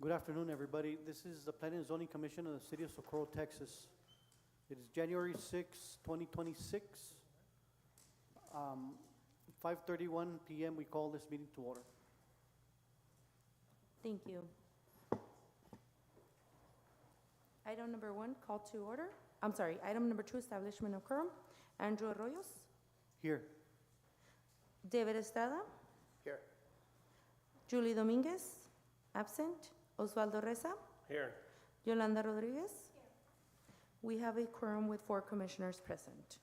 Good afternoon, everybody. This is the Planning and Zoning Commission of the City of Socorro, Texas. It is January 6, 2026. 5:31 p.m. We call this meeting to order. Thank you. Item number 1, call to order. Item number 2, establishment of quorum. Andrew Arroyos. Here. David Estrada. Here. Julie Dominguez. Absent. Osvaldo Reza. Here. Yolanda Rodriguez. We have a quorum with 4 commissioners present.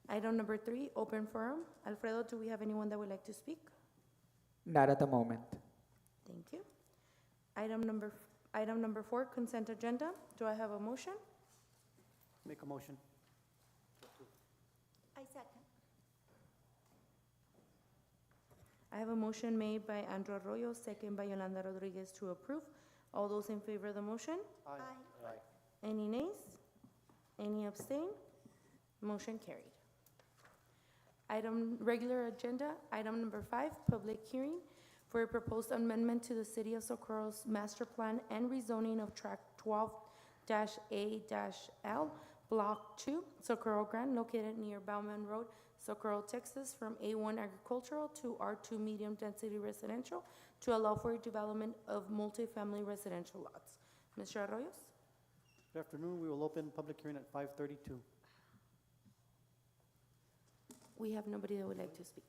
Item number 3, open forum. Alfredo, do we have anyone that would like to speak? Not at the moment. Thank you. Item number 4, consent agenda. Do I have a motion? Make a motion. I second. I have a motion made by Andrew Arroyo, second by Yolanda Rodriguez to approve. All those in favor of the motion? Aye. Any nays? Any abstain? Motion carried. Regular agenda, item number 5, public hearing for a proposed amendment to the City of Socorro's master plan and rezoning of tract 12-A-L, Block 2, Socorro Grant, located near Bauman Road, Socorro, Texas, from A1 agricultural to R2 medium density residential to allow for development of multifamily residential lots. Mr. Arroyos? Good afternoon. We will open public hearing at 5:32. We have nobody that would like to speak.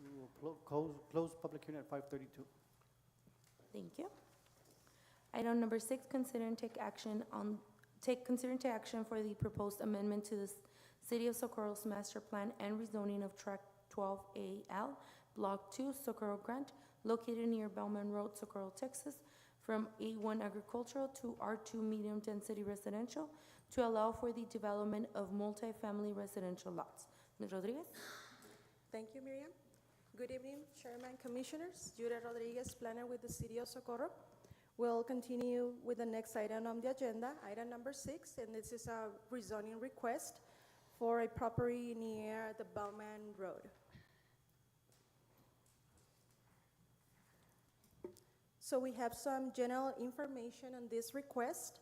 We will close public hearing at 5:32. Thank you. Item number 6, consider and take action for the proposed amendment to the City of Socorro's master plan and rezoning of tract 12-A-L, Block 2, Socorro Grant, located near Bauman Road, Socorro, Texas, from A1 agricultural to R2 medium density residential to allow for the development of multifamily residential lots. Ms. Rodriguez? Thank you, Miriam. Good evening, Chairman, Commissioners. Judith Rodriguez, planner with the City of Socorro. We'll continue with the next item on the agenda, item number 6, and this is a rezoning request for a property near the Bauman Road. So we have some general information on this request.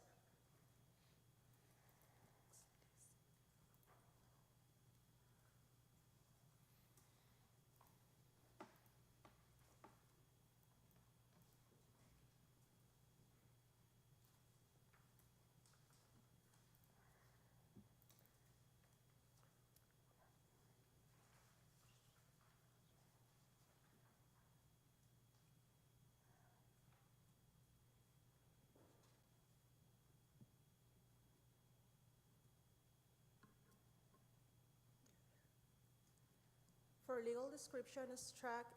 For legal description, is tract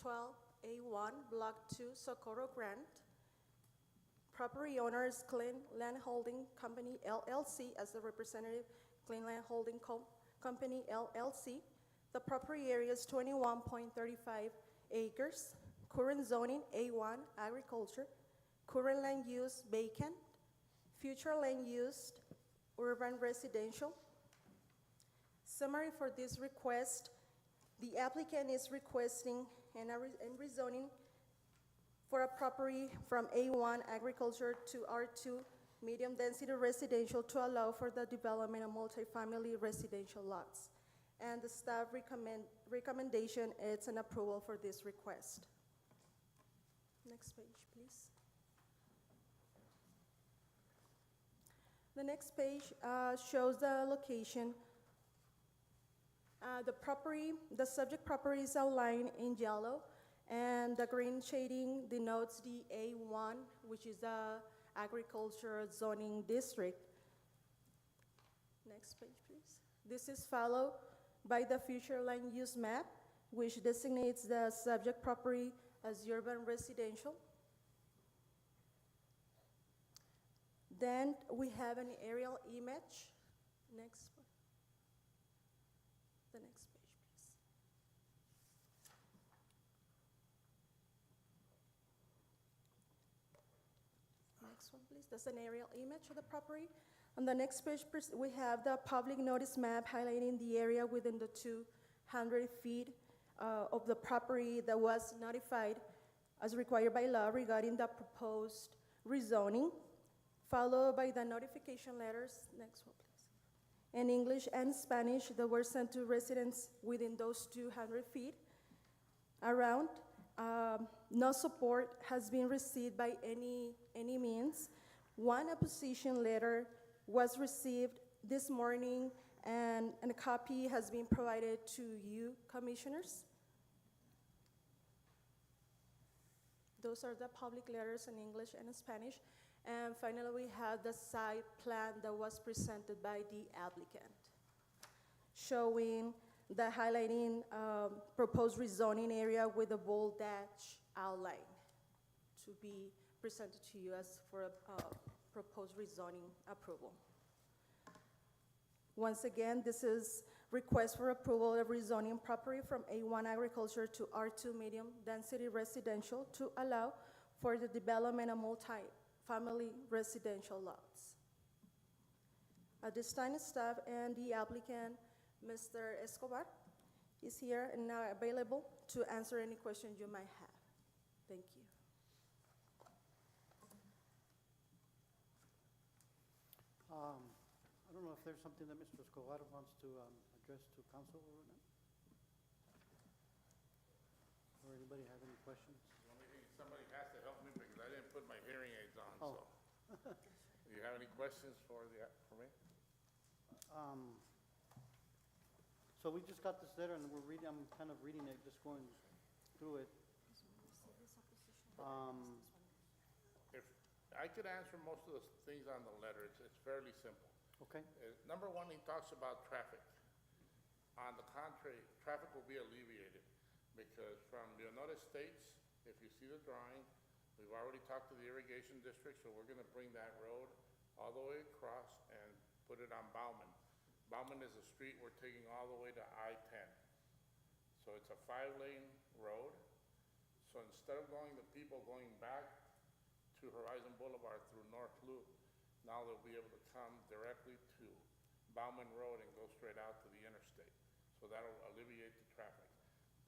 12A1, Block 2, Socorro Grant. Property owner is Clean Land Holding Company, LLC, as the representative, Clean Land Holding Company, LLC. The property area is 21.35 acres. Current zoning, A1, agriculture. Current land use, vacant. Future land use, urban residential. Summary for this request: the applicant is requesting and rezoning for a property from A1 agriculture to R2 medium density residential to allow for the development of multifamily residential lots. And the staff recommendation is an approval for this request. Next page, please. The next page shows the location. The subject property is outlined in yellow, and the green shading denotes the A1, which is the agriculture zoning district. Next page, please. This is followed by the future land use map, which designates the subject property as urban residential. Then we have an aerial image. Next one. The next page, please. Next one, please. That's an aerial image of the property. On the next page, we have the public notice map highlighting the area within the 200 feet of the property that was notified as required by law regarding the proposed rezoning, followed by the notification letters, next one please, in English and Spanish that were sent to residents within those 200 feet around. No support has been received by any means. One opposition letter was received this morning, and a copy has been provided to you, commissioners. Those are the public letters in English and in Spanish. And finally, we have the site plan that was presented by the applicant, showing the highlighting proposed rezoning area with a bold dash outline to be presented to you as for a proposed rezoning approval. Once again, this is request for approval of rezoning property from A1 agriculture to R2 medium density residential to allow for the development of multi-family residential lots. At this time, staff and the applicant, Mr. Escobar, is here and now available to answer any questions you might have. Thank you. I don't know if there's something that Mr. Escobar wants to address to council or not? Or anybody have any questions? The only thing, somebody has to help me because I didn't put my hearing aids on, Oh. so. Do you have any questions for me? So we just got this letter and we're reading, I'm kind of reading it, just going through it. If, I could answer most of the things on the letter, it's fairly simple. Okay, Number one, he talks about traffic. On the contrary, traffic will be alleviated because from Leonora Estates, if you see the drawing, we've already talked to the irrigation district, so we're gonna bring that road all the way across and put it on Bauman. Bauman is a street we're taking all the way to I-10. So it's a 5-lane road. So instead of the people going back to Horizon Boulevard through North Loop, now they'll be able to come directly to Bauman Road and go straight out to the interstate. So that'll alleviate the traffic.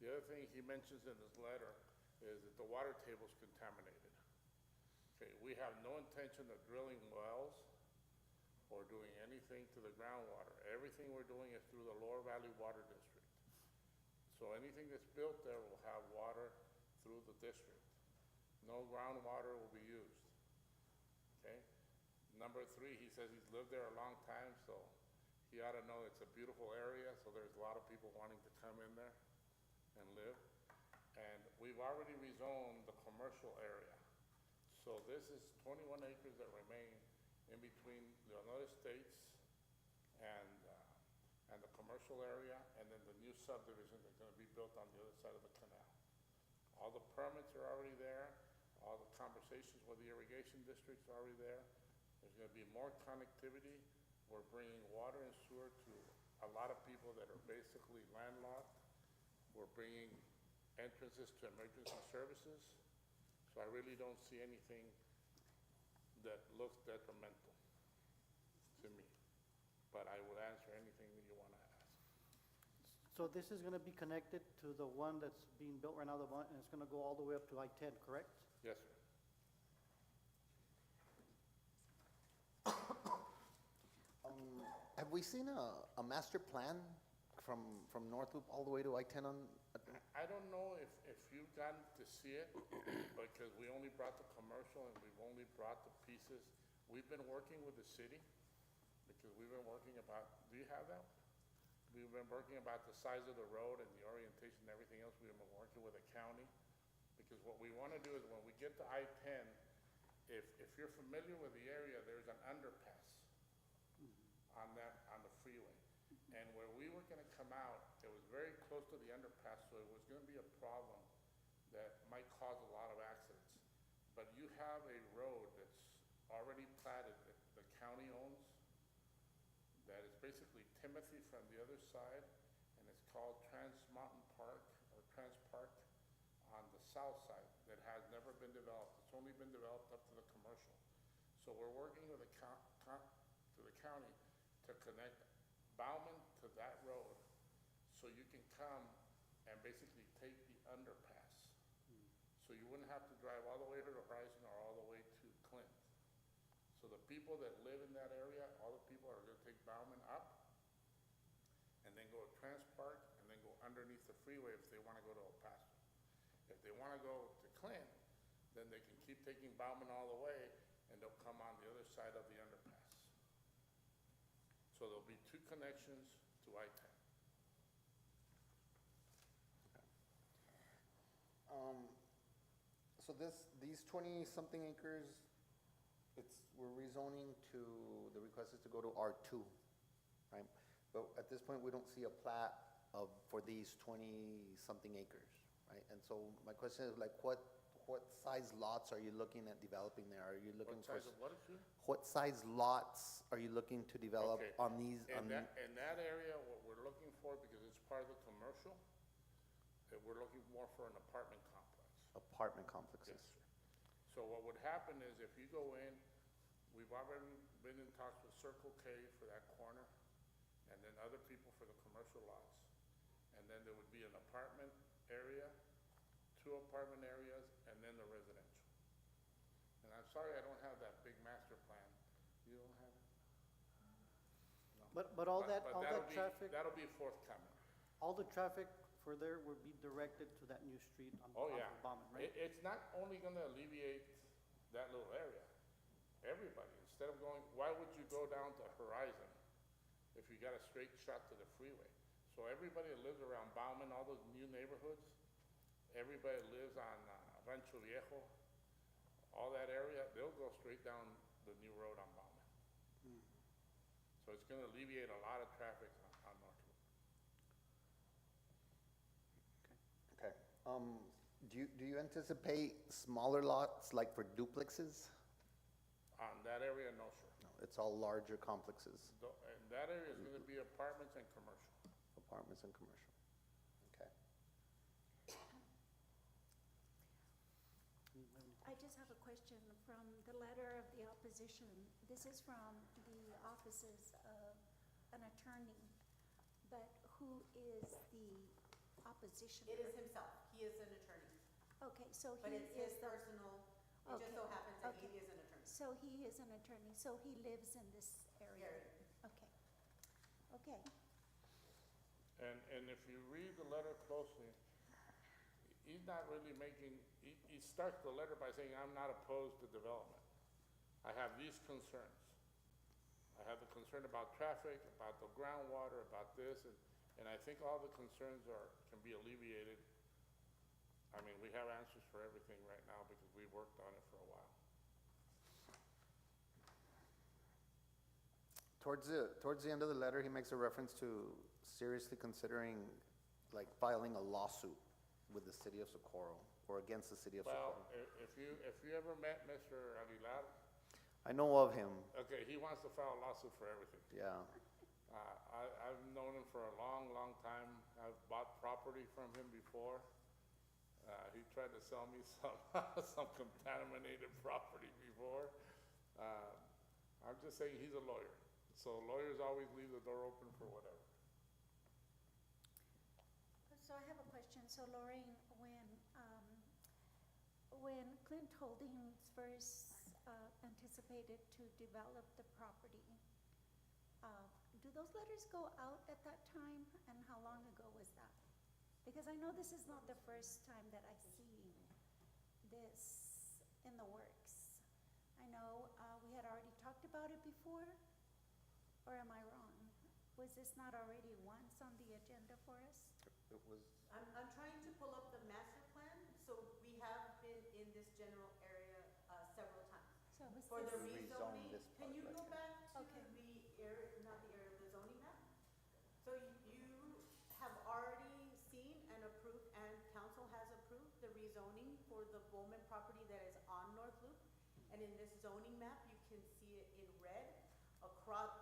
The other thing he mentions in his letter is that the water table's contaminated. Okay, we have no intention of drilling wells or doing anything to the groundwater. Everything we're doing is through the Lower Valley Water District. So anything that's built there will have water through the district. No groundwater will be used, okay? Number 3, he says he's lived there a long time, so he ought to know it's a beautiful area, so there's a lot of people wanting to come in there and live. And we've already rezoned the commercial area. So this is 21 acres that remain in between Leonora Estates and the commercial area, and then the new subdivision that's gonna be built on the other side of the canal. All the permits are already there, all the conversations with the irrigation district's already there. There's gonna be more connectivity. We're bringing water and sewer to a lot of people that are basically landlocked. We're bringing entrances to emergency services. So I really don't see anything that looks detrimental to me. But I will answer anything that you want to ask. so this is gonna be connected to the one that's being built right now, the one, and it's gonna go all the way up to I-10, correct? Yes, sir. Have we seen a master plan from North Loop all the way to I-10 on? I don't know if you've gotten to see it, because we only brought the commercial and we've only brought the pieces. We've been working with the city, because we've been working about, do you have that? We've been working about the size of the road and the orientation and everything else. We've been working with the county, because what we want to do is when we get to I-10, if you're familiar with the area, there's an underpass on the freeway. And where we were gonna come out, it was very close to the underpass, so it was gonna be a problem that might cause a lot of accidents. But you have a road that's already platted, that the county owns, that is basically Timothy from the other side, and it's called Trans Mountain Park, or Trans Park, on the south side, that has never been developed. It's only been developed up to the commercial. So we're working with the county to connect Bauman to that road, so you can come and basically take the underpass. So you wouldn't have to drive all the way to Horizon or all the way to Clint. So the people that live in that area, all the people are gonna take Bauman up and then go to Transpark and then go underneath the freeway if they wanna go to El Paso. If they wanna go to Clint, then they can keep taking Bauman all the way and they'll come on the other side of the underpass. So there'll be two connections to I-10. So these 20-something acres, we're rezoning to, the request is to go to R2, right? But at this point, we don't see a plat for these 20-something acres, right? And so my question is like, what size lots are you looking at developing there? Are you looking What for? size of what is it? What size lots are you looking to develop Okay. on these? In that area, what we're looking for, because it's part of the commercial, that we're looking more for an apartment complex. Apartment complexes? Yes, sir. So what would happen is if you go in, we've already been in talks with Circle K for that corner, and then other people for the commercial lots. And then there would be an apartment area, 2 apartment areas, and then the residential. And I'm sorry I don't have that big master plan. You don't have it? No. But all that that'll be- traffic, That'll be forthcoming. all the traffic for there would be directed to that new street on Oh, yeah. Bauman, right? It's not only gonna alleviate that little area. Everybody, instead of going, why would you go down to Horizon if you got a straight shot to the freeway? So everybody that lives around Bauman, all those new neighborhoods, everybody that lives on Rancho Viejo, all that area, they'll go straight down the new road on Bauman. So it's gonna alleviate a lot of traffic on North Loop. Okay. Do you anticipate smaller lots like for duplexes? On that area, no, sir. No, it's all larger complexes, And that area is gonna be apartments and commercial. apartments and commercial. Okay. I just have a question from the letter of the opposition. This is from the offices of an attorney, but who is the opposition? It is himself. He is an attorney. Okay, so But he it's his is the, personal, it just so Okay, happens that okay. he is an attorney. so he is an attorney, so he lives in this area? Area. Okay. Okay, And if you read the letter closely, he's not really making, he starts the letter by saying, I'm not opposed to development. I have these concerns. I have the concern about traffic, about the groundwater, about this, and I think all the concerns can be alleviated. I mean, we have answers for everything right now because we worked on it for a while. Towards the end of the letter, he makes a reference to seriously considering, like, filing a lawsuit with the city of Socorro or against the city of Well, Socorro. if you ever met Mr. Aguilar, I know of him, okay, he wants to file a lawsuit for everything. yeah. I've known him for a long, long time. I've bought property from him before. He tried to sell me some contaminated property before. I'm just saying he's a lawyer. So lawyers always leave the door open for whatever. so I have a question. So Lorraine, when Clint Holdings first anticipated to develop the property, do those letters go out at that time, and how long ago was that? Because I know this is not the first time that I see this in the works. I know we had already talked about it before, or am I wrong? Was this not already once on the agenda for us? It was, I'm trying to pull up the master plan, so we have been in this general area several times. So was For the this, rezone rezoning, this can you part go right back to Okay. the area, not the area, the zoning map? So you have already seen and approved, and council has approved the rezoning for the Bowman property that is on North Loop. And in this zoning map, you can see it in red across,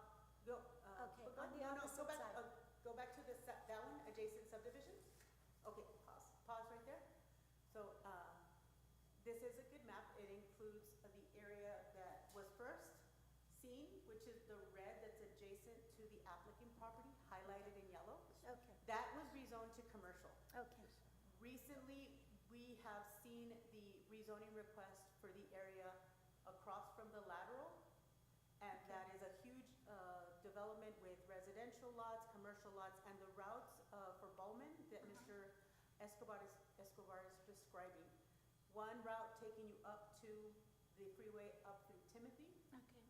Okay, on the opposite side. Go back to that one, adjacent subdivisions. Okay, pause right there. So, this is a good map. It includes the area that was first seen, which is the red that's adjacent to the applicant property, highlighted in yellow. okay, That was rezoned to commercial. okay, Recently, we have seen the rezoning request for the area across from the lateral. And that is a huge development with residential lots, commercial lots, and the routes for Bowman that Mr. Escobar is describing. One route taking you up to the freeway up through Timothy, Okay,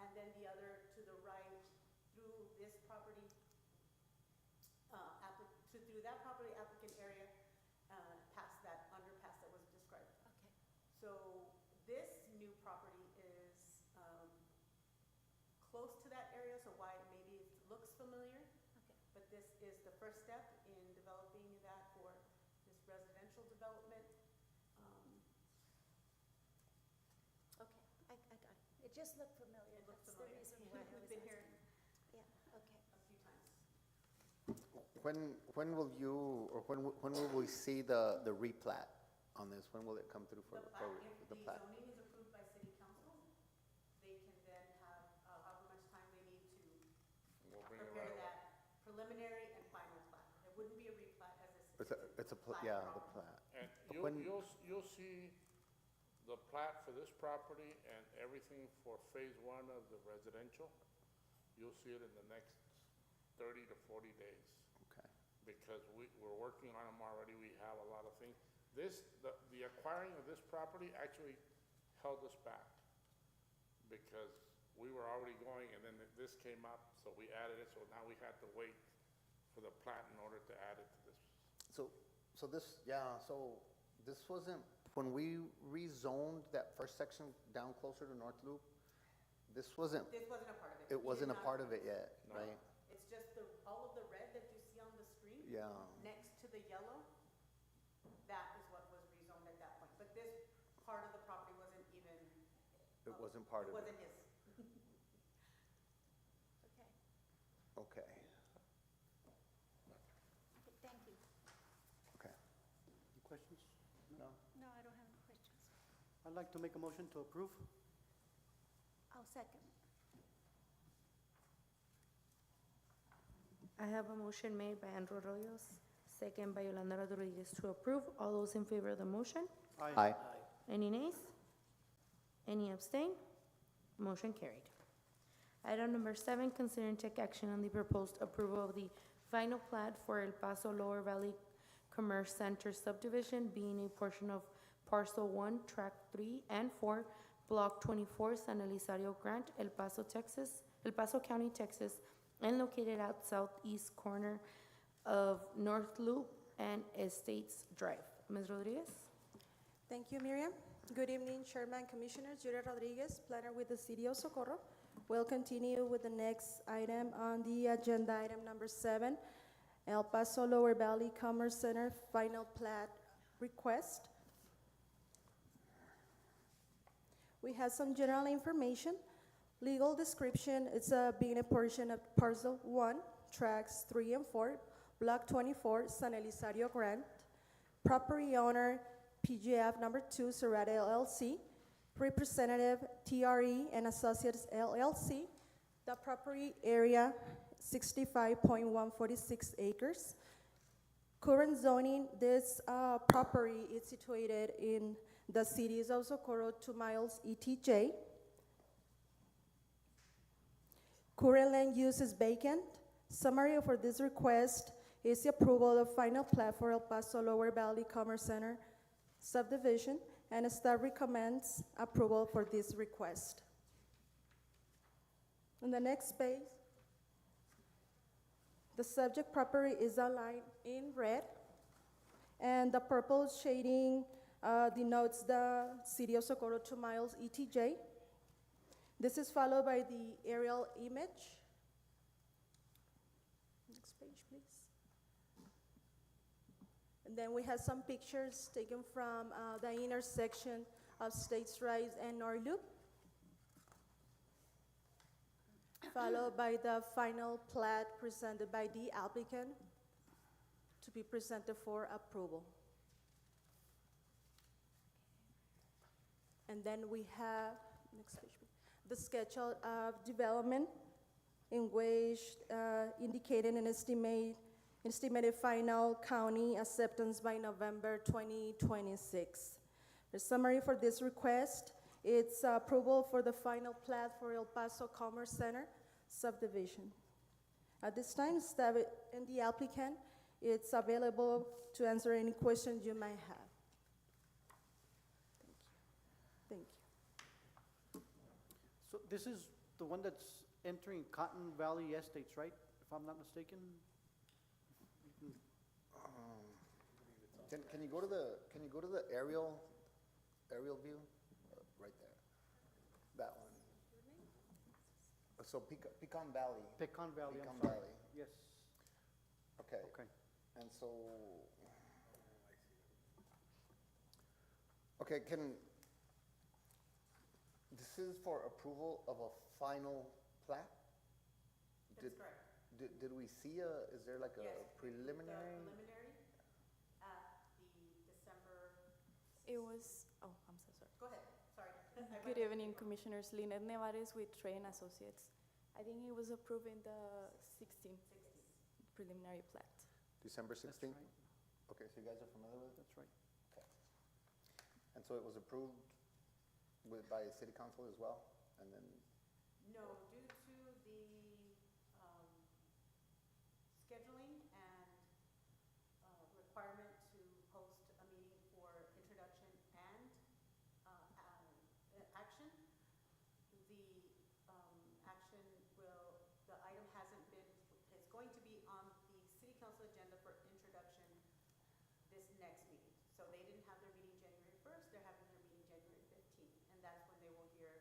and then the other to the right through this property, through that property applicant area, past that underpass that was described. okay. So this new property is close to that area, so why maybe it looks familiar. Okay. But this is the first step in developing that for this residential development. Okay, I got it. It just looked familiar. It looked That's the familiar. reason why I was We've been here asking. Yeah, okay. a few times. When will you, or when will we see the replat on this? When will it come through for The plat, if the the plat? zoning is approved by city council, they can then have however much time they need to We'll bring it prepare right away. that preliminary and final plat. It wouldn't be a replat as It's a, plat yeah, the proper. plat. And When- you'll see the plat for this property and everything for phase one of the residential. You'll see it in the next 30 to 40 days. Okay. Because we're working on them already, we have a lot of things. The acquiring of this property actually held us back, because we were already going, and then this came up, so we added it, so now we had to wait for the plat in order to add it to this. So this, yeah, so this wasn't, when we rezoned that first section down closer to North Loop, this wasn't, This wasn't a part of it. it We did wasn't a not- part of it yet, No. right? It's just all of the red that you see on the screen. Yeah. Next to the yellow, that is what was rezoned at that point. But this part of the property wasn't even. It wasn't part of it. Wasn't his. Okay, Okay, okay, thank you. okay. Any questions? No? No, I don't have any questions. I'd like to make a motion to approve. I'll second. I have a motion made by Andrew Arroyos, second by Yolanda Rodriguez to approve. All those in favor of the motion? Aye. Any nays? Any abstain? Motion carried. Item number 7, consider and take action on the proposed approval of the final plat for El Paso Lower Valley Commerce Center subdivision, being a portion of Parcel 1, Tract 3 and 4, Block 24, San Elizario Grant, El Paso, Texas, El Paso County, Texas, and located at southeast corner of North Loop and Estates Drive. Ms. Rodriguez? Thank you, Miriam. Good evening, Chairman, Commissioners. Julia Rodriguez, planner with the City of Socorro. We'll continue with the next item on the agenda, item number 7, El Paso Lower Valley Commerce Center final plat request. We have some general information. Legal description, it's being a portion of Parcel 1, Tracts 3 and 4, Block 24, San Elizario Grant. Property owner, PGF number 2, Serrata LLC. Representative, TRE and Associates LLC. The property area, 65.146 acres. Current zoning, this property is situated in the cities of Socorro, 2 miles ETJ. Current land use is vacant. Summary for this request is the approval of final plat for El Paso Lower Valley Commerce Center subdivision, and staff recommends approval for this request. On the next page, the subject property is outlined in red, and the purple shading denotes the City of Socorro 2 miles ETJ. This is followed by the aerial image. Next page, please. And then we have some pictures taken from the intersection of States Rise and North Loop, followed by the final plat presented by the applicant to be presented for approval. And then we have, next page, please, the schedule of development in which indicated an estimated final county acceptance by November 2026. The summary for this request, it's approval for the final plat for El Paso Commerce Center subdivision. At this time, staff and the applicant, it's available to answer any questions you might have. Thank you. Thank you. So this is the one that's entering Cotton Valley Estates, right? If I'm not mistaken? Can you go to the aerial view? Right there. That one. So Pecan Valley. Pecan Valley, I'm Pecan sorry. Valley. Yes, Okay. okay. And so, okay, this is for approval of a final plat? That's correct. Did we see is there like a Yes, preliminary? The preliminary at the December, It was, oh, I'm so sorry. go ahead, sorry. Good evening, Commissioners. Lynette Nevares with Train Associates. I think it was approved in the 16th preliminary plat. December That's 16th? right. Okay, so you guys are familiar with it? That's right. Okay. And so it was approved by city council as well? And then, No, due to the scheduling and requirement to host a meeting for introduction and action, the item hasn't been, it's going to be on the city council agenda for introduction this next meeting. So they didn't have their meeting January 1st, they're having their meeting January 15th, and that's when they will hear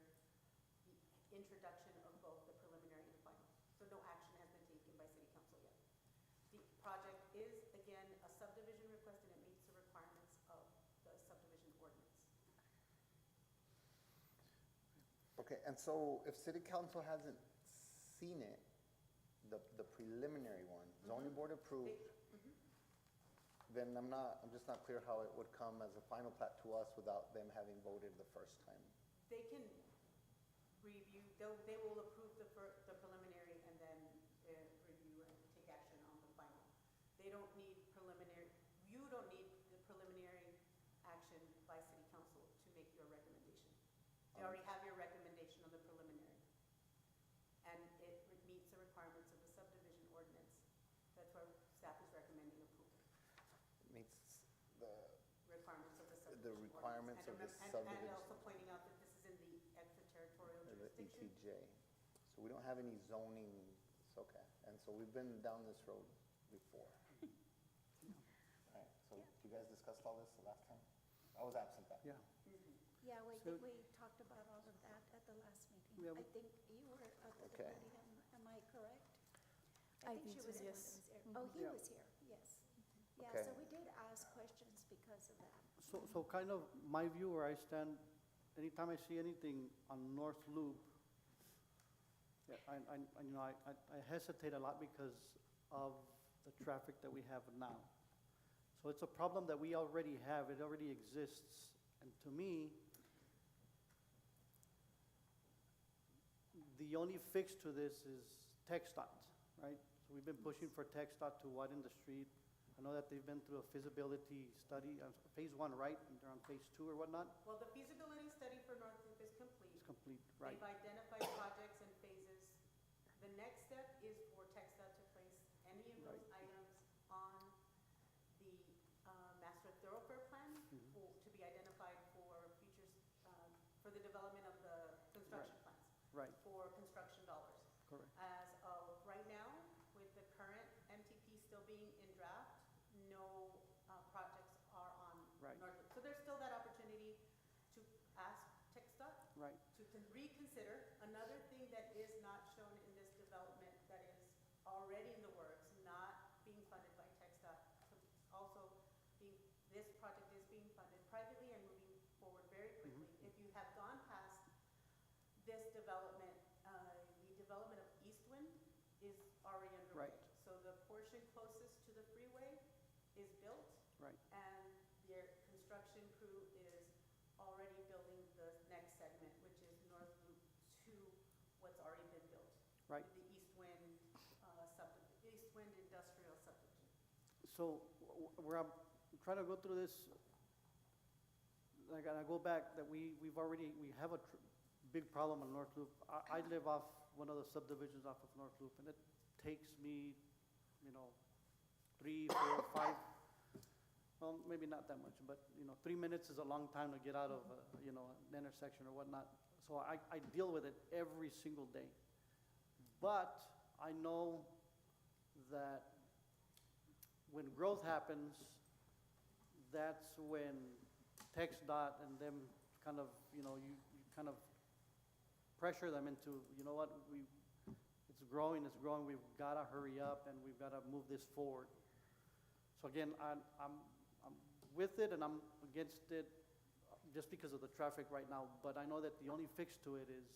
the introduction of both the preliminary and final. So no action has been taken by city council yet. The project is, again, a subdivision request, and it meets the requirements of the subdivision ordinance. okay, and so if city council hasn't seen it, the preliminary one, zoning board approved, then I'm just not clear how it would come as a final plat to us without them having voted the first time. They can review, they will approve the preliminary and then review and take action on the final. They don't need preliminary, you don't need the preliminary action by city council to make your recommendation. They already have your recommendation on the preliminary. And it meets the requirements of the subdivision ordinance. That's why staff is recommending approval. Meets the, Requirements of the the subdivision requirements of the ordinance. And subdivision. also pointing out that this is in the extraterritorial The jurisdiction. ETJ. So we don't have any zoning, it's okay. And so we've been down this road before. All right, so you guys discussed all this the last time? I was absent that. Yeah. Yeah, So- we talked about all of that at the last meeting. Yeah, I think you were at the Okay. podium, am I correct? I think she think was so, the one yes. that was there. Oh, he Yeah. was here, yes. Yeah, Okay. so we did ask questions because of that. So kind of my view where I stand, anytime I see anything on North Loop, yeah, I hesitate a lot because of the traffic that we have now. So it's a problem that we already have, it already exists. And to me, the only fix to this is TxDOT, right? So we've been pushing for TxDOT to widen the street. I know that they've been through a feasibility study, phase 1, right? And they're on phase 2 or whatnot? Well, the feasibility study for North Loop is complete. It's complete, right? They've identified projects and phases. The next step is for TxDOT to place any of those items on the master thoroughfare plan to be identified for futures, for the development of the construction plans, Right, for construction dollars. correct. As of right now, with the current MTP still being in draft, no projects are on Right. North Loop. So there's still that opportunity to ask TxDOT Right, to reconsider. Another thing that is not shown in this development that is already in the works, not being funded by TxDOT, also this project is being funded privately and moving forward very quickly. If you have gone past this development, the development of Eastwind is already underway. Right. So the portion closest to the freeway is built. right. And their construction crew is already building the next segment, which is North Loop to what's already been built. Right. The Eastwind Eastwind Industrial Subdivision. So where I'm trying to go through this, like, I go back that we have a big problem on North Loop. I live off one of the subdivisions off of North Loop, and it takes me, 3, 4, 5, well, maybe not that much, but, 3 minutes is a long time to get out of, an intersection or whatnot. So I deal with it every single day. But I know that when growth happens, that's when TxDOT and them kind of, you kind of pressure them into, you know what, it's growing, we've got to hurry up and we've got to move this forward. So again, I'm with it and I'm against it just because of the traffic right now, but I know that the only fix to it is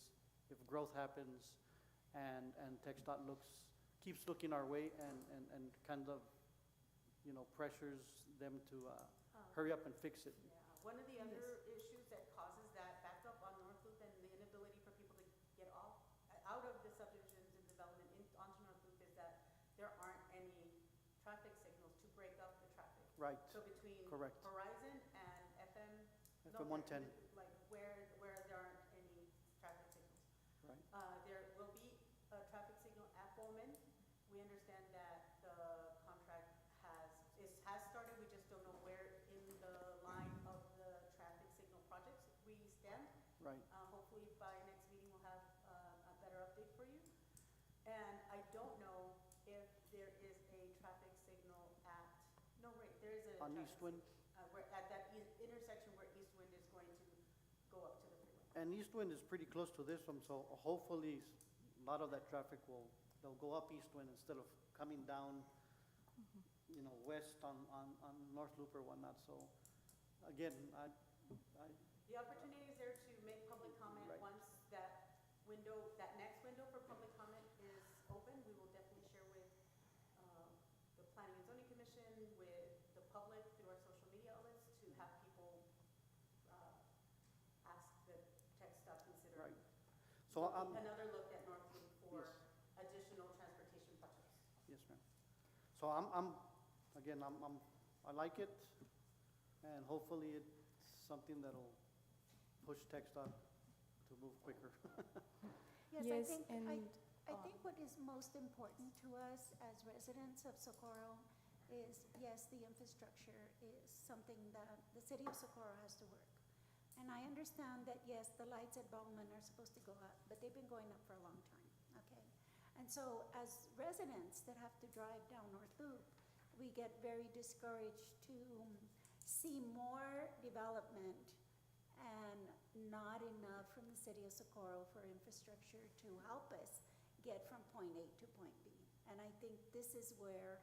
if growth happens and TxDOT keeps looking our way and kind of, pressures them to hurry up and fix it. Yeah, one of the other issues that causes that backup on North Loop and the inability for people to get out of the subdivisions and development onto North Loop is that there aren't any traffic signals to break up the traffic. Right. So between Correct. Horizon and FM. FM 110. Like where there aren't any traffic signals. Right. There will be a traffic signal at Bowman. We understand that the contract has started, we just don't know where in the line of the traffic signal projects we stand. Right. Hopefully by next meeting we'll have a better update for you. And I don't know if there is a traffic signal there is a. On traffic Eastwind? at that intersection where Eastwind is going to go up to the freeway. And Eastwind is pretty close to this one, so hopefully a lot of that traffic they'll go up Eastwind instead of coming down, west on North Loop or whatnot. So again, The opportunity is there to make public comment. Right. Once that next window for public comment is open, we will definitely share with the Planning and Zoning Commission, with the public through our social media outlets to have people ask the TxDOT consider right. So another look at North Loop for Yes. additional transportation projects. yes, ma'am. So I like it, and hopefully it's something that'll push TxDOT to move quicker. Yes, Yes, I think what is most important to us as residents of Socorro is, yes, the infrastructure is something that the city of Socorro has to work. And I understand that, yes, the lights at Bowman are supposed to go up, but they've been going up for a long time, okay? And so as residents that have to drive down North Loop, we get very discouraged to see more development and not enough from the city of Socorro for infrastructure to help us get from point A to point B. And I think this is where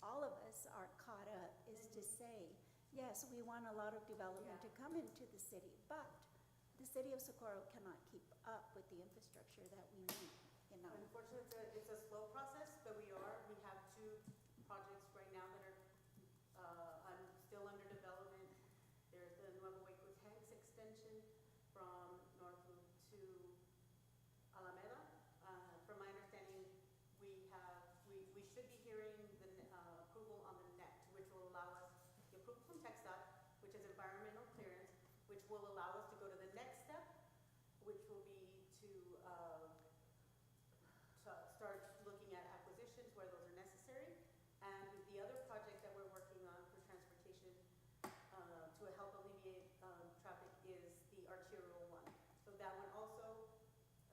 all of us are caught up, is to say, yes, we want a lot of development to come into the city, but the city of Socorro cannot keep up with the infrastructure that we need, Unfortunately, it's a slow process, but we have 2 projects right now that are still under development. There's the Nuevo Hueco Tanks extension from North Loop to Alameda. From my understanding, we should be hearing the approval on the NECT, which will allow us, the approval from TxDOT, which is environmental clearance, which will allow us to go to the next step, which will be to start looking at acquisitions where those are necessary. And the other project that we're working on for transportation to help alleviate traffic is the arterial one. So that one also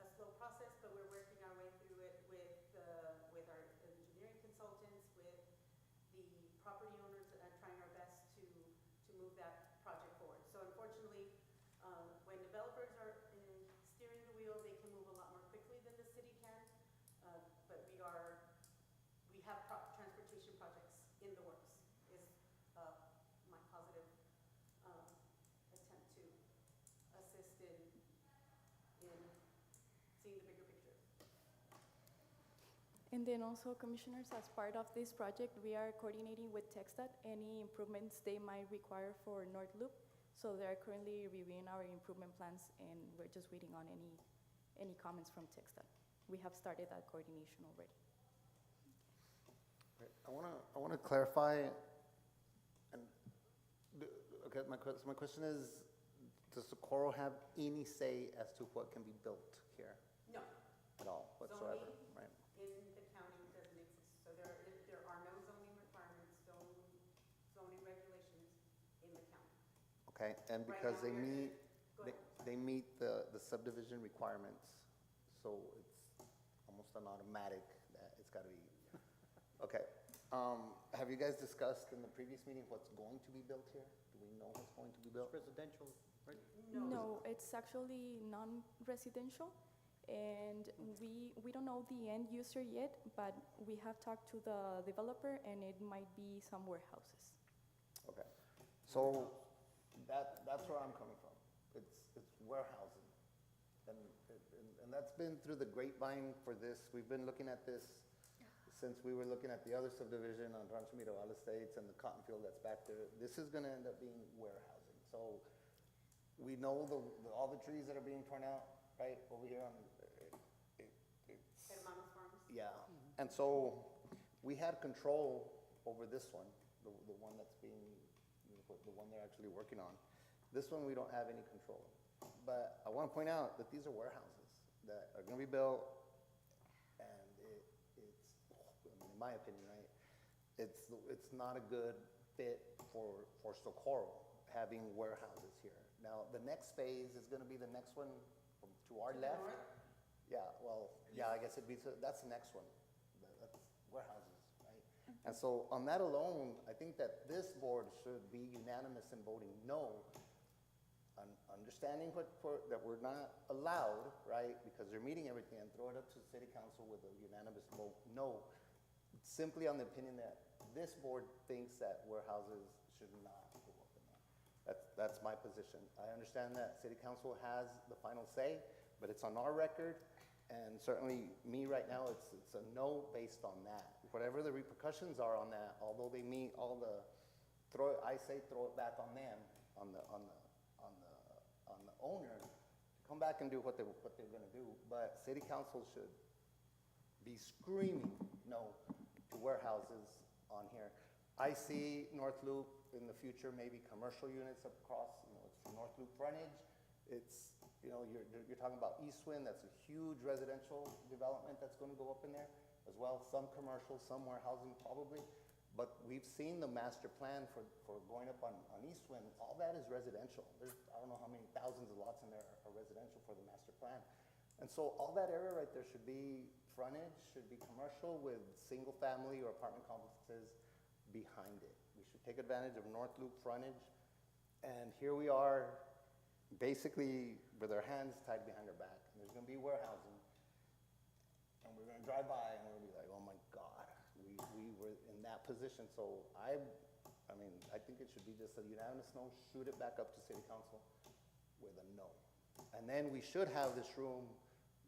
a slow process, but we're working our way through it with our engineering consultants, with the property owners, and trying our best to move that project forward. So unfortunately, when developers are steering the wheel, they can move a lot more quickly than the city can. But we have transportation projects in the works, is my positive attempt to assist in seeing the bigger picture. And then also, Commissioners, as part of this project, we are coordinating with TxDOT any improvements they might require for North Loop. So they are currently reviewing our improvement plans, and we're just waiting on any comments from TxDOT. We have started that coordination already. Right. I wanna clarify, and, okay, my question is, does Socorro have any say as to what can be built here No, at all whatsoever? Zoning. Right. in the county doesn't exist. So there are no zoning requirements, zoning regulations in the county. Okay, and Right because now, they we're- meet, Go ahead. they meet the subdivision requirements, so it's almost an automatic that it's gotta be. Okay, have you guys discussed in the previous meeting what's going to be built here? Do we know what's going to be built? It's residential, right? No, it's actually non-residential, and we don't know the end user yet, but we have talked to the developer, and it might be some warehouses. Okay, so that's where I'm coming from. It's warehousing. And that's been through the grapevine for this. We've been looking at this since we were looking at the other subdivision on Rancho Mirabal Estates and the cotton field that's back there. This is gonna end up being warehousing. So we know all the trees that are being torn out, right, over here on, it's. Hermanos Farms. Yeah, and so we had control over this one, the one that's being, the one they're actually working on. This one, we don't have any control. But I want to point out that these are warehouses that are going to be built, and it's, I mean, in my opinion, right, it's not a good fit for Socorro, having warehouses here. Now, the next phase is going to be the next one to our left. Yeah, well, yeah, I guess that's the next one. That's warehouses, right? And so on that alone, I think that this board should be unanimous in voting no, understanding that we're not allowed, right? Because they're meeting everything, and throw it up to the city council with a unanimous vote no, simply on the opinion that this board thinks that warehouses should not go up in there. That's my position. I understand that city council has the final say, but it's on our record, and certainly me right now, it's a no based on that. Whatever the repercussions are on that, although they meet all the, throw it back on them, on the owner, to come back and do what they're gonna do. But city council should be screaming no to warehouses on here. I see North Loop in the future, maybe commercial units up across, it's North Loop frontage. It's, you're talking about Eastwind, that's a huge residential development that's gonna go up in there as well. Some commercial, some warehousing probably. But we've seen the master plan for going up on Eastwind, all that is residential. There's, I don't know how many thousands of lots in there are residential for the master plan. And so all that area right there should be frontage, should be commercial with single family or apartment complexes behind it. We should take advantage of North Loop frontage. And here we are, basically with our hands tied behind our back. And there's gonna be warehousing. And we're gonna drive by and we're gonna be like, oh my God, we were in that position. So I think it should be just a unanimous no, shoot it back up to city council with a no. And then we should have this room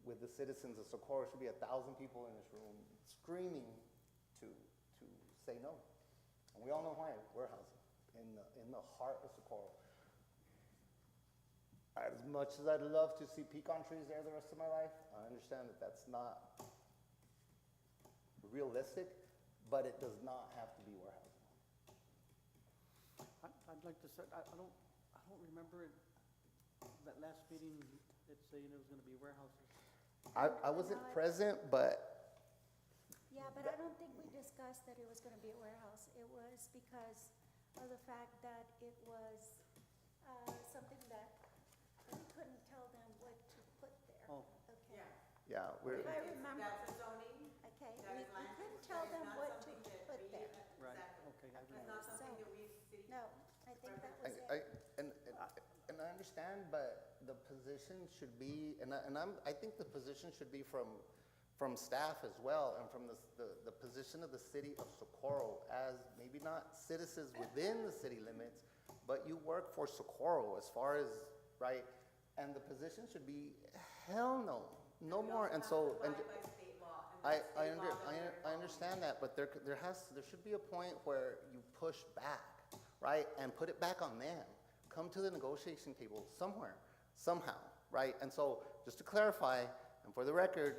with the citizens of Socorro. Should be 1,000 people in this room screaming to say no. And we all know why, warehousing in the heart of Socorro. As much as I'd love to see pecan trees there the rest of my life, I understand that that's not realistic, but it does not have to be warehousing. I'd like to say, I don't remember it, that last meeting, it saying it was gonna be warehouses. I wasn't present, but Yeah, but I don't think we discussed that it was gonna be a warehouse. It was because of the fact that it was, something that we couldn't tell them what to put there. Oh. Okay. yeah, we're, I remember, That's a zoning. okay, That we is land couldn't use, tell that is them not what to something that put we- there. Right, Exactly. okay, I It's remember. not something So- that we, city. No, I think that was it. and I understand, but the position should be, I think the position should be from staff as well, and from the position of the city of Socorro as maybe not citizens within the city limits, but you work for Socorro as far as, right? And the position should be, hell no, no We more. also And have so, to and abide by state law, and I, that's I, state under, law that I, we're I following. understand that, but there should be a point where you push back, right? And put it back on them. Come to the negotiation table somewhere, somehow, right? And so, just to clarify, and for the record,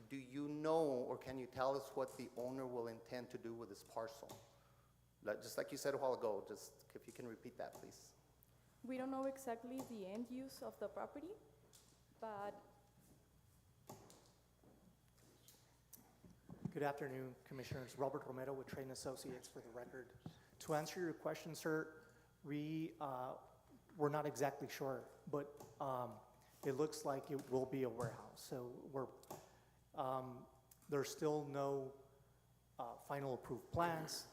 do you know, or can you tell us what the owner will intend to do with this parcel? Just like you said a while ago, just if you can repeat that, please. We don't know exactly the end use of the property, but Good afternoon, Commissioners. Robert Romero with Train Associates for the record. To answer your question, sir, we're not exactly sure, but it looks like it will be a warehouse. So there's still no final approved plans.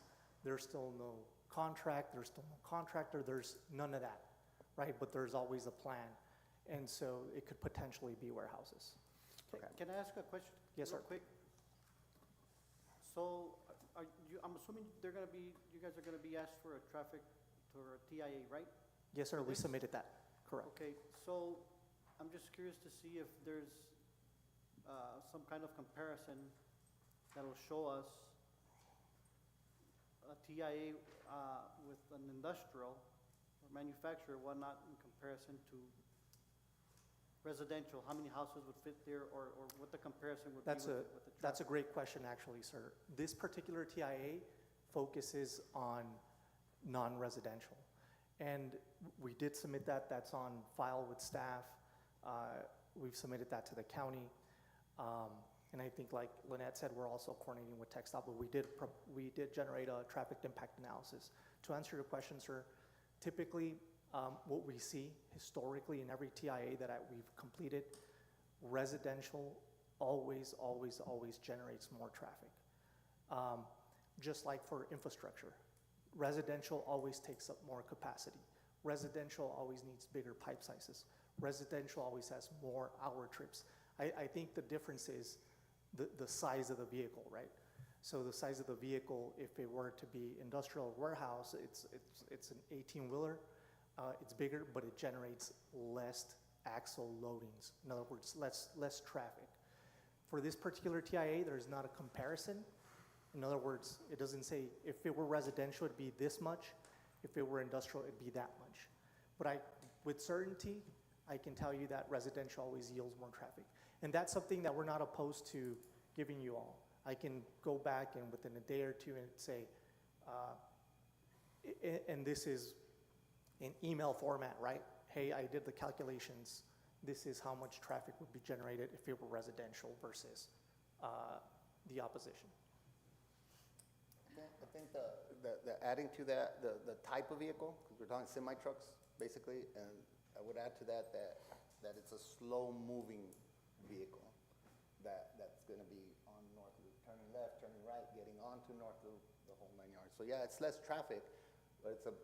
There's still no contract. There's still no contractor. There's none of that, right? But there's always a plan. And so it could potentially be warehouses. Can I ask a question? Yes, real sir. quick? So I'm assuming you guys are gonna be asked for a traffic, for a TIA, right? Yes, sir, we Okay. submitted that, correct. Okay, so I'm just curious to see if there's some kind of comparison that'll show us a TIA with an industrial or manufacturer, whatnot, in comparison to residential, how many houses would fit there, or what the comparison would be with the traffic? That's a great question, actually, sir. This particular TIA focuses on non-residential. And we did submit that. That's on file with staff. We've submitted that to the county. And I think, like Lynette said, we're also coordinating with TxDOT, but we did generate a traffic impact analysis. To answer your question, sir, typically, what we see historically in every TIA that we've completed, residential always generates more traffic. Just like for infrastructure, residential always takes up more capacity. Residential always needs bigger pipe sizes. Residential always has more hour trips. I think the difference is the size of the vehicle, right? So the size of the vehicle, if it were to be industrial warehouse, it's an 18-wheeler. It's bigger, but it generates less axle loadings. In other words, less traffic. For this particular TIA, there's not a comparison. In other words, it doesn't say if it were residential, it'd be this much. If it were industrial, it'd be that much. But with certainty, I can tell you that residential always yields more traffic. And that's something that we're not opposed to giving you all. I can go back and within a day or two and say, and this is in email format, right? Hey, I did the calculations. This is how much traffic would be generated if it were residential versus the opposition. I think the adding to that, the type of vehicle, because we're talking semi-trucks, basically, and I would add to that it's a slow-moving vehicle that's gonna be on North Loop, turning left, turning right, getting onto North Loop, the whole 9 yards. So yeah, it's less traffic, but it's a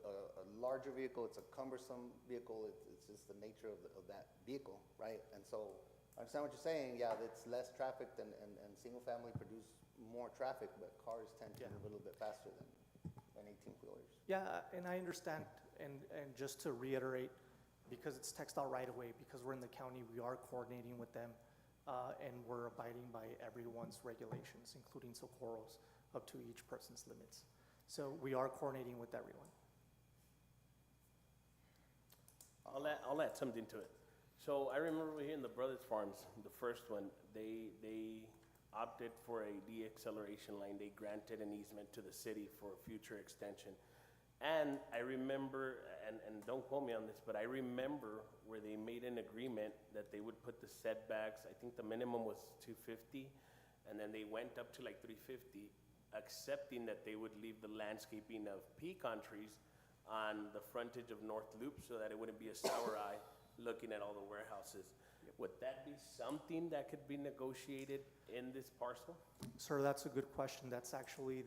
larger vehicle, it's a cumbersome vehicle, it's just the nature of that vehicle, right? And so, I understand what you're saying, yeah, it's less traffic and single family produce more traffic, but cars tend to move a little bit faster than 18-wheelers. Yeah, and I understand, and just to reiterate, because it's TxDOT right away, because we're in the county, we are coordinating with them, and we're abiding by everyone's regulations, including Socorro's, up to each person's limits. So we are coordinating with everyone. I'll add something to it. So I remember here in the Brothers Farms, the first one, they opted for a deacceleration line. They granted an easement to the city for a future extension. And I remember, and don't quote me on this, but I remember where they made an agreement that they would put the setbacks, I think the minimum was 250, and then they went up to like 350, accepting that they would leave the landscaping of pecan trees on the frontage of North Loop so that it wouldn't be a sour eye looking at all the warehouses. Would that be something that could be negotiated in this parcel? Sir, that's a good question. That's actually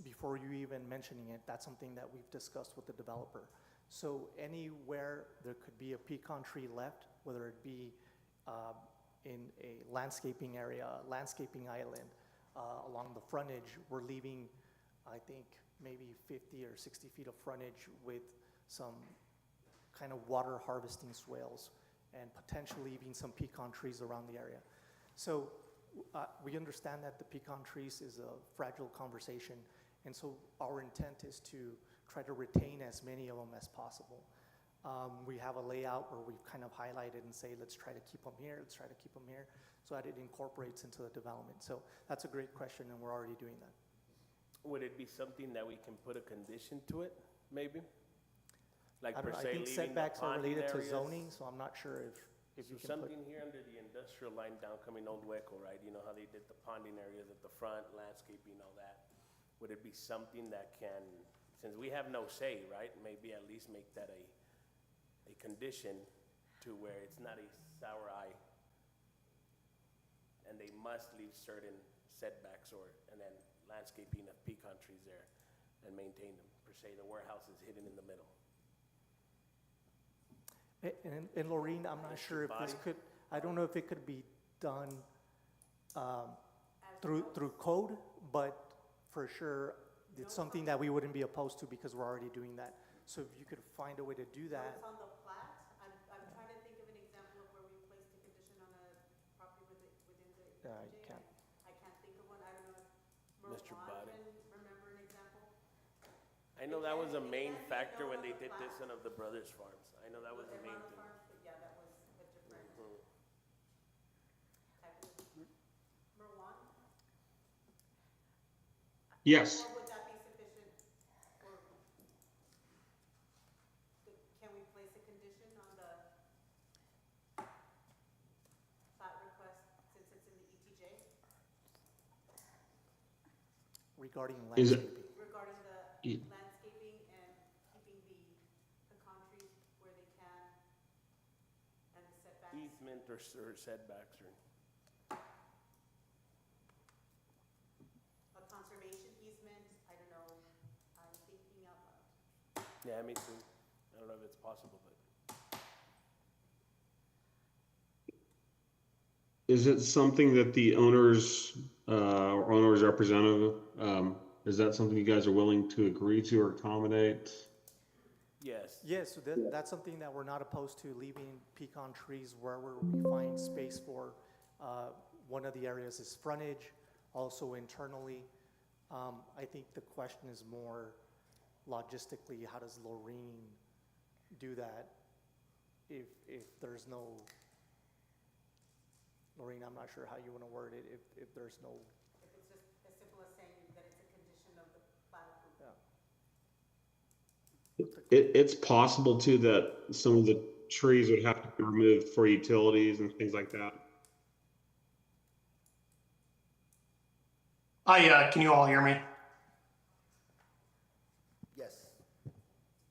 before you even mentioning it, that's something that we've discussed with the developer. So anywhere there could be a pecan tree left, whether it be in a landscaping area, landscaping island, along the frontage, we're leaving, I think, maybe 50 or 60 feet of frontage with some kind of water harvesting swales and potentially even some pecan trees around the area. So we understand that the pecan trees is a fragile conversation, and so our intent is to try to retain as many of them as possible. We have a layout where we've kind of highlighted and say, let's try to keep them here, let's try to keep them here, so that it incorporates into the development. So that's a great question, and we're already doing that. Would it be something that we can put a condition to it, maybe? Like I per don't know, I se, think leaving the setbacks are ponding related to areas? zoning, so I'm not sure if So you can put. something here under the industrial line down coming Old Hueco, right? You know how they did the ponding areas at the front, landscaping, all that? Would it be something that can, since we have no say, right? Maybe at least make that a condition to where it's not a sour eye. And they must leave certain setbacks and then landscaping of pecan trees there and maintain them. Per se, the warehouse is hidden in the middle. And Laureen, I'm not sure if this could, I don't know if it could be done through code, but for sure, it's something that we wouldn't be opposed to because we're already doing that. So if you could find a way to do that. It's on the plat. I'm trying to think of an example of where we placed a condition on a property within the You ETJ. can't. I can't think of one. I don't know if Mr. Merwan Body. can remember an example. I know that was a main It can be factor known when on they the did this plat. one of the Brothers Farms. I know that was the main Hermano thing. Farms, but yeah, that was a different Mhm. type of. Merwan? Yes. Or would that be sufficient? Or can we place a condition on the plat request since it's in the ETJ? Is Regarding it- landscaping. Regarding the Ye- landscaping and keeping the pecan trees where they can and the setbacks? Easement or setbacks or, A conservation easement, I don't know, I'm thinking out loud. yeah, me too. I don't know if it's possible, but Is it something that the owners, or owner's representative, is that something you guys are willing to agree to or accommodate? yes. Yes, so that's something that we're not opposed to, leaving pecan trees wherever we find space for. One of the areas is frontage, also internally. I think the question is more logistically, how does Lorraine do that if there's no, Lorraine, I'm not sure how you want to word it, if there's no, If it's just as simple as saying that it's a condition of the plat approval. yeah. It's possible too that some of the trees would have to be removed for utilities and things like that. Hi, can you all hear me? Yes.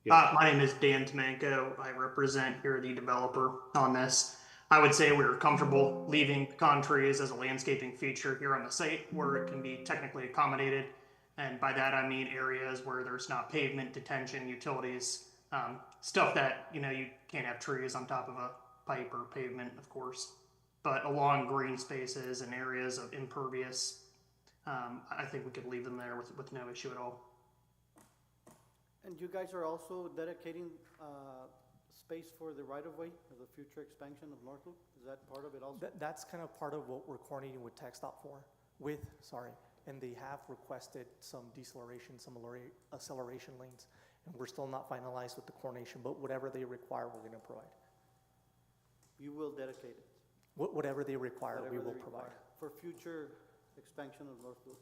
Yeah. My name is Dan Tomanko. I represent here the developer on this. I would say we're comfortable leaving pecan trees as a landscaping feature here on the site where it can be technically accommodated. And by that, I mean areas where there's not pavement, detention, utilities, stuff that, you can't have trees on top of a pipe or pavement, of course. But along green spaces and areas of impervious, I think we could leave them there with no issue at all. And you guys are also dedicating space for the right-of-way of the future expansion of North Loop? Is that part of it also? That's kind of part of what we're coordinating with TxDOT and they have requested some deceleration, some acceleration lanes, and we're still not finalized with the coordination, but whatever they require, we're gonna provide. You will dedicate it? Whatever they require, we Whatever will they provide. require For future expansion of North Loop?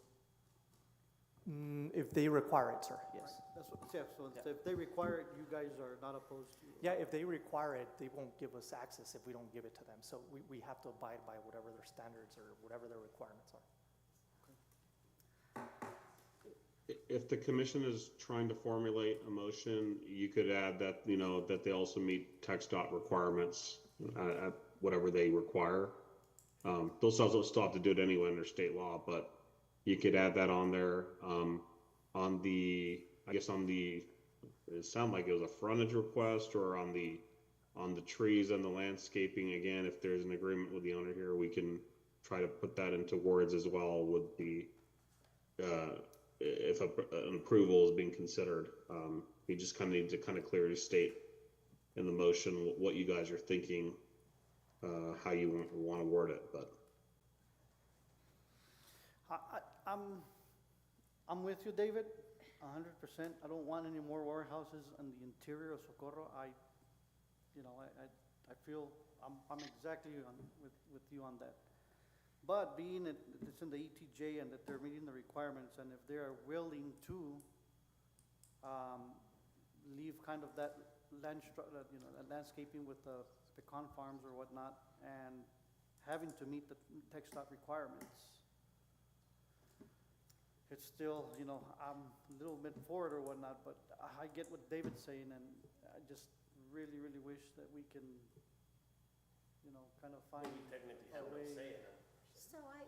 If they require it, sir, yes. That's what, yeah, so if they require it, you guys are not opposed to? Yeah, if they require it, they won't give us access if we don't give it to them, so we have to abide by whatever their standards or whatever their requirements are. If the commission is trying to formulate a motion, you could add that, that they also meet TxDOT requirements, at whatever they require. They'll still have to do it anyway under state law, but you could add that on there. It sounded like it was a frontage request, or on the trees and the landscaping. Again, if there's an agreement with the owner here, we can try to put that into words as well with the, if an approval is being considered. You just kind of need to clearly state in the motion what you guys are thinking, how you want to word it, but. I'm with you, David, 100%. I don't want any more warehouses in the interior of Socorro. I feel I'm exactly with you on that. But being it's in the ETJ and that they're meeting the requirements, and if they are willing to leave kind of that landscaping with the pecan farms or whatnot, and having to meet the tech dot requirements. It's still, I'm a little bit for it or whatnot, but I get what David's saying, and I just really, really wish that we can, kind of find We technically a have no way. say in it. So I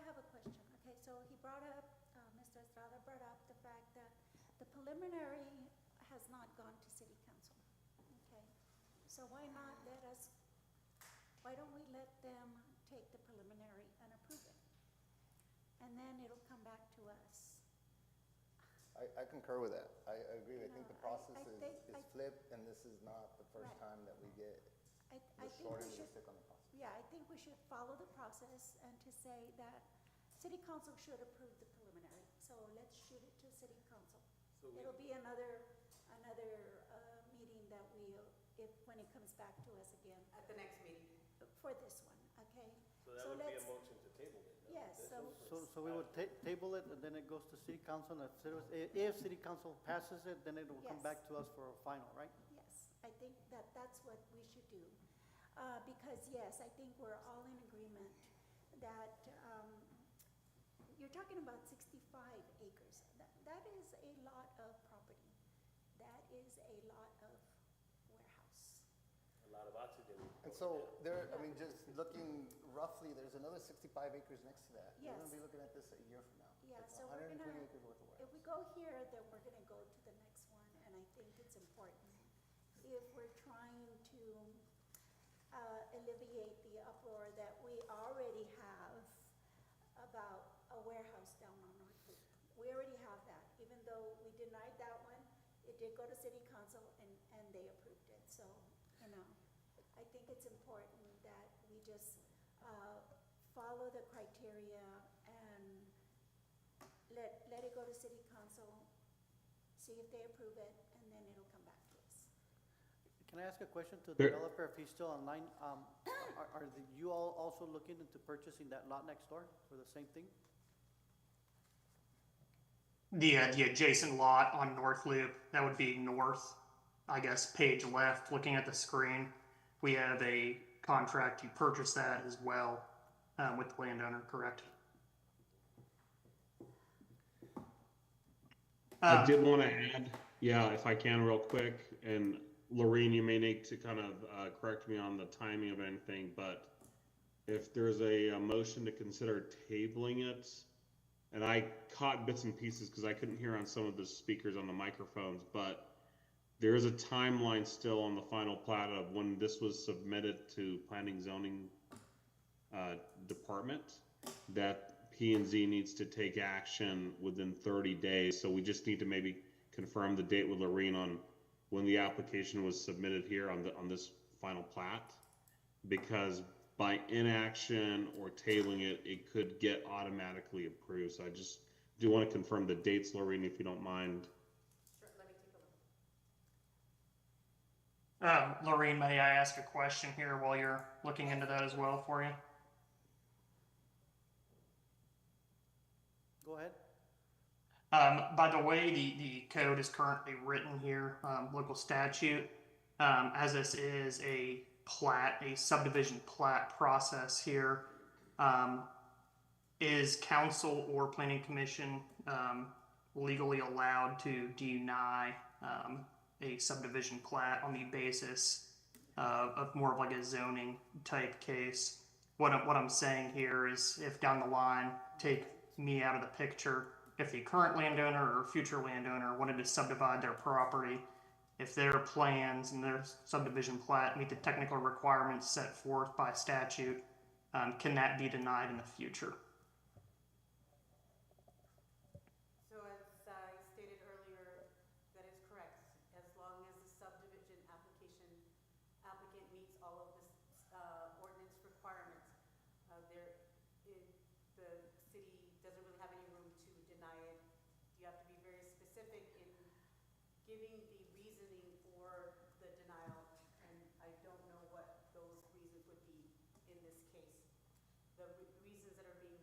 have a question. Okay, so he brought up, Mr. Estrada brought up the fact that the preliminary has not gone to city council. Okay, so why don't we let them take the preliminary and approve it? And then it'll come back to us. I concur with that. I agree. I think the No, process I is think- flipped, and this is not the first Right. time that we get I the think short we end of the should, stick on the process. yeah, I think we should follow the process and to say that city council should approve the preliminary. So let's shoot it to city council. So we- It'll be another meeting that when it comes back to us again At the next meeting. for this one, okay? So that would be a let's- motion to table it, no? Yes, This so- one? So we would table it, and then it goes to city council, and if city council passes it, then it will come Yes. back to us for a final, right? Yes, I think that's what we should do. Because yes, I think we're all in agreement that, you're talking about 65 acres. That is a lot of property. That is a lot of warehouse. A lot of oxygen. And so just looking roughly, there's another 65 acres next to that. We're Yes. gonna be looking at this a year from now. Yeah, It's so we're 120 gonna, acres worth of if warehouse. we go here, then we're gonna go to the next one, and I think it's important. If we're trying to alleviate the uproar that we already have about a warehouse down on North Loop. We already have that, even though we denied that one, it did go to city council and they approved it. So, I think it's important that we just follow the criteria and let it go to city council, see if they approve it, and then it'll come back to us. Can I ask a question to the There- developer if he's still online? Are you all also looking into purchasing that lot next door for the same thing? The adjacent lot on North Loop, that would be north, I guess, page left, looking at the screen. We have a contract to purchase that as well, with the landowner, correct? I did want to add, if I can real quick, and Lorene, you may need to kind of correct me on the timing of anything, but if there's a motion to consider tabling it, and I caught bits and pieces because I couldn't hear on some of the speakers on the microphones, but there is a timeline still on the final plat of when this was submitted to Planning Zoning Department that P&Z needs to take action within 30 days. So we just need to maybe confirm the date with Lorene on when the application was submitted here on this final plat, because by inaction or tabling it, it could get automatically approved. So I just do want to confirm the dates, Lorene, if you don't mind. Sure, let me take a look. Lorene, may I ask a question here while you're looking into that as well for you? Go ahead. By the way, the code is currently written here, local statute, as this is a subdivision plat process here, is council or planning commission legally allowed to deny a subdivision plat on the basis of more of like a zoning type case? What I'm saying here is, if down the line, take me out of the picture, if the current landowner or future landowner wanted to subdivide their property, if their plans and their subdivision plat meet the technical requirements set forth by statute, can that be denied in the future? So as I stated earlier, that is correct. As long as the subdivision applicant meets all of the ordinance requirements, the city doesn't really have any room to deny it. You have to be very specific in giving the reasoning for the denial, and I don't know what those reasons would be in this case. The reasons that are being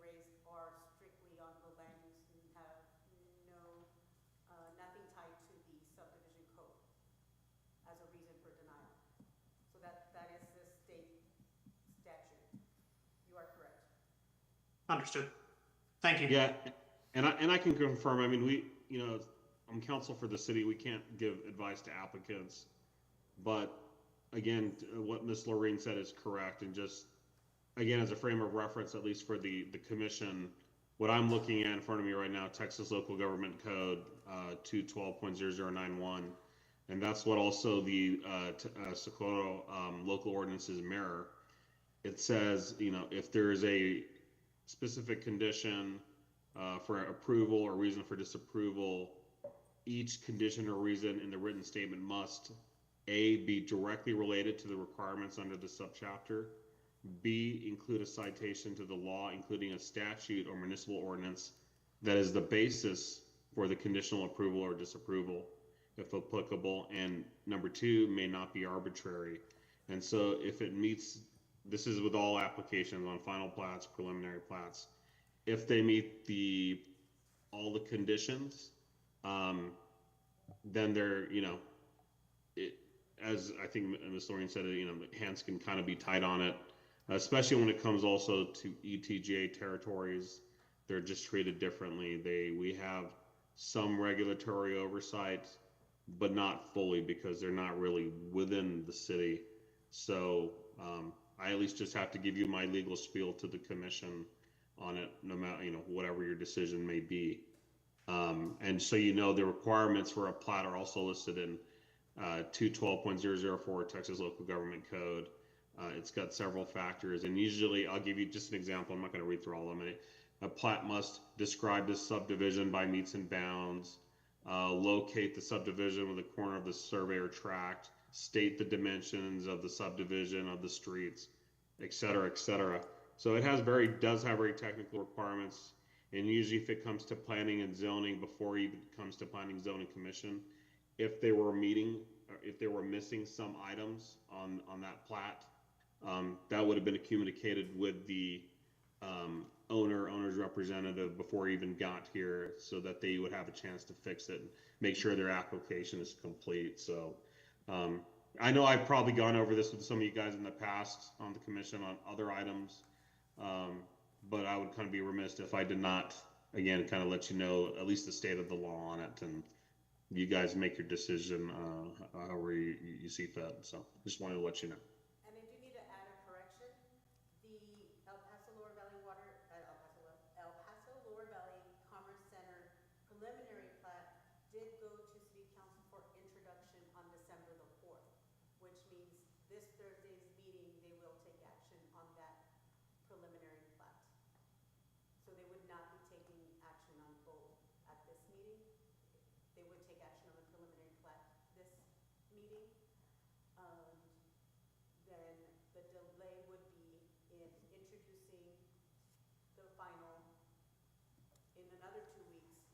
Understood. Thank you. Yeah, and I can confirm, I mean, I'm counsel for the city, we can't give advice to applicants. But again, what Ms. Lorraine said is correct, and just, again, as a frame of reference, at least for the commission, what I'm looking at in front of me right now, Texas Local Government Code 212.0091, and that's what also the Socorro local ordinances mirror. It says, if there's a specific condition for approval or reason for disapproval, each condition or reason in the written statement must A, be directly related to the requirements under the subchapter, B, include a citation to the law, including a statute or municipal ordinance that is the basis for the conditional approval or disapproval, if applicable, and number 2, may not be arbitrary. And so if it meets, this is with all applications on final plats, preliminary plats, if they meet all the conditions, then they're, as I think Ms. Lorraine said, hands can kind of be tied on it, especially when it comes also to ETJ territories. They're just treated differently. We have some regulatory oversight, but not fully because they're not really within the city. So I at least just have to give you my legal spiel to the commission on it, no matter, whatever your decision may be. And so the requirements for a plat are also listed in 212.004 Texas Local Government Code. It's got several factors, and usually I'll give you just an example. I'm not going to read through all of them. A plat must describe the subdivision by meets and bounds, locate the subdivision with the corner of the survey or tract, state the dimensions of the subdivision, of the streets, et cetera, et cetera. So it does have very technical requirements. And usually if it comes to planning and zoning, before it even comes to planning and zoning commission, if they were missing some items on that plat, that would have been communicated with the owner's representative before it even got here, so that they would have a chance to fix it and make sure their application is complete. So I know I've probably gone over this with some of you guys in the past on the commission on other items, but I would kind of be remiss if I did not, again, kind of let you know at least the state of the law on it, and you guys make your decision however you see fit. So just wanted to let you know. And I do need to add a correction. The El Paso Lower Valley El Paso Lower Valley Commerce Center preliminary plat did go to City Council for introduction on December the 4th, which means this Thursday's meeting, they will take action on that preliminary plat. So they would not be taking action on both at this meeting. They would take action on the preliminary plat this meeting. Then the delay would be in introducing the final in another 2 weeks,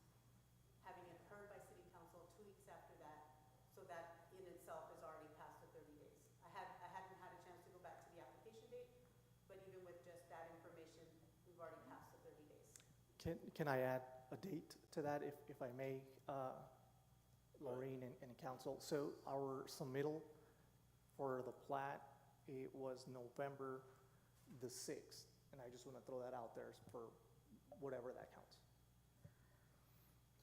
having it heard by City Council 2 weeks after that, so that in itself is already past the 30 days. I hadn't had a chance to go back to the application date, but even with just that information, we've already passed the 30 days. Can I add a date to that, if I may, Laureen and council? So our submittal for the plat, it was November the 6th, and I just want to throw that out there for whatever that counts.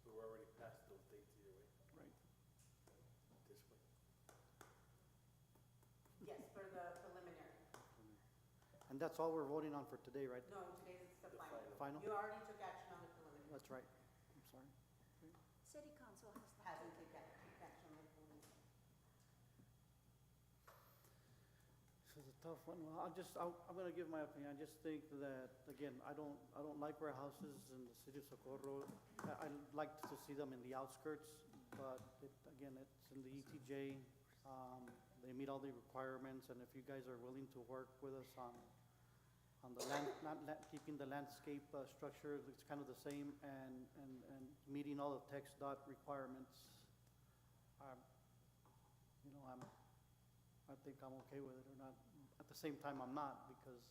So we're already past those dates either way. Right. This way. Yes, for the preliminary. And that's all we're voting on for today, right? No, today's the final. Final? You already took action on the preliminary. That's right. I'm sorry. City council has not. Hasn't taken action on the preliminary. This is a tough one. Well, I'm gonna give my opinion. I just think that, again, I don't like warehouses in the city of Socorro. I like to see them in the outskirts, but again, it's in the ETJ. They meet all the requirements, and if you guys are willing to work with us on the keeping the landscape structure, it's kind of the same, and meeting all the text dot requirements, I think I'm okay with it or not. At the same time, I'm not, because,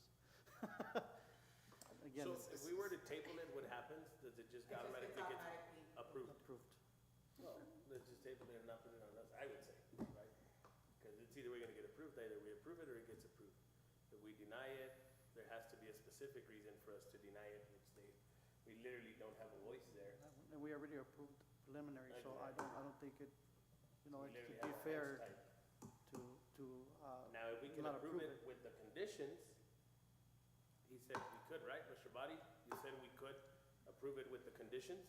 again, So it's if we were to table it, what happens? Does it just automatically get automatically approved? approved. Well, let's just table it and not put it on us, I would say, right? Because it's either we're gonna get approved, either we approve it or it gets approved. If we deny it, there has to be a specific reason for us to deny it, they literally don't have a voice there. And we already approved preliminary, so I don't think it, you know, We it literally should be have a fair voice type. to, Now, if we can not approve approve it with the conditions, he said we could, right, Mr. Body? You said we could approve it with the conditions?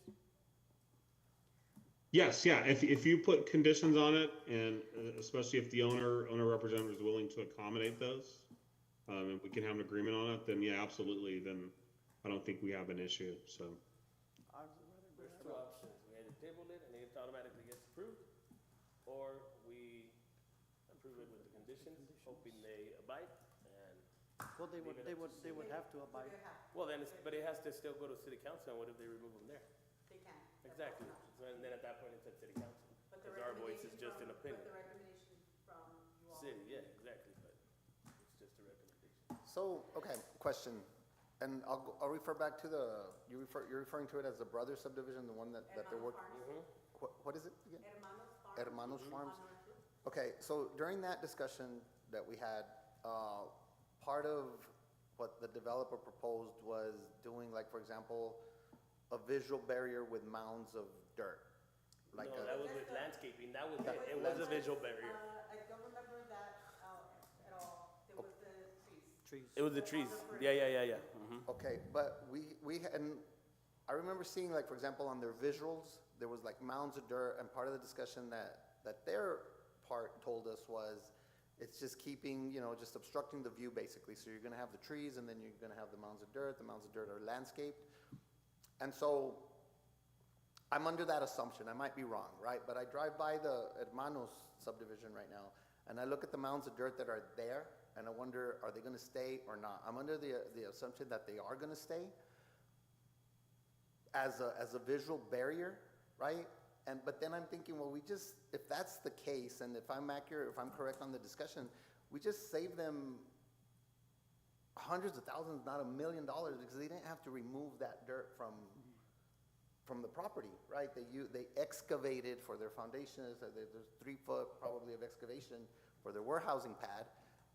Yes, yeah, if you put conditions on it, and especially if the owner representative is willing to accommodate those, and we can have an agreement on it, then yeah, absolutely, then I don't think we have an issue, so. I would rather go There's that two route. options. We either table it and it automatically gets approved, or we approve it with the conditions, hoping they abide, and, Well, they would, Leave it up to they would have to abide. well, then, but it has to still go to city council, and what if they remove them there? They can. Exactly. So, and then at that point, it's at city council. But the Because our voice is recommendation just from- an opinion. But the recommendation from you all. City, yeah, exactly, but it's just a recommendation. So, okay, question, and I'll refer back to you're referring to it as the Brothers subdivision, the one that they're working. What is it again? Hermanos Farms. Hermanos Farms? On North Loop. Okay, so during that discussion that we had, part of what the developer proposed was doing, like, for example, a visual barrier with mounds of dirt. Like No, a- that was with landscaping, that was That- it, it was a visual barrier. I don't remember that at all. It was the trees. Trees. It was the trees, yeah. Mhm. Okay, but and I remember seeing, like, for example, on their visuals, there was like mounds of dirt, and part of the discussion that their part told us was, it's just keeping, just obstructing the view, basically. So you're gonna have the trees, and then you're gonna have the mounds of dirt. The mounds of dirt are landscaped. And so, I'm under that assumption, I might be wrong, right? But I drive by the Hermanos subdivision right now, and I look at the mounds of dirt that are there, and I wonder, are they gonna stay or not? I'm under the assumption that they are gonna stay as a visual barrier, right? But then I'm thinking, well, if that's the case, and if I'm accurate, if I'm correct on the discussion, we just save them hundreds of thousands, not $1 million, because they didn't have to remove that dirt from the property, right? They excavated for their foundations, there's 3 foot probably of excavation for their warehousing pad,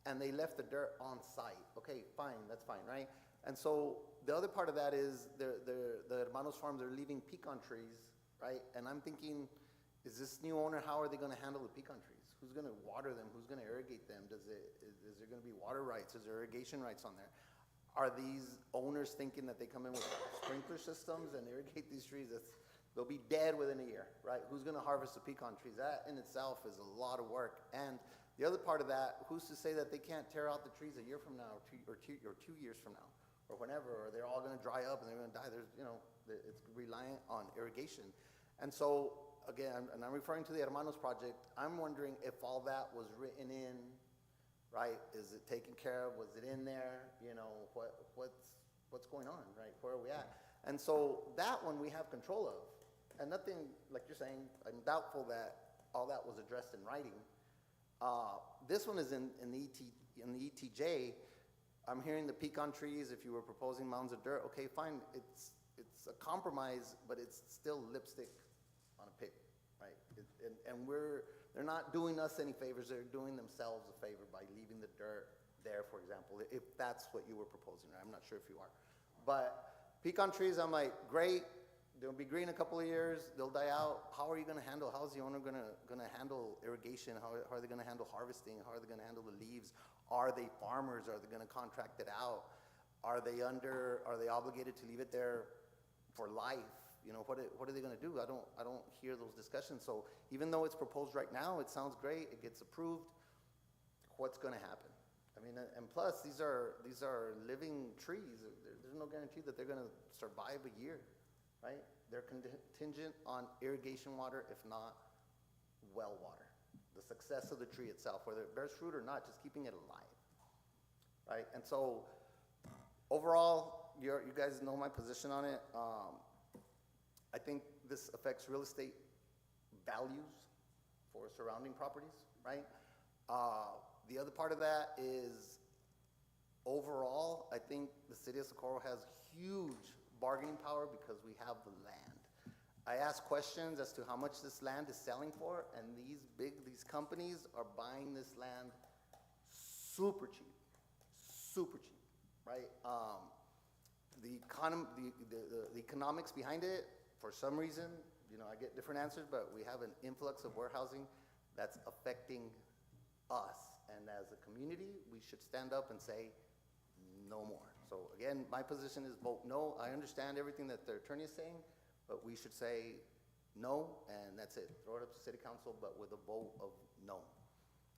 and they left the dirt on site. Okay, fine, that's fine, right? And so the other part of that is the Hermanos Farms are leaving pecan trees, right? And I'm thinking, is this new owner, how are they gonna handle the pecan trees? Who's gonna water them? Who's gonna irrigate them? Is there gonna be water rights? Is there irrigation rights on there? Are these owners thinking that they come in with sprinkler systems and irrigate these trees? They'll be dead within a year, right? Who's gonna harvest the pecan trees? That in itself is a lot of work. And the other part of that, who's to say that they can't tear out the trees a year from now, or 2 years from now, or whenever, or they're all gonna dry up and they're gonna die? It's reliant on irrigation. And so, again, and I'm referring to the Hermanos project, I'm wondering if all that was written in, right? Is it taken care of? Was it in there? What's going on, right? Where are we at? And so that one we have control of. And nothing, like you're saying, I'm doubtful that all that was addressed in writing. This one is in the ETJ. I'm hearing the pecan trees, if you were proposing mounds of dirt, okay, fine, it's a compromise, but it's still lipstick on a pig, right? They're not doing us any favors, they're doing themselves a favor by leaving the dirt there, for example, if that's what you were proposing, right? I'm not sure if you are. But pecan trees, I'm like, great, they'll be green a couple of years, they'll die out. How are you gonna handle, how's the owner gonna handle irrigation? How are they gonna handle harvesting? How are they gonna handle the leaves? Are they farmers? Are they gonna contract it out? Are they obligated to leave it there for life? What are they gonna do? I don't hear those discussions. So even though it's proposed right now, it sounds great, it gets approved, what's gonna happen? I mean, and plus, these are living trees. There's no guarantee that they're gonna survive a year, right? They're contingent on irrigation water, if not well water. The success of the tree itself, whether it bears fruit or not, just keeping it alive, right? And so, overall, you guys know my position on it. I think this affects real estate values for surrounding properties, right? The other part of that is, overall, I think the city of Socorro has huge bargaining power because we have the land. I asked questions as to how much this land is selling for, and these companies are buying this land super cheap, right? the economics behind it, for some reason, I get different answers, but we have an influx of warehousing that's affecting us. And as a community, we should stand up and say, no more. So again, my position is vote no. I understand everything that the attorney is saying, but we should say no, and that's it. Throw it up to city council, but with a vote of no.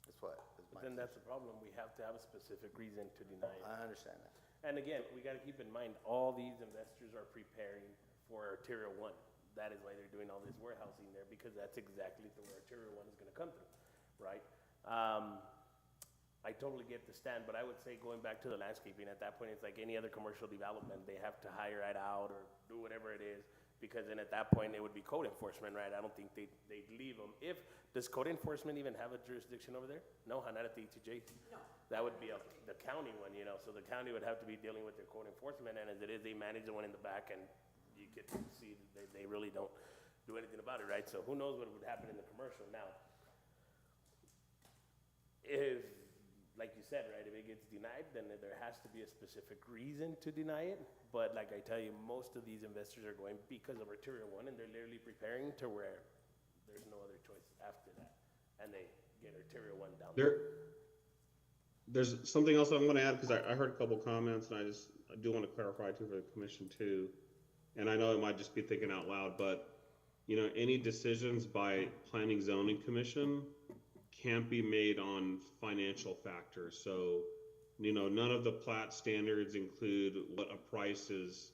That's what is my But then that's the position. problem. We have to have a specific reason to deny it. I understand that. And again, we gotta keep in mind, all these investors are preparing for Arterial One. That is why they're doing all this warehousing there, because that's exactly where Arterial One is gonna come through, right? I totally get the stand, but I would say going back to the landscaping, at that point, it's like any other commercial development, they have to hire it out or do whatever it is, because then at that point, it would be code enforcement, right? I don't think they'd leave them. Does code enforcement even have a jurisdiction over there? No, not at the ETJ? No. That would be the county one, so the county would have to be dealing with their code enforcement, and as it is, they manage the one in the back, and you get to see that they really don't do anything about it, right? So who knows what would happen in the commercial. Now, if, like you said, right, if it gets denied, then there has to be a specific reason to deny it. But like I tell you, most of these investors are going because of Arterial One, and they're literally preparing to where there's no other choice after that. And they get Arterial One down there. There's something else I'm gonna add, because I heard a couple comments, and I do want to clarify too for the commission too. And I know it might just be thinking out loud, but, any decisions by Planning Zoning Commission can't be made on financial factors. So, none of the plat standards include what a price is.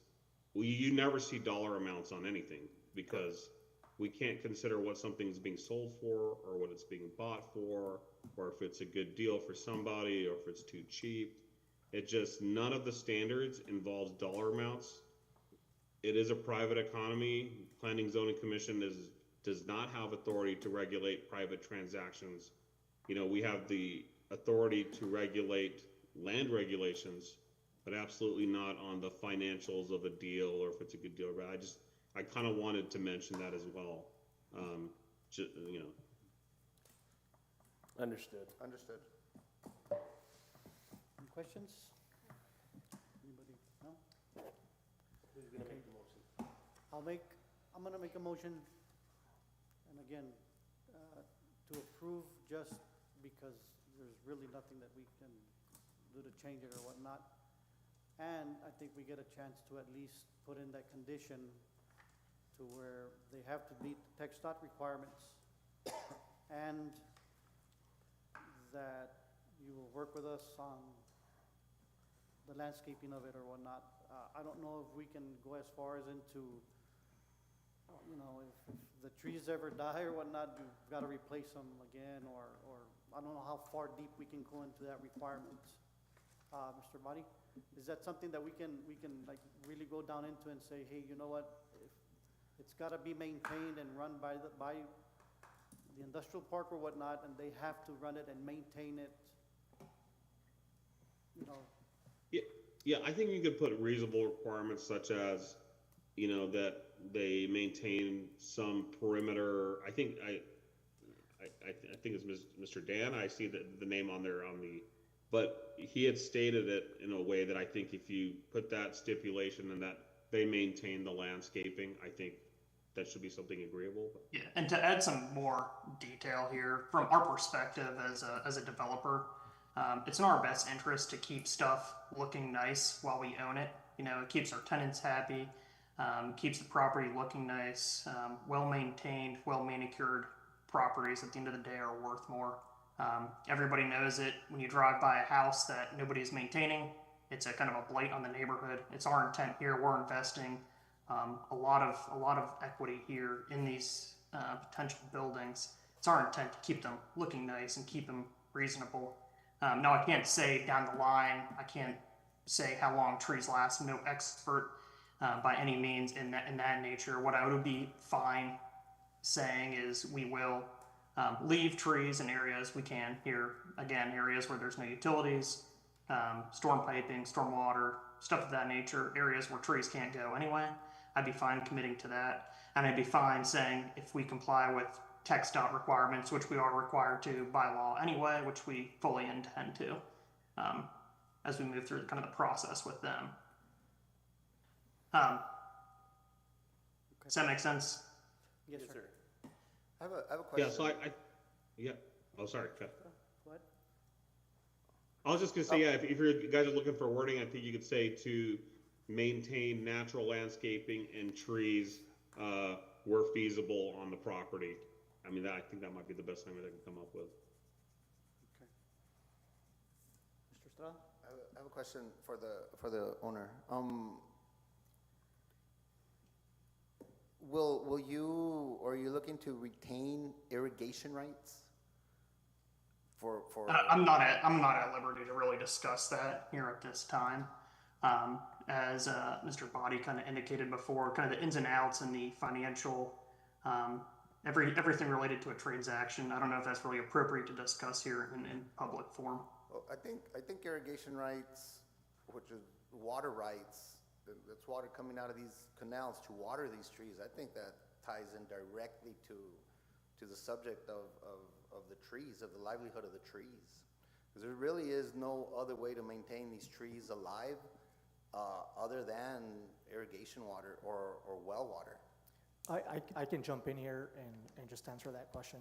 You never see dollar amounts on anything, because we can't consider what something's being sold for, or what it's being bought for, or if it's a good deal for somebody, or if it's too cheap. None of the standards involves dollar amounts. It is a private economy. Planning Zoning Commission does not have authority to regulate private transactions. We have the authority to regulate land regulations, but absolutely not on the financials of a deal, or if it's a good deal. I kind of wanted to mention that as well. Understood. Understood. Any questions? Anybody? No? Who's gonna make the motion? I'm gonna make a motion, and again, to approve just because there's really nothing that we can do to change it or whatnot. And I think we get a chance to at least put in that condition to where they have to meet text dot requirements, and that you will work with us on the landscaping of it or whatnot. I don't know if we can go as far as into, if the trees ever die or whatnot, you've got to replace them again, or I don't know how far deep we can go into that requirement. Mr. Body, is that something that we can like really go down into and say, hey, you know what, if it's got to be maintained and run by the industrial park or whatnot, and they have to run it and maintain it, Yeah, I think you could put reasonable requirements such as, that they maintain some perimeter. I think it's Mr. Dan. I see the name on there but he had stated it in a way that I think if you put that stipulation and that they maintain the landscaping, I think that should be something agreeable. Yeah, and to add some more detail here, from our perspective as a developer, it's in our best interest to keep stuff looking nice while we own it. It keeps our tenants happy, keeps the property looking nice. Well-maintained, well-manicured properties at the end of the day are worth more. Everybody knows it. When you drive by a house that nobody's maintaining, it's a kind of a blight on the neighborhood. It's our intent here. We're investing a lot of equity here in these potential buildings. It's our intent to keep them looking nice and keep them reasonable. Now, I can't say down the line, I can't say how long trees last. I'm no expert by any means in that nature. What I would be fine saying is we will leave trees in areas we can here. Again, areas where there's no utilities, storm piping, storm water, stuff of that nature, areas where trees can't go anyway. I'd be fine committing to that. And I'd be fine saying if we comply with text dot requirements, which we are required to by law anyway, which we fully intend to, as we move through kind of the process with them. Does that make sense? Yes, sir. I have a Yeah, question. so yeah, oh, sorry, Jeff. Go ahead. I was just gonna say, yeah, if you guys are looking for wording, I think you could say to maintain natural landscaping and trees, where feasible on the property. I mean, I think that might be the best thing that I can come up with. Okay. Mr. Estrada? I have a question for the owner. Will you, or are you looking to retain irrigation rights? For I'm not at liberty to really discuss that here at this time. As Mr. Body kind of indicated before, kind of the ins and outs and the financial, everything related to a transaction. I don't know if that's really appropriate to discuss here in public forum. Well, I think irrigation rights, which is water rights, that's water coming out of these canals to water these trees. I think that ties in directly to the subject of the trees, of the livelihood of the trees. Because there really is no other way to maintain these trees alive other than irrigation water or well water. I can jump in here and just answer that question.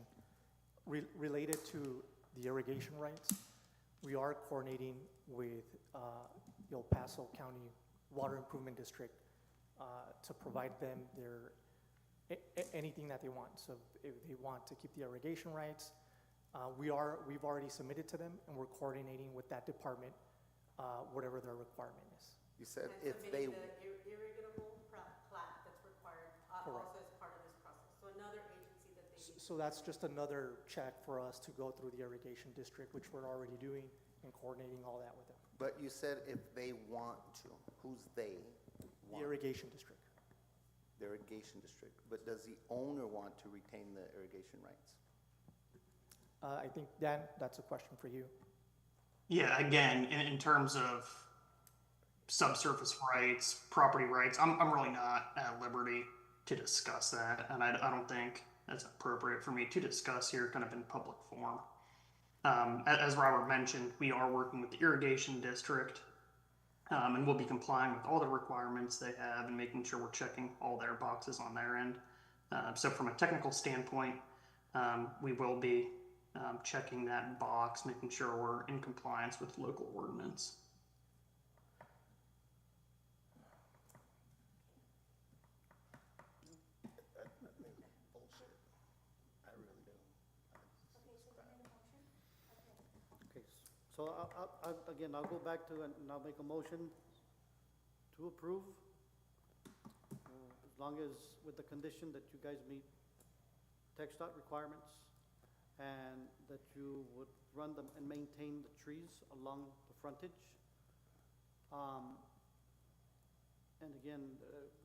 Related to the irrigation rights, we are coordinating with El Paso County Water Improvement District to provide them anything that they want. So if they want to keep the irrigation rights, we've already submitted to them, and we're coordinating with that department, whatever their requirement is. You said And if they, submitting the irrigable plat that's required Correct. also as part of this process. So another agency that they need. So that's just another check for us to go through the irrigation district, which we're already doing, and coordinating all that with them. but you said if they want to. Who's they? The irrigation district. The irrigation district. But does the owner want to retain the irrigation rights? I think, Dan, that's a question for you. Yeah, again, in terms of subsurface rights, property rights, I'm really not at liberty to discuss that, and I don't think that's appropriate for me to discuss here kind of in public forum. As Robert mentioned, we are working with the irrigation district, and we'll be complying with all the requirements they have and making sure we're checking all their boxes on their end. So from a technical standpoint, we will be checking that box, making sure we're in compliance with local ordinance. I really do. Okay, so again, I'll go back to, and I'll make a motion to approve, as long as, with the condition that you guys meet TxDOT requirements, and that you would run them and maintain the trees along the frontage. And again,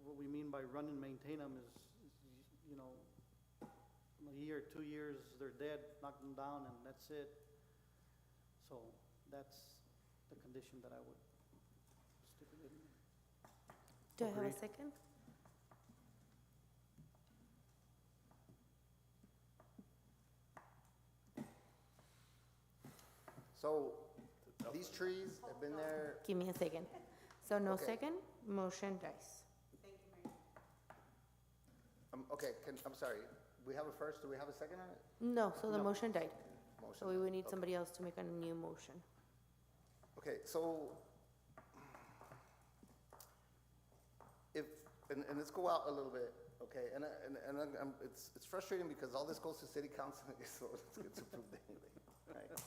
what we mean by run and maintain them is, you know, in a year, 2 years, they're dead, knock them down, and that's it. So that's the condition that I would stipulate. Do I have a Agreed. second? So these trees have been there. Give me a second. So no Okay. second, motion dies. Thank you, Mayor. Okay, I'm sorry. We have a first. Do we have a second on it? No, so the No. motion died. Motion. So we would need Okay. somebody else to make a new motion. Okay, so if, and let's go out a little bit, okay? And it's frustrating because all this goes to city council, so it gets approved anyway, right?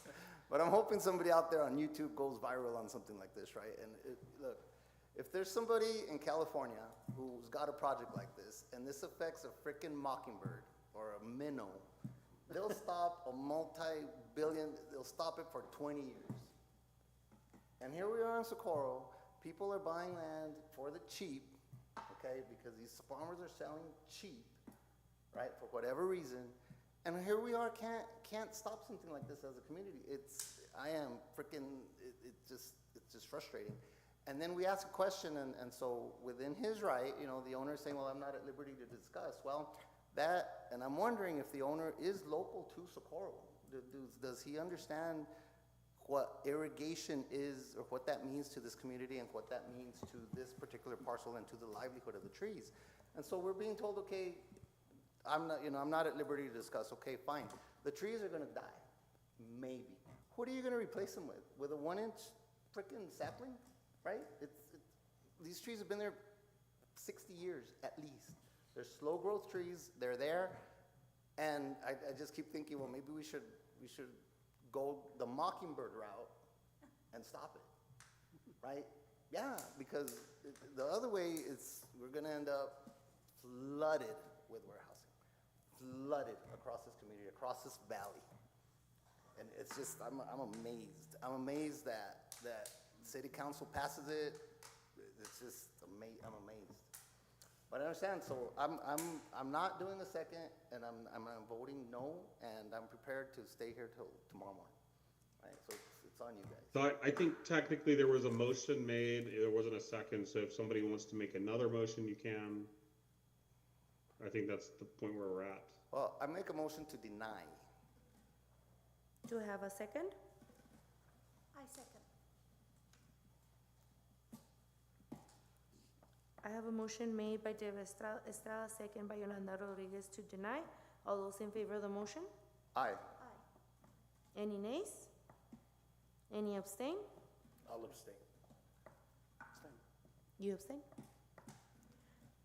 But I'm hoping somebody out there on YouTube goes viral on something like this, right? And look, if there's somebody in California who's got a project like this, and this affects a frickin' mockingbird or a minnow, they'll stop a they'll stop it for 20 years. And here we are in Socorro, people are buying land for the cheap, okay, because these farmers are selling cheap, right, for whatever reason. And here we are, can't stop something like this as a community. It's just frustrating. And then we ask a question, and so within his right, you know, the owner is saying, well, I'm not at liberty to discuss. Well, and I'm wondering if the owner is local to Socorro. Does he understand what irrigation is, or what that means to this community and what that means to this particular parcel and to the livelihood of the trees. And so we're being told, okay, I'm not at liberty to discuss, okay, fine. The trees are gonna die, maybe. What are you gonna replace them with? With a 1-inch frickin' sapling, right? These trees have been there 60 years at least. They're slow growth trees, they're there. And I just keep thinking, well, maybe we should go the mockingbird route and stop it, right? Yeah, because the other way we're gonna end up flooded with warehousing, flooded across this community, across this valley. And it's just, I'm amazed. I'm amazed that city council passes it. It's just I'm amazed. But I understand, so I'm not doing a second, and I'm voting no, and I'm prepared to stay here till tomorrow morning. Right, so it's on you guys. So I think technically there was a motion made, there wasn't a second, so if somebody wants to make another motion, you can. I think that's the point where we're at. Well, I make a motion to deny. Do I have a second? I second. I have a motion made by Dave Estrada, second by Yolanda Rodriguez to deny. All those in favor of the motion? Aye. Aye. Any nays? Any abstain? I'll abstain. You abstain?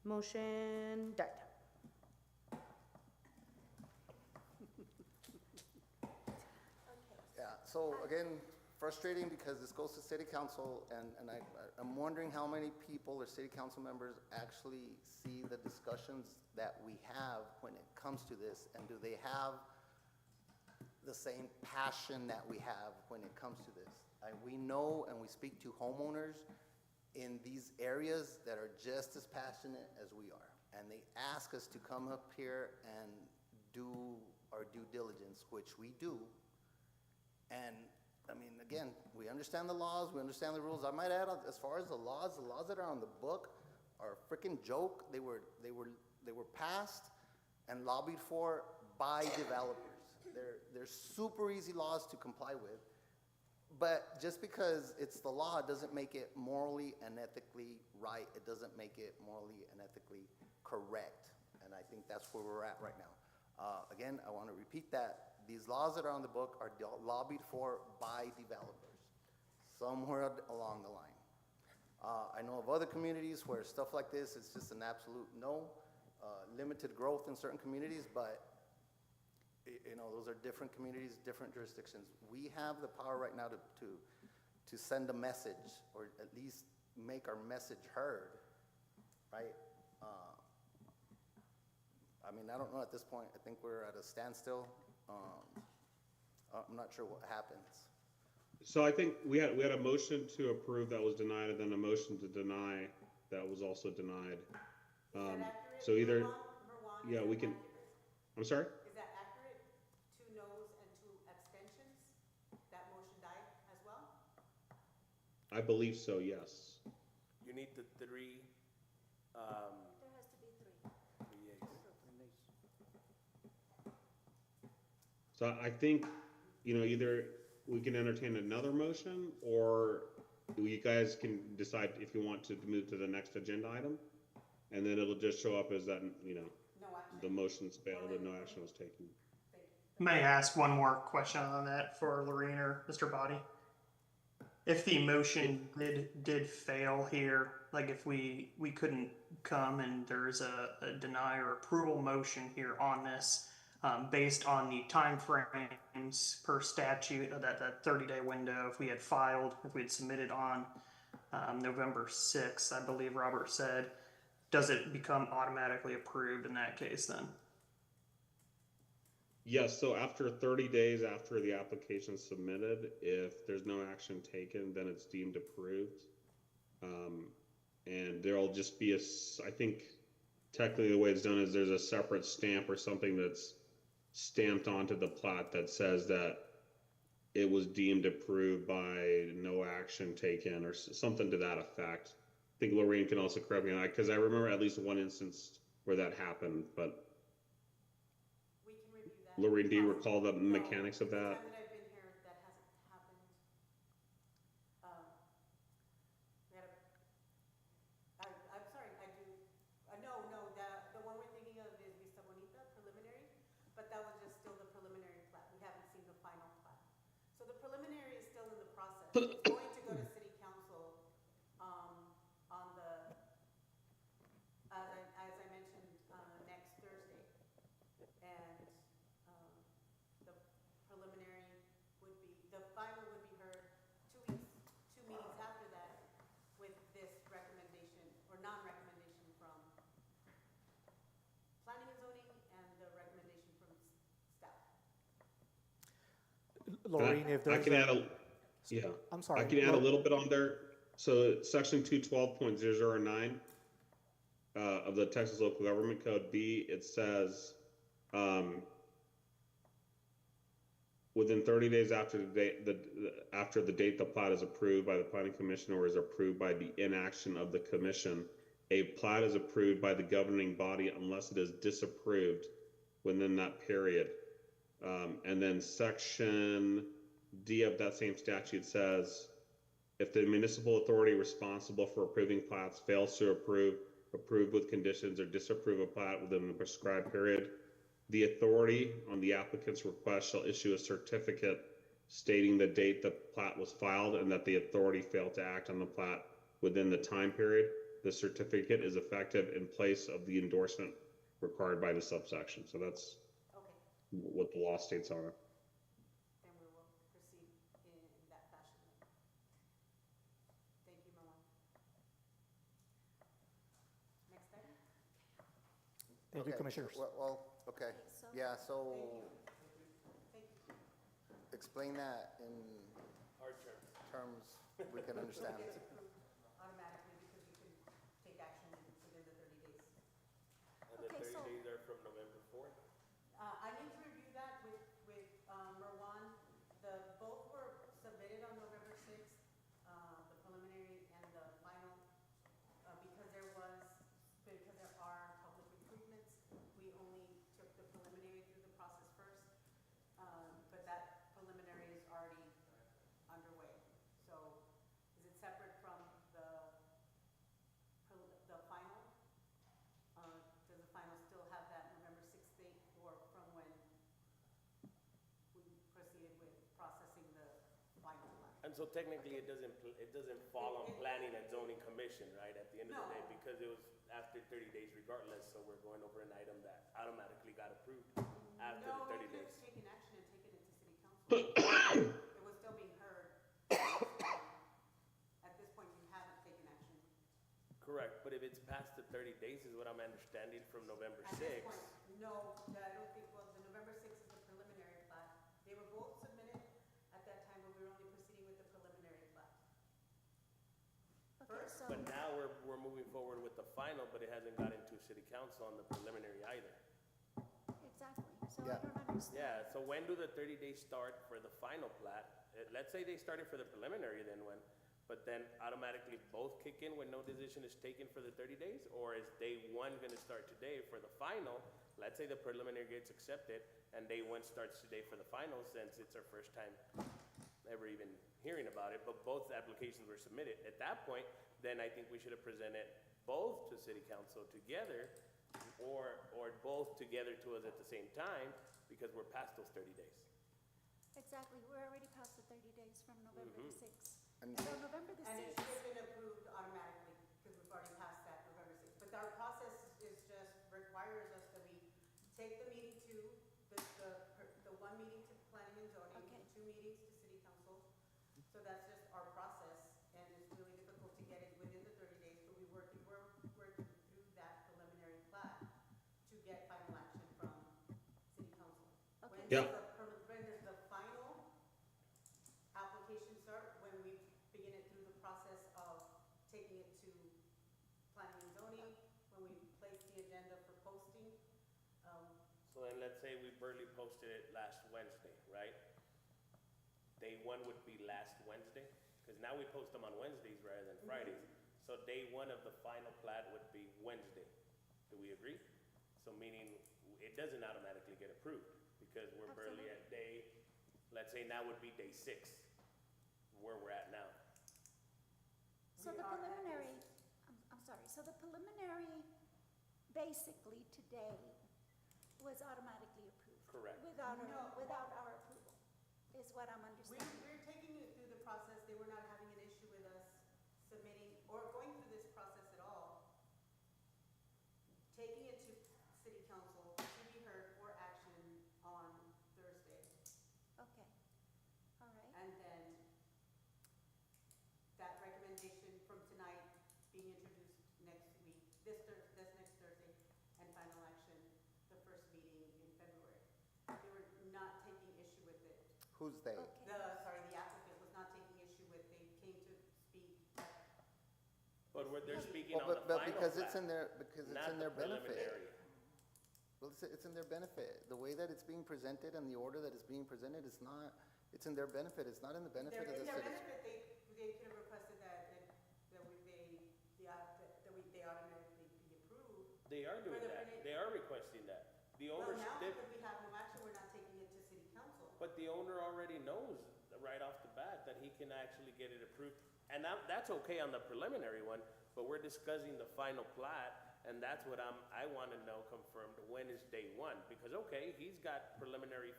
Motion died. Yeah, so again, frustrating because this goes to city council, and I'm wondering how many people or city council members actually see the discussions that we have when it comes to this, and do they have the same passion that we have when it comes to this? We know and we speak to homeowners in these areas that are just as passionate as we are, and they ask us to come up here and do our due diligence, which we do. And I mean, again, we understand the laws, we understand the rules. I might add, as far as the laws that are on the book are a freaking joke. They were passed and lobbied for by developers. They're super easy laws to comply with, but just because it's the law doesn't make it morally and ethically right. It doesn't make it morally and ethically correct, and I think that's where we're at right now. Again, I want to repeat that. These laws that are on the book are lobbied for by developers somewhere along the line. I know of other communities where stuff like this is just an absolute no, limited growth in certain communities, but those are different communities, different jurisdictions. We have the power right now to send a message, or at least make our message heard, right? I mean, I don't know at this point. I think we're at a standstill. I'm not sure what happens. So I think we had a motion to approve that was denied, and then a motion to deny that was also denied. So either, yeah, we can, I'm sorry? Is that accurate? 2 noes and 2 abstentions? That motion died as well? I believe so, yes. You need the 3, There has to be 3. 3 yeas. So I think, either we can entertain another motion, or you guys can decide if you want to move to the next agenda item, and then it'll just show up as that, No action. the motion's failed and no action was taken. May I ask one more question on that for Lorraine or Mr. Body? If the motion did fail here, like if we couldn't come and there's a deny or approval motion here on this, based on the timeframes per statute of that 30-day window, if we had submitted on November 6th, I believe Robert said, does it become automatically approved in that case then? Yes, so after 30 days after the application is submitted, if there's no action taken, then it's deemed approved. And there'll just be I think technically the way it's done is there's a separate stamp or something that's stamped onto the plat that says that it was deemed approved by no action taken or something to that effect. I think Lorraine can also correct me on that, because I remember at least one instance where that happened, but We can review that. Lorraine, do you recall the mechanics of that? The time that I've been here, that hasn't happened. Laureen, if I there's can add a, yeah. I'm sorry. I can add a Lo- little bit on there. So section 212.009 of the Texas Local Government Code B, it says, within 30 days after after the date the plat is approved by the planning commission or is approved by the inaction of the commission, a plat is approved by the governing body unless it is disapproved within that period. And then section D of that same statute says, if the municipal authority responsible for approving plats fails to approve with conditions, or disapprove a plat within the prescribed period, the authority on the applicant's request shall issue a certificate stating the date the plat was filed and that the authority failed to act on the plat within the time period. The certificate is effective in place of the endorsement required by the subsection. So that's Okay, what the law states on it. then we will proceed in that fashion. Thank you, Marwan. Next item? Thank you, Okay, Commissioners. Well, okay, So- yeah, so Thank you. explain that in Our terms. terms we can understand. It's approved automatically because you can take action within the 30 days. And the Okay, 30 so- days are from November 4th? I need to review that with Marwan. Both were submitted on November 6th, the preliminary and the final, because there are public improvements. We only took the preliminary through the process first, but that preliminary is already underway. So is it separate from the final? Does the final still have that November 6th date, or from when we proceeded with processing the final plan? And so technically, it doesn't fall on planning and zoning commission, right, at the end of the day? No. Because it was after 30 days regardless, so we're going over an item that automatically got approved after the 30 No, you days. could have taken action and taken it to city council. It was still being heard. At this point, you haven't taken action. Correct, but if it's past the 30 days is what I'm understanding from November At this 6th. point, no, I don't think, well, the November 6th is the preliminary plat. They were both submitted at that time, but we were only proceeding with the preliminary plat. Okay, so, But now we're moving forward with the final, but it hasn't gotten to city council on the preliminary either. exactly, so I Yeah. don't understand. Yeah, so when do the 30 days start for the final plat? Let's say they started for the preliminary, then when? But then automatically both kick in when no decision is taken for the 30 days? Or is day one gonna start today for the final? Let's say the preliminary gets accepted and day one starts today for the final, since it's our first time ever even hearing about it, but both applications were submitted. At that point, then I think we should have presented both to city council together, or both together to us at the same time, because we're past those 30 days. Exactly, we're already past the 30 days from November the 6th. And So November the And it 6th, should have been approved automatically, because we've already passed that November 6th. But our process is just requires us that we take the meeting to, the one meeting to planning and zoning, Okay. 2 meetings to city council. So that's just our process, and it's really difficult to get it within the 30 days, but we're working through that preliminary plat to get final action from city council. Okay. Yeah. When does the final application start? When we begin it through the process of taking it to planning and zoning, when we place the agenda for posting? So then let's say we barely posted it last Wednesday, right? Day one would be last Wednesday, because now we post them on Wednesdays rather than Fridays. So day one of the final plat would be Wednesday. Do we agree? So meaning it doesn't automatically get approved, because we're barely at day, let's say now would be day 6, where we're at now. so We the are at preliminary, this. I'm sorry, so the preliminary basically today was automatically approved? Correct. Without No. without our approval, is what I'm understanding. We're taking it through the process. They were not having an issue with us submitting or going through this process at all. Taking it to city council to be heard for action on Thursday. Okay, all right. And then that recommendation from tonight being introduced next week, this next Thursday, and final action the first meeting in February. They were not taking issue with it. who's they? Okay. they're speaking Well, on the but final because it's plat, in their, because it's not in the their benefit. preliminary. Well, it's in their benefit. The way that it's being presented and the order that it's being presented is not, it's in their benefit. It's not in the benefit of the In their citizens. benefit, they could have requested that they automatically be approved. They are doing the that. minute- They are requesting that. The Well, owner, now, because we have no action, we're not taking it to city council. but the owner already knows right off the bat that he can actually get it approved. And that's okay on the preliminary one, but we're discussing the final plat, and that's what I want to know confirmed, when is day one? Because, okay, he's got preliminary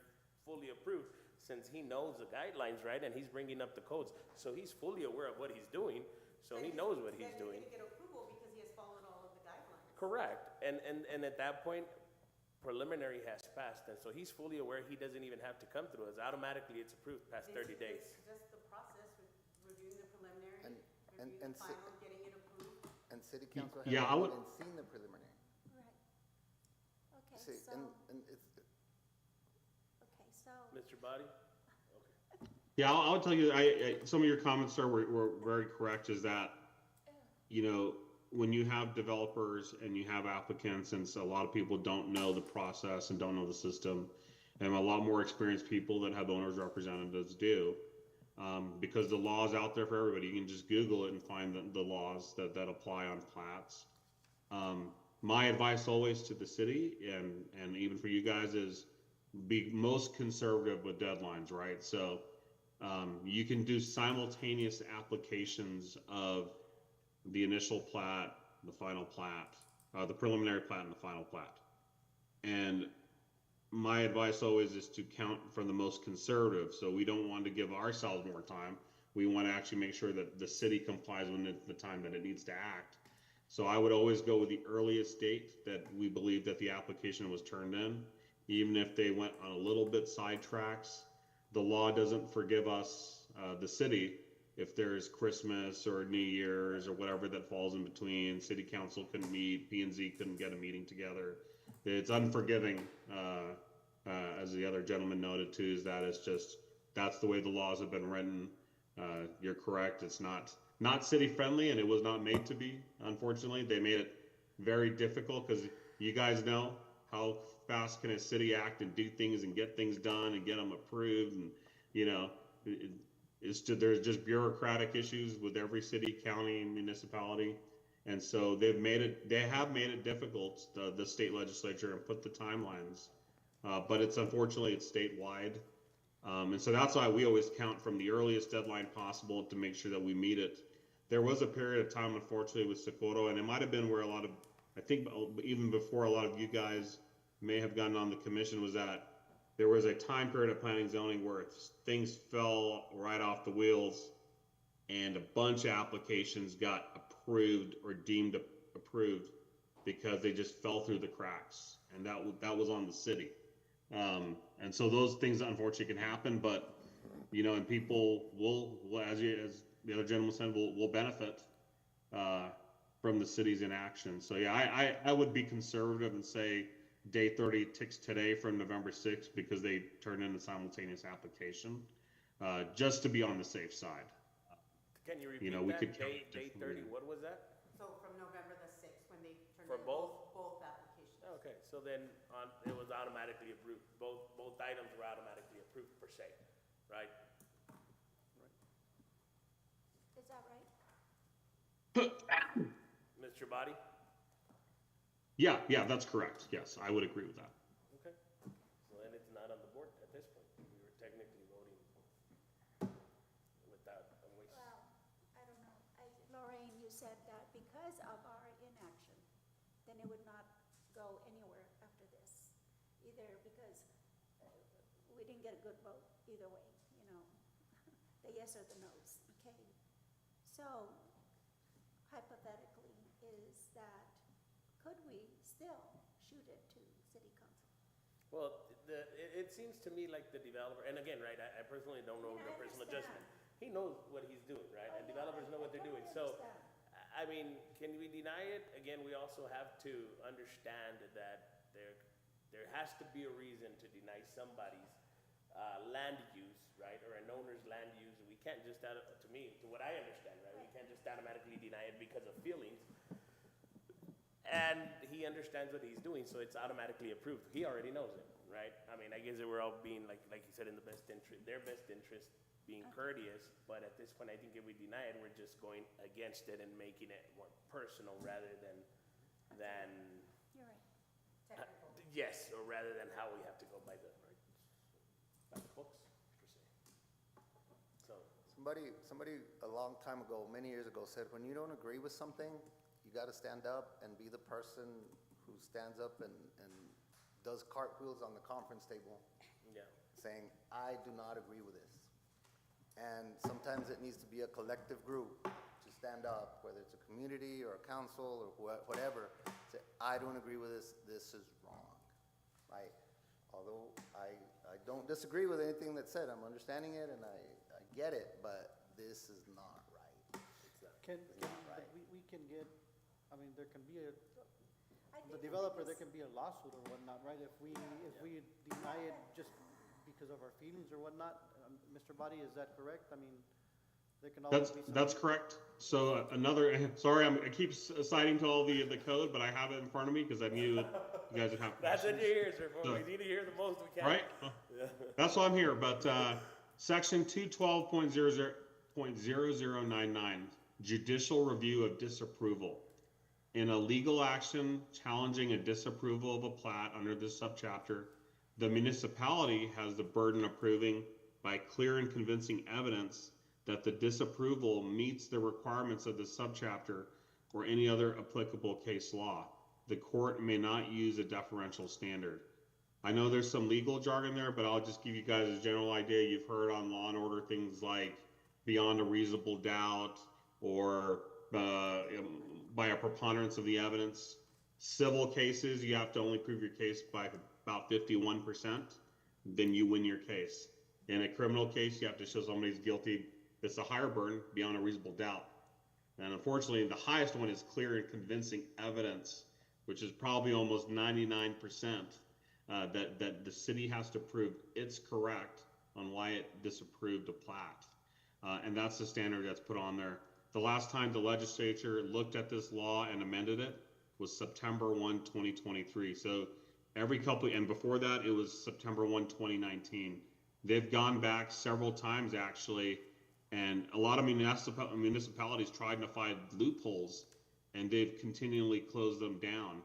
fully approved, since he knows the guidelines, right, and he's bringing up the codes. So he's fully aware of what he's doing, so he knows what he's doing. Then he can get approval because he has followed all of the guidelines. Correct, and at that point, preliminary has passed, and so he's fully aware he doesn't even have to come through us. Automatically, it's approved past 30 days. It's just the process, reviewing the preliminary, And- reviewing and the si- final, getting it approved. And city council Yeah, I hasn't would- even seen the preliminary. Right. Okay, See, so, and it's, okay, so, Mr. Body? Yeah, I'll tell you, some of your comments, sir, were very correct, is that, you know, when you have developers and you have applicants, and so a lot of people don't know the process and don't know the system, and a lot more experienced people that have owners representatives do, because the law is out there for everybody. You can just Google it and find the laws that apply on plats. My advice always to the city and even for you guys is be most conservative with deadlines, right? So you can do simultaneous applications of the initial plat, the final plat, the preliminary plat and the final plat. And my advice always is to count from the most conservative. So we don't want to give ourselves more time. We want to actually make sure that the city complies within the time that it needs to act. So I would always go with the earliest date that we believe that the application was turned in, even if they went on a little bit sidetracks. The law doesn't forgive us, the city, if there's Christmas or New Year's or whatever that falls in between. City council couldn't meet, P&Z couldn't get a meeting together. It's unforgiving, as the other gentleman noted too, is that it's just, that's the way the laws have been written. You're correct, it's not city friendly, and it was not made to be, unfortunately. They made it very difficult, because you guys know how fast can a city act and do things and get things done and get them approved, and you know, it's just, there's just bureaucratic issues with every city, county, and municipality. And so they have made it difficult, the state legislature, and put the timelines. But it's unfortunately, it's statewide. And so that's why we always count from the earliest deadline possible to make sure that we meet it. There was a period of time, unfortunately, with Socorro, and it might have been where a lot of, I think even before a lot of you guys may have gotten on the commission, was that there was a time period of planning zoning where things fell right off the wheels, and a bunch of applications got approved or deemed approved because they just fell through the cracks, and that was on the city. And so those things unfortunately can happen, but you know, and people will, as the other gentleman said, will benefit from the city's inaction. So yeah, I would be conservative and say day 30 ticks today from November 6th, because they turned in a simultaneous application, just to be on the safe side. Can you repeat know, we that? could count Day differently. 30, what was that? So from November the 6th, when they turned For in both? both applications. Okay, so then it was automatically approved. Both items were automatically approved per se, right? is that right? Mr. Body? Yeah, that's correct. Yes, I would agree with that. Okay. So then it's not on the board at this point. We were technically voting without a waste. Well, I don't know. Lorraine, you said that because of our inaction, then it would not go anywhere after this, either because we didn't get a good vote either way, you know, the yes or the no's, okay? So hypothetically, is that, could we still shoot it to city council? Well, it seems to me like the developer, and again, right, I personally don't know Yeah, the I personal understand. judgment. He knows what he's doing, right? Oh, And yeah, developers know what they're doing. I So, understand. I mean, can we deny it? Again, we also have to understand that there has to be a reason to deny somebody's land use, right? Or an owner's land use. We can't just, to me, to what I understand, right? We can't just just automatically deny it because of feelings. And he understands what he's doing, so it's automatically approved. He already knows it, right? I mean, I guess that we're all being, like you said, in the best interest, their best interest, being courteous, but at this point, I think if we deny it, we're just going against it and making it more personal rather than, You're right. yes, or rather than how we have to go by the books, per se. So, Somebody a long time ago, many years ago, said, when you don't agree with something, you gotta stand up and be the person who stands up and does cartwheels on the conference table, yeah. saying, I do not agree with this. And sometimes it needs to be a collective group to stand up, whether it's a community or a council or whatever, say, I don't agree with this is wrong, right? Although I don't disagree with anything that's said, I'm understanding it and I get it, but this is not right. But we can get, I mean, there can be I the think developer, there this- can be a lawsuit or whatnot, right? If we deny it just because of our feelings or whatnot, Mr. Body, is that correct? I mean, there can always be. That's correct. So sorry, I keep citing to all the code, but I have it in front of me because I knew that you guys would have That's what questions. you're here, sir, for. So- We need to hear the most we can. Right? That's why I'm here, but, section 212.00.0099, judicial review of disapproval. In a legal action challenging a disapproval of a plat under this subchapter, the municipality has the burden of proving by clear and convincing evidence that the disapproval meets the requirements of the subchapter or any other applicable case law. The court may not use a deferential standard. I know there's some legal jargon there, but I'll just give you guys a general idea. You've heard on Law and Order things like beyond a reasonable doubt or by a preponderance of the evidence. Civil cases, you have to only prove your case by about 51%, then you win your case. In a criminal case, you have to show somebody's guilty. It's a higher burden, beyond a reasonable doubt. And unfortunately, the highest one is clear and convincing evidence, which is probably almost 99%, that the city has to prove it's correct on why it disapproved a plat. And that's the standard that's put on there. The last time the legislature looked at this law and amended it was September 1, 2023. So every couple, and before that, it was September 1, 2019. They've gone back several times, actually, and a lot of municipalities tried to find loopholes, and they've continually closed them down.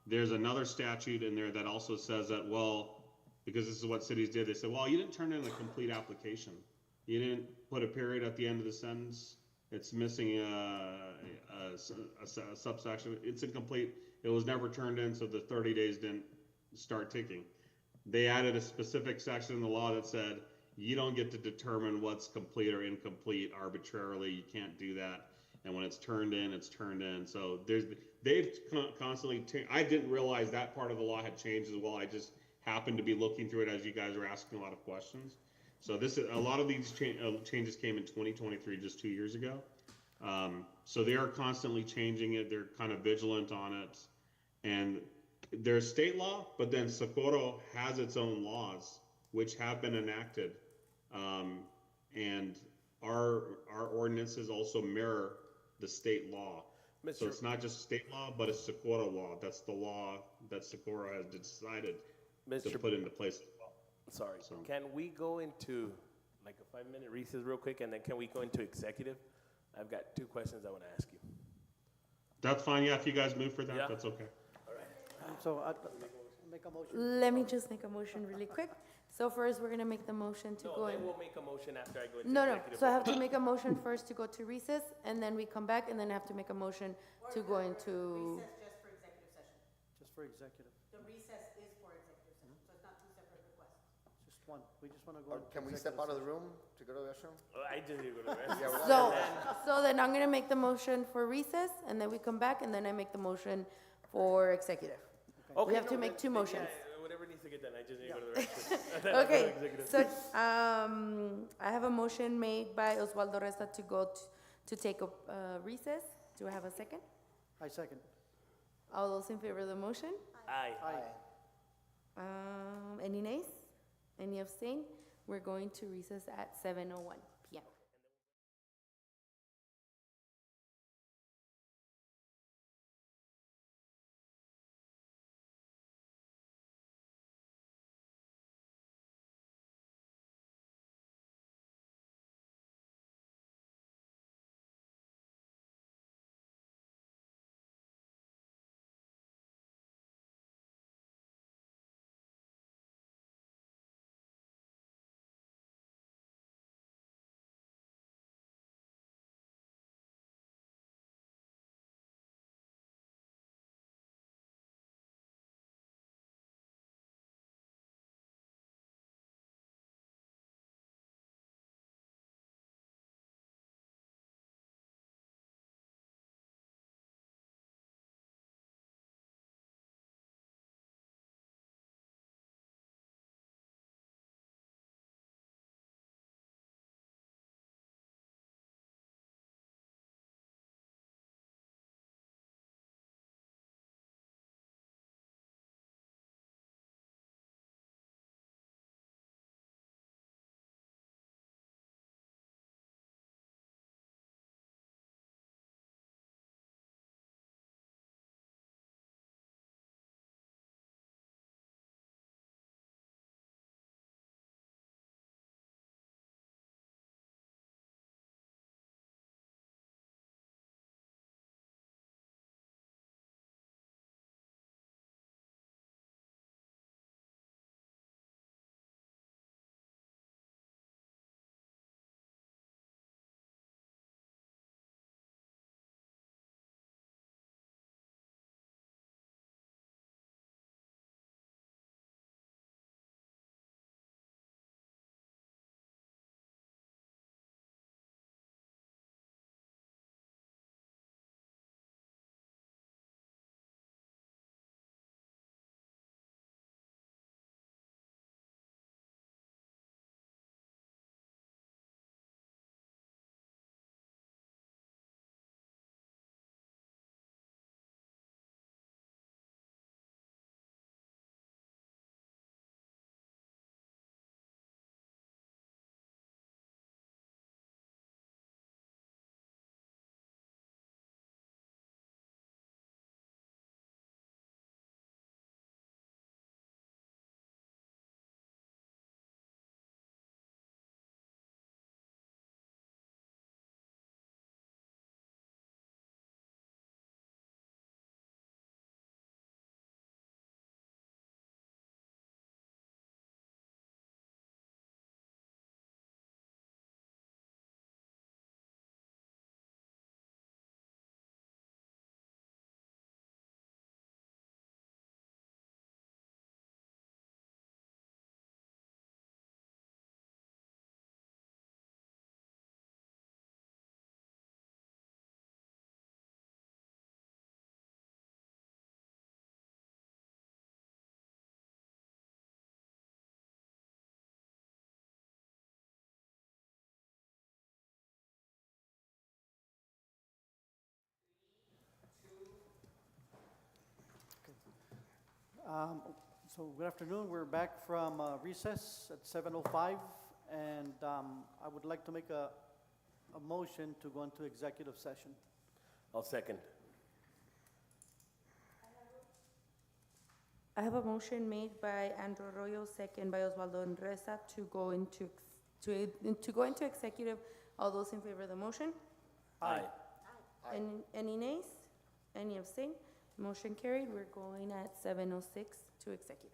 There's another statute in there that also says that, well, because this is what cities did, they said, well, you didn't turn in a complete application. You didn't put a period at the end of the sentence. It's missing a subsection. It's incomplete. It was never turned in, so the 30 days didn't start ticking. They added a specific section in the law that said, you don't get to determine what's complete or incomplete arbitrarily. You can't do that. And when it's turned in, it's turned in. So they've constantly, I didn't realize that part of the law had changed as well. I just happened to be looking through it as you guys were asking a lot of questions. So a lot of these changes came in 2023, just 2 years ago. So they are constantly changing it. They're kind of vigilant on it. And there's state law, but then Socorro has its own laws, which have been enacted. And our ordinances also mirror the state law. So it's not just state law, but it's Socorro law. That's the law that Socorro has decided to put into place as well. Sorry, So- can we go into like a 5-minute recess real quick, and then can we go into executive? I've got 2 questions I want to ask you. That's fine, yeah, if you guys move for that, Yeah. that's okay. So I make a motion. Let me just make a motion really quick. So first, we're gonna make the motion to No, go then in. we'll make a motion after I go into No, executive. so I have to make a motion first to go to recess, and then we come back, and then I have to make a motion to go into, Recess just for executive session. Just for executive, The recess is for executive session, so it's not 2 separate requests. just one. We just want to go. Or into can we executive step out of the session. room to go to the restroom? I just need to go to the rest. Yeah, we're not- so then I'm gonna make the motion for recess, and then we come back, and then I make the motion for executive. Okay, have to no, make then- 2 then, motions. Yeah, whatever needs to get done, I just need to go to the restroom. Then I'll go to Okay, executive. so, I have a motion made by Osvaldo Reza to go to take a recess. Do I have a second? I second. All those in favor of the motion? Aye. Aye. Any nays? Any abstain? We're going to recess at 7:01 PM. So good afternoon, we're back from recess at 7:05, and I would like to make a motion to go into executive session. I'll second. I have a motion made by Andrew Arroyo, second by Osvaldo Reza to go into, to go into executive. All those in favor of the motion? Aye. Any nays? Any abstain? Motion carried. We're going at 7:06 to executive.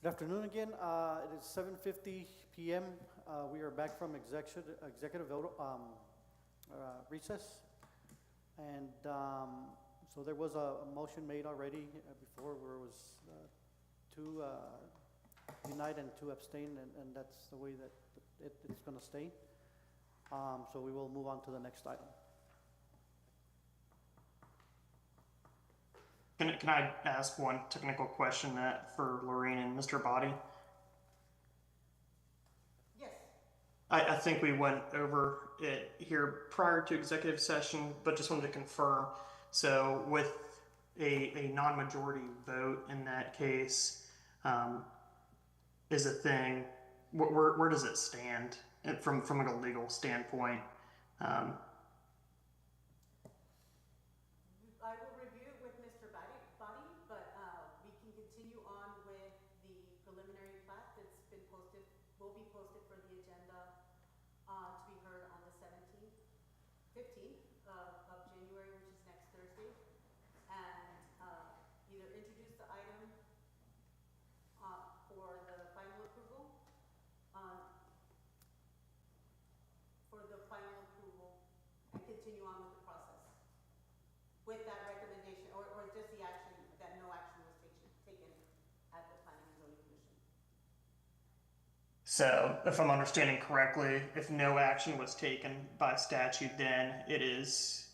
Good afternoon again. It is 7:50 PM. We are back from executive recess. And so there was a motion made already before where it was two denied and two abstain, and that's the way that it's going to stay. So we will move on to the next item. Can I ask one technical question for Lorraine and Mr. Body? Yes. I think we went over it here prior to executive session, but just wanted to confirm. So with a non-majority vote in that case, is a thing, where does it stand from a legal standpoint? I will review it with Mr. Body, but we can continue on with the preliminary plat that's been posted, will be posted for the agenda to be heard on the 15th of January, which is next Thursday. And either introduce the item for the final approval, and continue on with the process. With that recommendation, or just the action, that no action was taken at the Planning and Zoning Commission. So, if I'm understanding correctly, if no action was taken by statute, then it is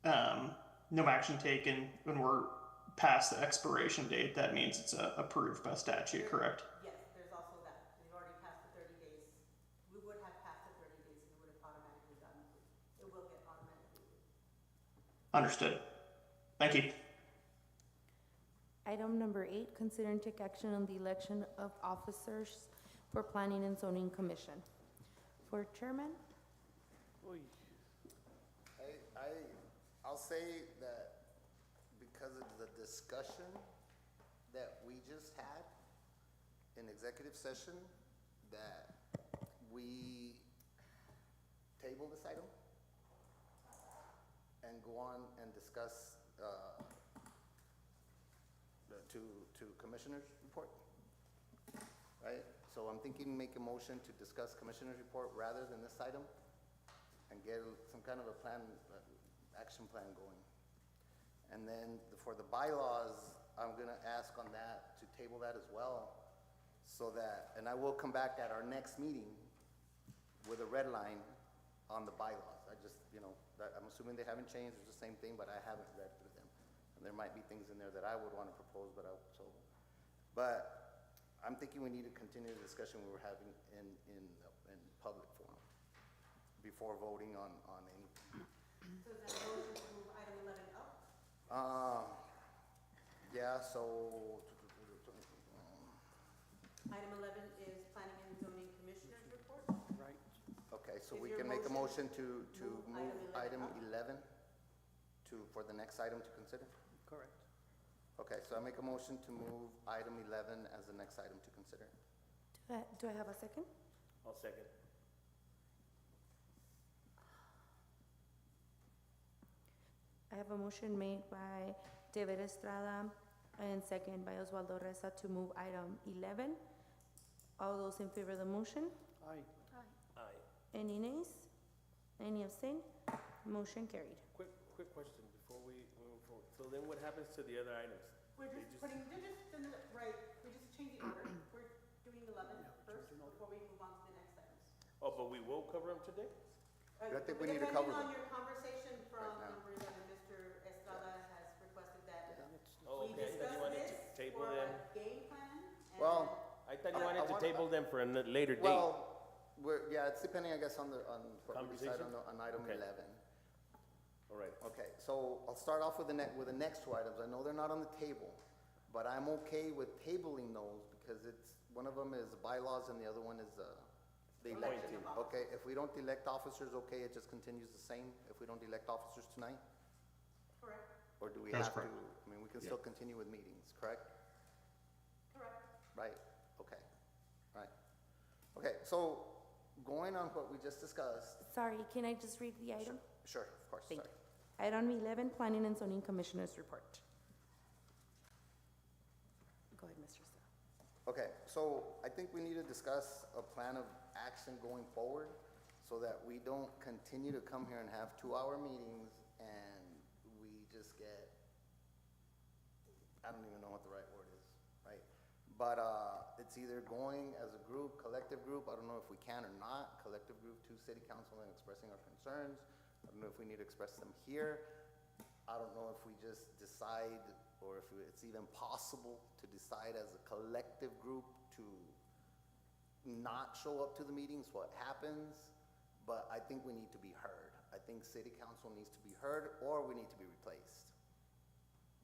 no action taken when we're past the expiration date. That means it's approved by statute, correct? Yes, there's also that. We've already passed the 30 days. We would have passed the 30 days and it would have automatically gotten approved. It will get automatically approved. Understood. Thank you. Item number 8, consider and take action on the election of officers for Planning and Zoning Commission. For Chairman, Oy. I'll say that because of the discussion that we just had in executive session, that we table this item and go on and discuss to commissioner's report, right? So I'm thinking make a motion to discuss commissioner's report rather than this item and get some kind of a plan, action plan going. And then for the bylaws, I'm gonna ask on that to table that as well, so that, and I will come back at our next meeting with a red line on the bylaws. I just, I'm assuming they haven't changed, it's the same thing, but I haven't read through them. And there might be things in there that I would wanna propose, but I'm thinking we need to continue the discussion we were having in public forum before voting on anything. So is that a motion to move item 11 up? Yeah, so. Item 11 is Planning and Zoning Commissioner's report. Right. Okay, so Is we your can make a motion motion to move item 11 for the next item to consider? Correct. Okay, so I make a motion to move item 11 as the next item to consider. do I have a second? I'll second. I have a motion made by David Estrada and second by Osvaldo Reza to move item 11. All those in favor of the motion? Aye. Aye. Any nays? Any abstain? Motion carried. Quick question before we move forward. So then what happens to the other items? We're just putting, they're just right, we're just changing order. We're doing 11 first before we move on to the next items. Oh, but we will cover them today? I think we need to cover Depending on them. your conversation from Right now. number 11, Mr. Estrada has requested that Oh, we okay. I thought discuss you wanted to this table for them. a game plan. And Well, I thought you I wanted to want- table them for a later date. Well, it's depending, I guess, on what we decide Conversation? on item Okay. 11. All right. Okay, so I'll start off with the next two items. I know they're not on the table, but I'm okay with tabling those because one of them is bylaws and the other one is the election. Appointing. Okay, if we don't elect officers, okay, it just continues the same if we don't elect officers tonight? Correct, Or do we That's have to? correct. I mean, we can still continue with meetings, correct? correct. Right, okay, right. Okay, so going on what we just discussed, Sorry, can I just read the item? sure, of course, Thank sorry. you. Item 11, Planning and Zoning Commissioners Report. Go ahead, Mr. Estrada. Okay, so I think we need to discuss a plan of action going forward so that we don't continue to come here and have 2-hour meetings and we just get, I don't even know what the right word is, right? But it's either going as a group, collective group, I don't know if we can or not, collective group to city council and expressing our concerns. I don't know if we need to express them here. I don't know if we just decide, or if it's even possible to decide as a collective group to not show up to the meetings, what happens, but I think we need to be heard. I think city council needs to be heard, or we need to be replaced,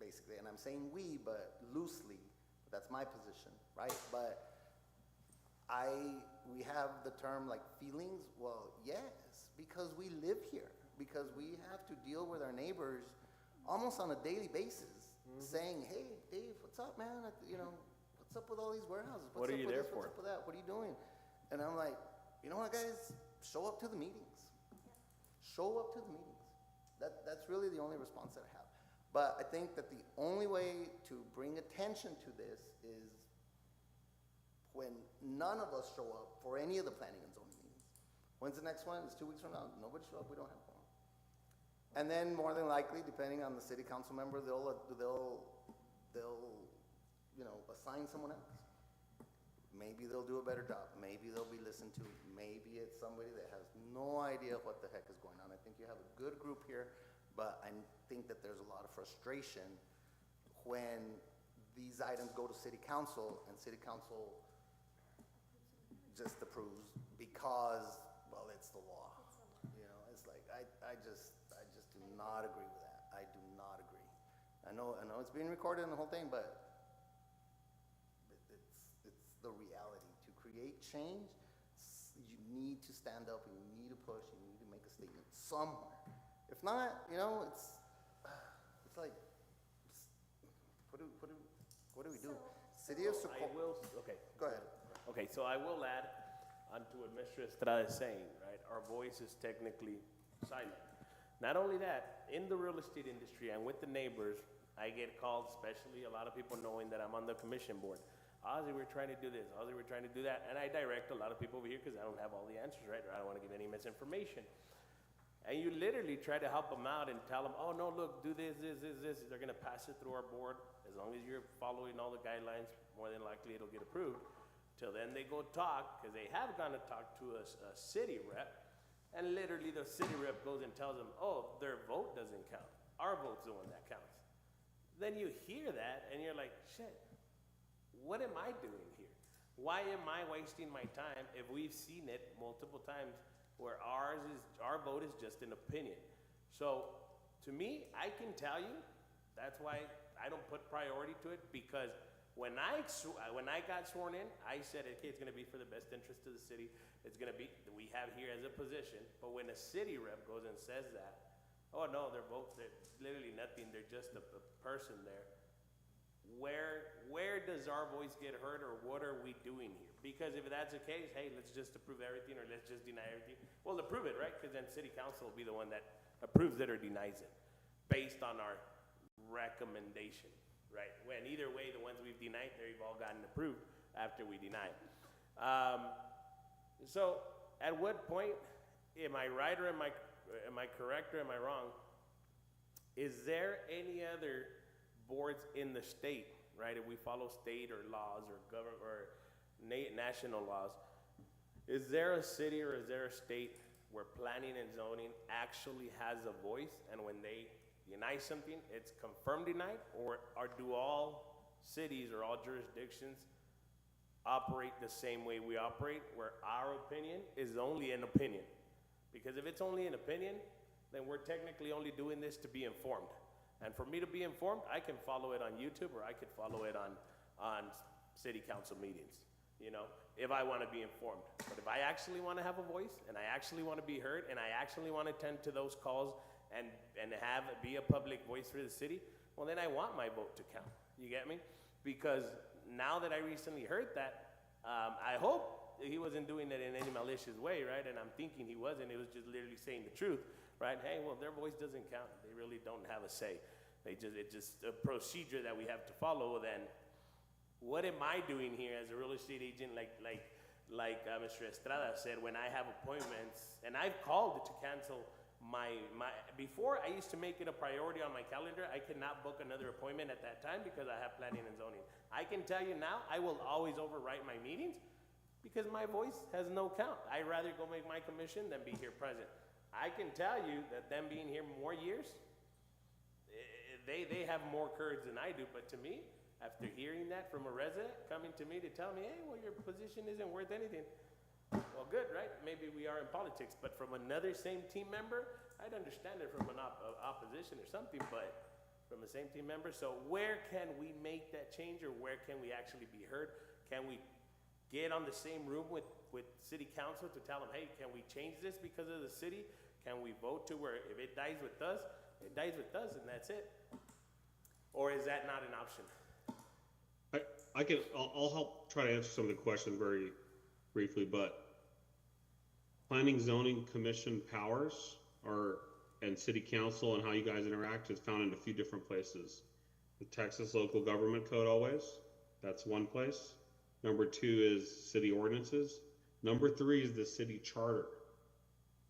basically. And I'm saying we, but loosely, that's my position, right? But we have the term like feelings, well, yes, because we live here, because we have to deal with our neighbors almost on a daily basis, saying, hey, Dave, what's up, man? You know, what's up with all these warehouses? What are you there for? What's up with that? What are you doing? And I'm like, you know what, guys? Show up to the meetings. Show up to the meetings. That's really the only response that I have. But I think that the only way to bring attention to this is when none of us show up for any of the planning and zoning meetings. When's the next one? It's 2 weeks from now. Nobody show up. We don't have one. And then more than likely, depending on the city council member, they'll assign someone else. Maybe they'll do a better job. Maybe they'll be listened to. Maybe it's somebody that has no idea what the heck is going on. I think you have a good group here, but I think that there's a lot of frustration when these items go to city council and city council just approves because, well, it's the law. You know, it's like, I just do not agree with that. I do not agree. I know it's being recorded and the whole thing, but it's the reality. To create change, you need to stand up and you need to push and you need to make a statement somewhere. If not, you know, it's like, what do we do? City of Socorro. Okay. Go ahead. Okay, so I will add onto what Mr. Estrada is saying, right? Our voice is technically silent. Not only that, in the real estate industry and with the neighbors, I get called, especially a lot of people knowing that I'm on the commission board. Ozzy, we're trying to do this. Ozzy, we're trying to do that. And I direct a lot of people over here because I don't have all the answers, right? Or I don't want to give any misinformation. And you literally try to help them out and tell them, oh, no, look, do this. They're going to pass it through our board. As long as you're following all the guidelines, more than likely it'll get approved. Till then they go talk, because they have gone to talk to a city rep, and literally the city rep goes and tells them, oh, their vote doesn't count. Our vote's the one that counts. Then you hear that, and you're like, shit, what am I doing here? Why am I wasting my time if we've seen it multiple times where our vote is just an opinion? So to me, I can tell you, that's why I don't put priority to it, because when I got sworn in, I said, okay, it's going to be for the best interest of the city. It's going to be, we have here as a position. But when a city rep goes and says that, oh no, they're literally nothing. They're just a person there. Where does our voice get heard, or what are we doing here? Because if that's the case, hey, let's just approve everything, or let's just deny everything. Well, approve it, right? Because then city council will be the one that approves it or denies it based on our recommendation. Right, when either way, the ones we've denied, they've all gotten approved after we deny it. So at what point, am I right or am I correct or am I wrong? Is there any other boards in the state, right, if we follow state or laws or national laws, is there a city or is there a state where planning and zoning actually has a voice, and when they deny something, it's confirmed denied, or do all cities or all jurisdictions operate the same way we operate, where our opinion is only an opinion? Because if it's only an opinion, then we're technically only doing this to be informed. And for me to be informed, I can follow it on YouTube, or I could follow it on city council meetings, you know, if I want to be informed. But if I actually want to have a voice, and I actually want to be heard, and I actually want to attend to those calls and be a public voice for the city, well, then I want my vote to count. You get me? Because now that I recently heard that, I hope he wasn't doing it in any malicious way, right? And I'm thinking he wasn't. It was just literally saying the truth, right? Hey, well, their voice doesn't count. They really don't have a say. It's just a procedure that we have to follow. Then What am I doing here as a real estate agent, like Mr. Estrada said, when I have appointments, and I've called to cancel my, before I used to make it a priority on my calendar. I could not book another appointment at that time because I have planning and zoning. I can tell you now, I will always overwrite my meetings because my voice has no count. I'd rather go make my commission than be here present. I can tell you that them being here more years, they have more courage than I do, but to me, after hearing that from a resident coming to me to tell me, hey, well, your position isn't worth anything. Well, good, right? Maybe we are in politics, but from another same team member, I'd understand it from an opposition or something, but from the same team member. So where can we make that change, or where can we actually be heard? Can we get on the same room with city council to tell them, hey, can we change this because of the city? Can we vote to where if it dies with us, it dies with us and that's it? Or is that not an option? I'll help try to answer some of the questions very briefly, but planning zoning commission powers and city council and how you guys interact is found in a few different places. The Texas Local Government Code always, that's one place. Number 2 is city ordinances. Number 3 is the city charter.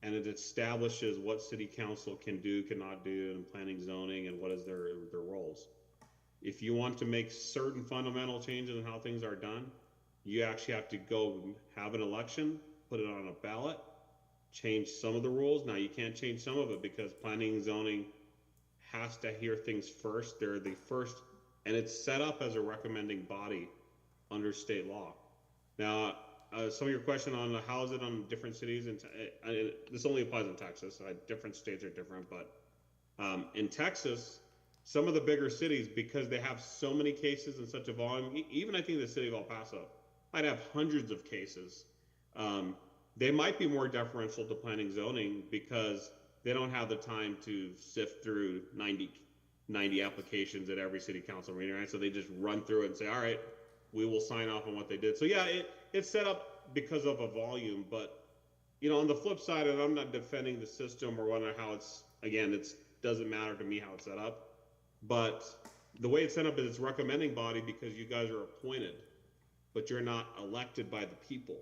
And it establishes what city council can do, cannot do in planning zoning and what is their roles. If you want to make certain fundamental changes in how things are done, you actually have to go have an election, put it on a ballot, change some of the rules. Now you can't change some of it because planning and zoning has to hear things first. They're the first, and it's set up as a recommending body under state law. Now, some of your question on how is it on different cities, and this only applies in Texas. Different states are different, but in Texas, some of the bigger cities, because they have so many cases and such a volume, even I think the city of El Paso might have hundreds of cases. They might be more deferential to planning zoning because they don't have the time to sift through 90 applications at every city council meeting, right? So they just run through it and say, all right, we will sign off on what they did. So yeah, it's set up because of a volume, but on the flip side, and I'm not defending the system or wondering how it doesn't matter to me how it's set up. But the way it's set up is it's recommending body because you guys are appointed, but you're not elected by the people.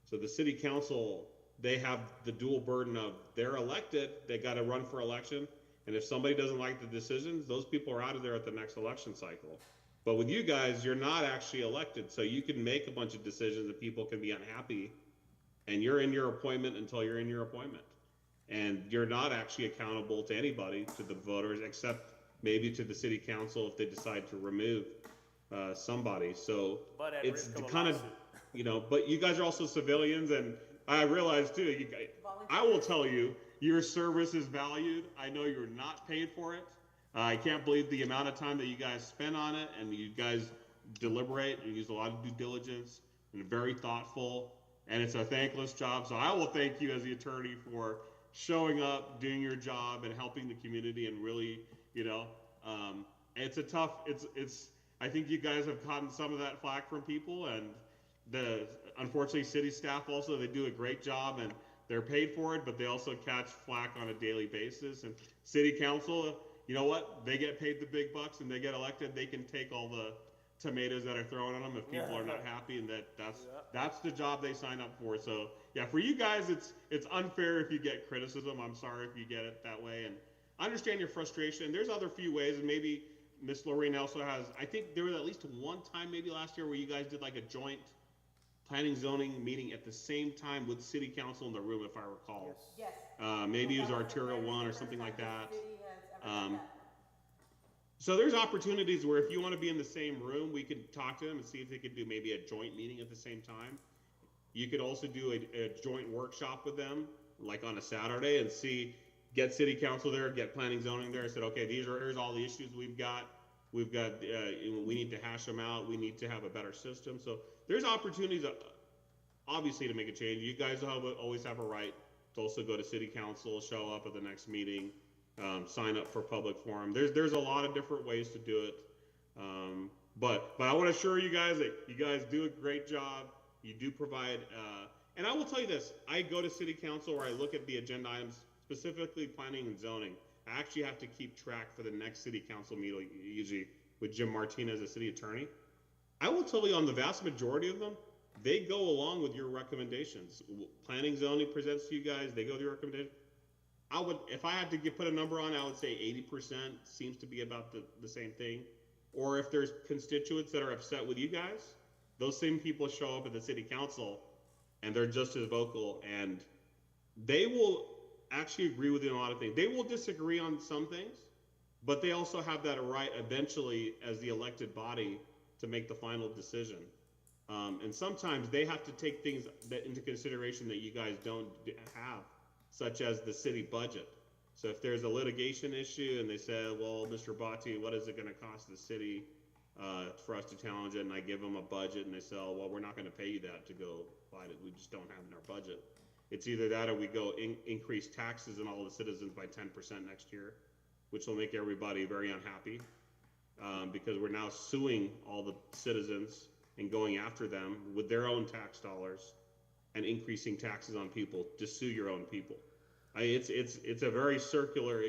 So the city council, they have the dual burden of they're elected, they got to run for election. And if somebody doesn't like the decisions, those people are out of there at the next election cycle. But with you guys, you're not actually elected. So you can make a bunch of decisions that people can be unhappy, and you're in your appointment until you're in your appointment. And you're not actually accountable to anybody, to the voters, except maybe to the city council if they decide to remove somebody. So it's kind of, but you guys are also civilians, and I realize too, I will tell you, your service is valued. I know you're not paid for it. I can't believe the amount of time that you guys spend on it, and you guys deliberate and use a lot of due diligence and very thoughtful, and it's a thankless job. So I will thank you as the attorney for showing up, doing your job, and helping the community, and really, it's a tough, I think you guys have gotten some of that flack from people, and unfortunately city staff also, they do a great job and they're paid for it, but they also catch flack on a daily basis. And city council, you know what? They get paid the big bucks and they get elected. They can take all the tomatoes that are thrown at them if people are not happy, and that's the job they sign up for. So yeah, for you guys, it's unfair if you get criticism. I'm sorry if you get it that way, and I understand your frustration. There's other few ways, and maybe Miss Lorraine also has, I think there was at least one time maybe last year where you guys did like a joint planning zoning meeting at the same time with city council in the room, if I recall. Yes. Maybe it was Arterial 1 or something like that. So there's opportunities where if you want to be in the same room, we could talk to them and see if they could do maybe a joint meeting at the same time. You could also do a joint workshop with them, like on a Saturday, and get city council there, get planning zoning there, and said, okay, here's all the issues we've got. We need to hash them out. We need to have a better system. So there's opportunities, obviously, to make a change. You guys always have a right to also go to city council, show up at the next meeting, sign up for public forum. There's a lot of different ways to do it. But I want to assure you guys that you guys do a great job. You do provide, and I will tell you this, I go to city council where I look at the agenda items, specifically planning and zoning. I actually have to keep track for the next city council meeting, usually with Jim Martinez, the city attorney. I will tell you on the vast majority of them, they go along with your recommendations. Planning zoning presents to you guys, they go with your recommendation. I would, if I had to put a number on it, I would say 80% seems to be about the same thing. Or if there's constituents that are upset with you guys, those same people show up at the city council and they're just as vocal, and they will actually agree with you on a lot of things. They will disagree on some things, but they also have that right eventually as the elected body to make the final decision. And sometimes they have to take things into consideration that you guys don't have, such as the city budget. So if there's a litigation issue and they say, well, Mr. Bhatti, what is it going to cost the city for us to challenge it? And I give them a budget and they say, oh, well, we're not going to pay you that to go fight it. We just don't have it in our budget. It's either that or we go increase taxes on all the citizens by 10% next year, which will make everybody very unhappy because we're now suing all the citizens and going after them with their own tax dollars and increasing taxes on people to sue your own people. It's a very circular,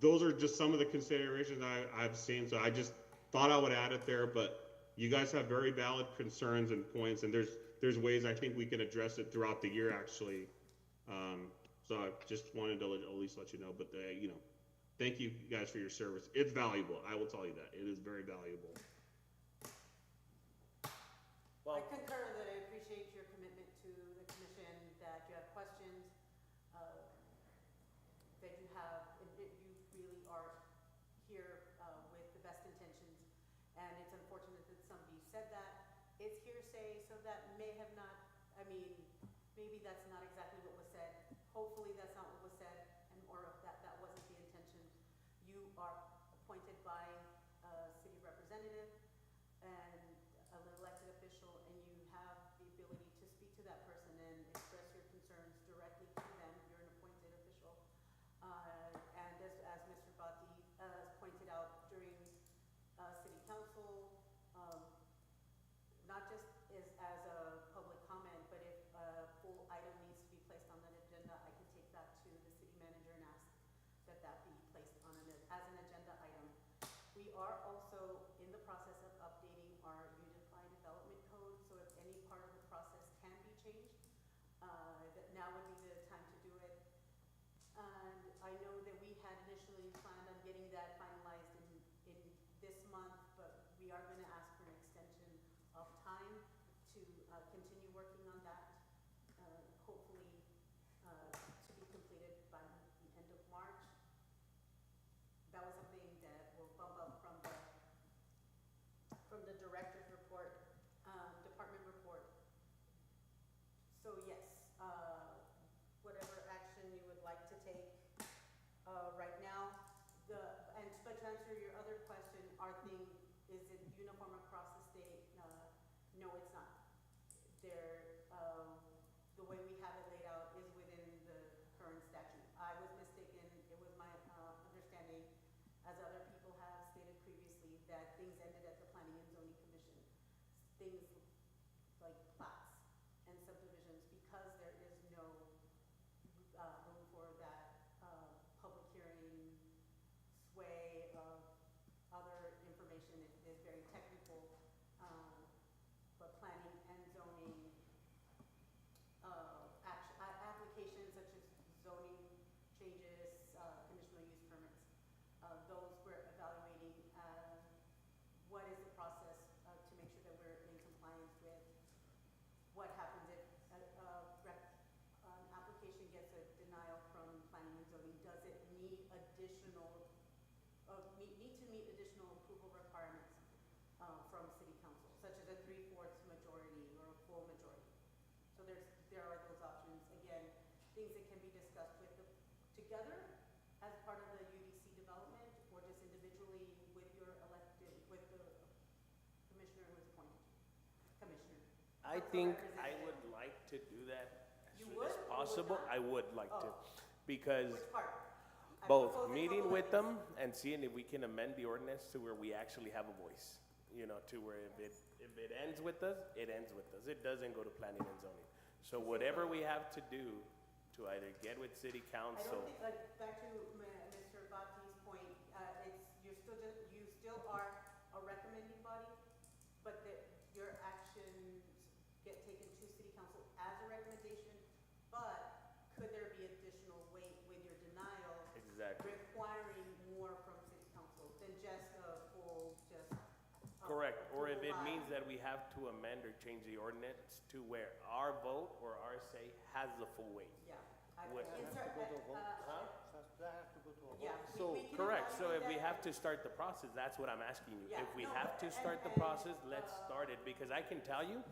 those are just some of the considerations I've seen. So I just thought I would add it there, but you guys have very valid concerns and points, and there's ways I think we can address it throughout the year actually. So I just wanted to at least let you know, but thank you guys for your service. It's valuable. I will tell you that. It is very valuable. I concur that I appreciate your commitment to the commission, that you have questions, that you have, you really are here with the best intentions. And it's unfortunate that somebody said that. It's hearsay, so that may have not, maybe that's not exactly what was said. Hopefully that's not what was said, or that wasn't the intention. You are appointed by a city representative and an elected official, and you have the ability to speak to that person and express your concerns directly to them. You're an appointed official. And as Mr. Bhatti pointed out during city council, not just as a public comment, but if a full item needs to be placed on an agenda, I can take that to the city manager and ask that be placed on as an agenda item. We are also in the process of updating our Unified Development Code, so if any part of the process can be changed, that now would be the time to do it. And I know that we had initially planned on getting that finalized in this month, but we are going to ask for an extension of time to continue working on that, hopefully to be completed by the end of March. That was something that will bump up from the director's report, department report. So yes, whatever action you would like to take right now. But to answer your other question, is it uniform across the state? No, it's not. The way we have it laid out is within the current statute. I was mistaken. It was my understanding, as other people have stated previously, that things ended at the Planning and Zoning Commission. Things like plats and subdivisions, because there is no room for that public hearing sway of other information. It is very technical, but planning and zoning applications such as zoning changes, conditional use permits, those we're evaluating. What is the process to make sure that we're in compliance with? What happens if an application gets a denial from planning and zoning? Does it need to meet additional approval requirements from city council, such as a 3/4 majority or a full majority? So there are those options. Again, things that can be discussed together as part of the UDC development, or just individually with the commissioner who is appointed. Commissioner. I think I would like to do that as soon as possible. I would like to, because Which part? I'm both proposing meeting couple with of them and seeing if we can amend the ordinance to where we actually have a voice. To where if it ends with us, it ends with us. It doesn't go to planning and zoning. So whatever we have to do to either get with city I council. don't think, back to Mr. Bhatti's point, you still are a recommending body, but Correct, or if it means that we have to amend or change the ordinance to where our vote or our say has the full weight. Yeah. What- That has to go to a vote. That has to go to a vote. Yeah. So- we can Correct, so if we evaluate have to start the process, that's what I'm asking you. Yeah, If we no, have to and- start the and, process, let's start it, because I can tell you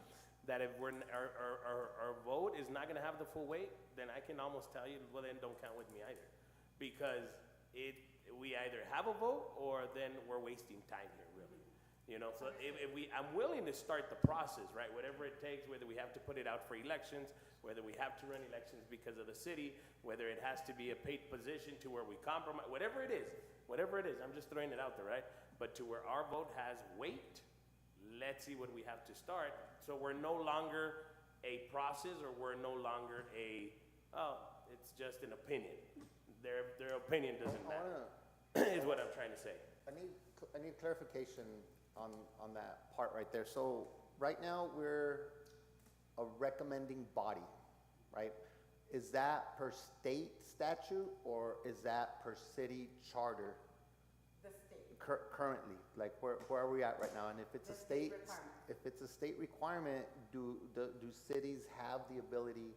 that if we're, our vote is not gonna have the full weight, then I can almost tell you, well, then don't count with me either. Because we either have a vote, or then we're wasting time here, really. You know, so I'm willing to start the process, right? Whatever it takes, whether we have to put it out for elections, whether we have to run elections because of the city, whether it has to be a paid position to where we compromise, whatever it is, I'm just throwing it out there, right? But to where our vote has weight, let's see what we have to start. So we're no longer a process, or we're no longer it's just an opinion. Their opinion doesn't matter, is what I'm trying to say. I need clarification on that part right there. So right now, we're a recommending body, right? Is that per state statute, or is that per city charter the state. currently? Like, where are we at right now? And if it's a The state state, requirement. if it's a state requirement, do cities have the ability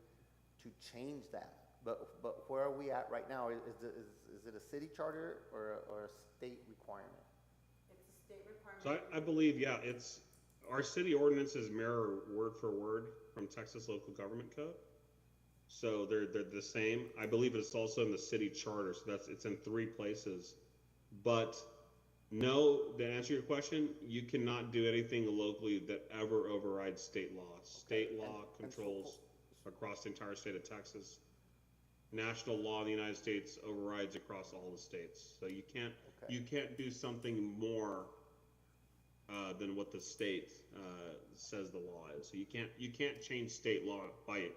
to change that? But where are we at right now? Is it a city charter or a state requirement? It's a state requirement. So I believe, yeah, our city ordinances mirror word for word from Texas Local Government Code. So they're the same. I believe it's also in the city charter, so it's in 3 places. But no, to answer your question, you cannot do anything locally that ever overrides state law. State law And so controls across the entire state of Texas. National law in the United States overrides across all the states. So you can't do something more than what the state says the law is. So you can't change state law by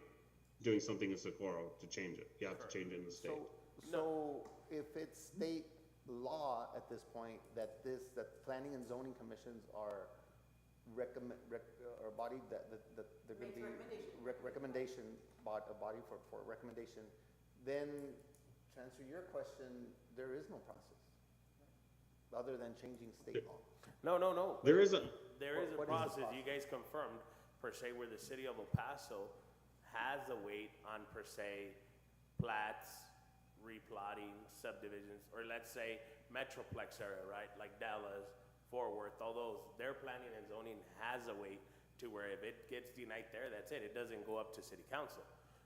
doing something in Socorro to change it. You have to change it in the state. So if it's state law at this point, that planning and zoning commissions are body that they're gonna be. Makes recommendation. A body for recommendation, then to answer your question, there is no process, other than changing state law. No. There is a There is a What is the process, process? you guys confirmed, per se, where the city of El Paso has a weight on, per se, plats, replotting, subdivisions, or let's say Metroplex area, right, like Dallas, Fort Worth, all those, their planning and zoning has a weight to where if it gets denied there, that's it, it doesn't go up to city council,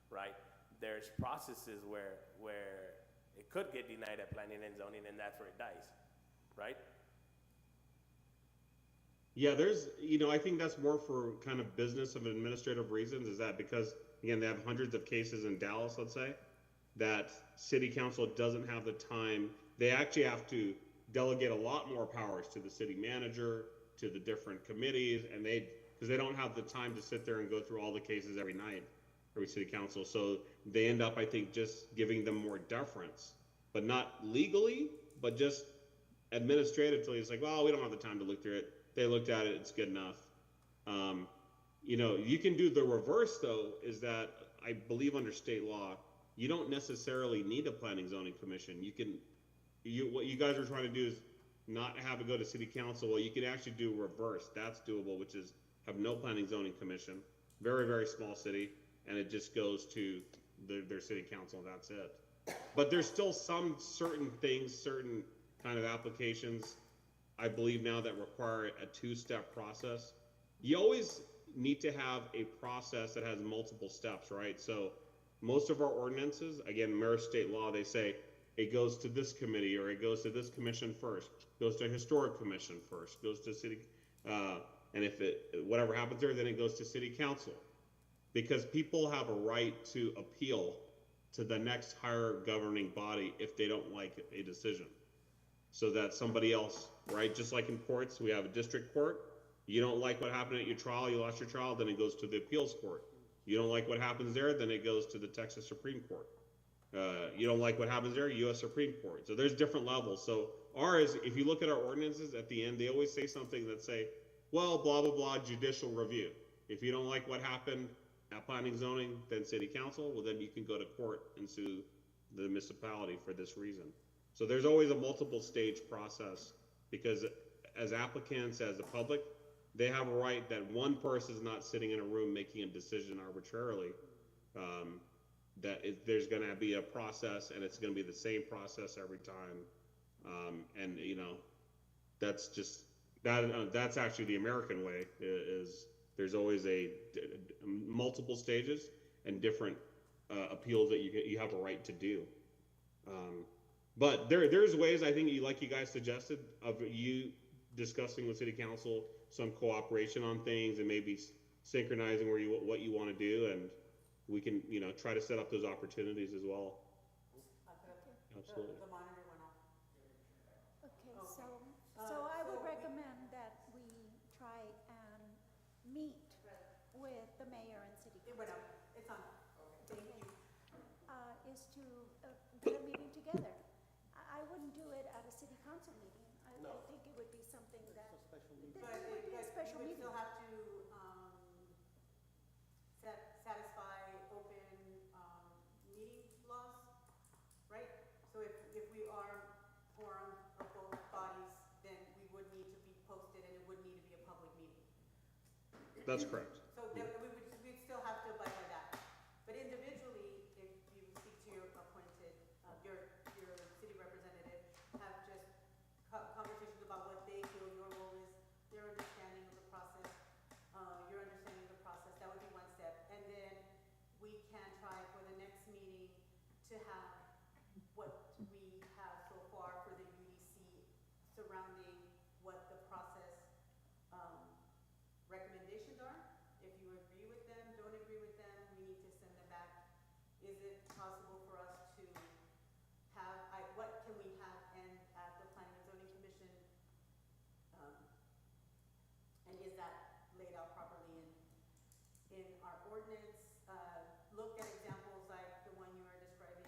right? There's processes where it could get denied at planning and zoning, and that's where it dies, right? Yeah, I think that's more for kind of business and administrative reasons, is that because, again, they have hundreds of cases in Dallas, let's say, that city council doesn't have the time. They actually have to delegate a lot more powers to the city manager, to the different committees, and because they don't have the time to sit there and go through all the cases every night, every city council. So they end up, I think, just giving them more deference, but not legally, but just administratively. It's like, well, we don't have the time to look through it. They looked at it, it's good enough. You can do the reverse, though, is that I believe under state law, you don't necessarily need a planning zoning commission. What you guys are trying to do is not have it go to city council. Well, you can actually do reverse. That's doable, which is have no planning zoning commission, very, very small city, and it just goes to their city council, and that's it. But there's still some certain things, certain kind of applications, I believe now, that require a 2-step process. You always need to have a process that has multiple steps, right? So most of our ordinances, again, mirror state law, they say it goes to this committee, or it goes to this commission first, goes to historic commission first, goes to city, and if whatever happens there, then it goes to city council. Because people have a right to appeal to the next higher governing body if they don't like a decision. So that somebody else, right, just like in courts, we have a district court. You don't like what happened at your trial, you lost your trial, then it goes to the appeals court. You don't like what happens there, then it goes to the Texas Supreme Court. You don't like what happens there, U.S. Supreme Court. So there's different levels. So ours, if you look at our ordinances, at the end, they always say something that say, well, blah, blah, blah, judicial review. If you don't like what happened at planning zoning, then city council, well, then you can go to court and sue the municipality for this reason. So there's always a multiple stage process, because as applicants, as the public, they have a right that one person is not sitting in a room making a decision arbitrarily. There's gonna be a process, and it's gonna be the same process every time. And you know, that's just, that's actually the American way, is there's always multiple stages and different appeals that you have a right to do. But there's ways, I think, like you guys suggested, of you discussing with city council some cooperation on things and maybe synchronizing what you want to do, and we can, you know, try to set up those opportunities as well. Absolutely. The monitor went off. Okay, so I would recommend that we try and meet with the mayor and city It went council. up. It's on. Thank you. Is to get a meeting together. I wouldn't do it at a city council meeting. I think it would be something that, It's a special meeting. that it would be a special you would meeting. still have to, satisfy open, meeting laws, right? So if we are quorum of both bodies, then we would need to be posted and it would need to be a public meeting. That's correct. So we'd still have to abide by that. But individually, if you speak to your appointed, your city representative, have just conversations about what they feel your role is, their understanding of the process, your understanding of the process, that would be one step. And then we can try for the next meeting to have what we have so far for the UDC surrounding what the process, recommendations are. If you agree with them, don't agree with them, we need to send them back. Is it possible for us to have, what can we have and at the Planning and Zoning Commission? And is that laid out properly in our ordinance? Look at examples like the one you are describing.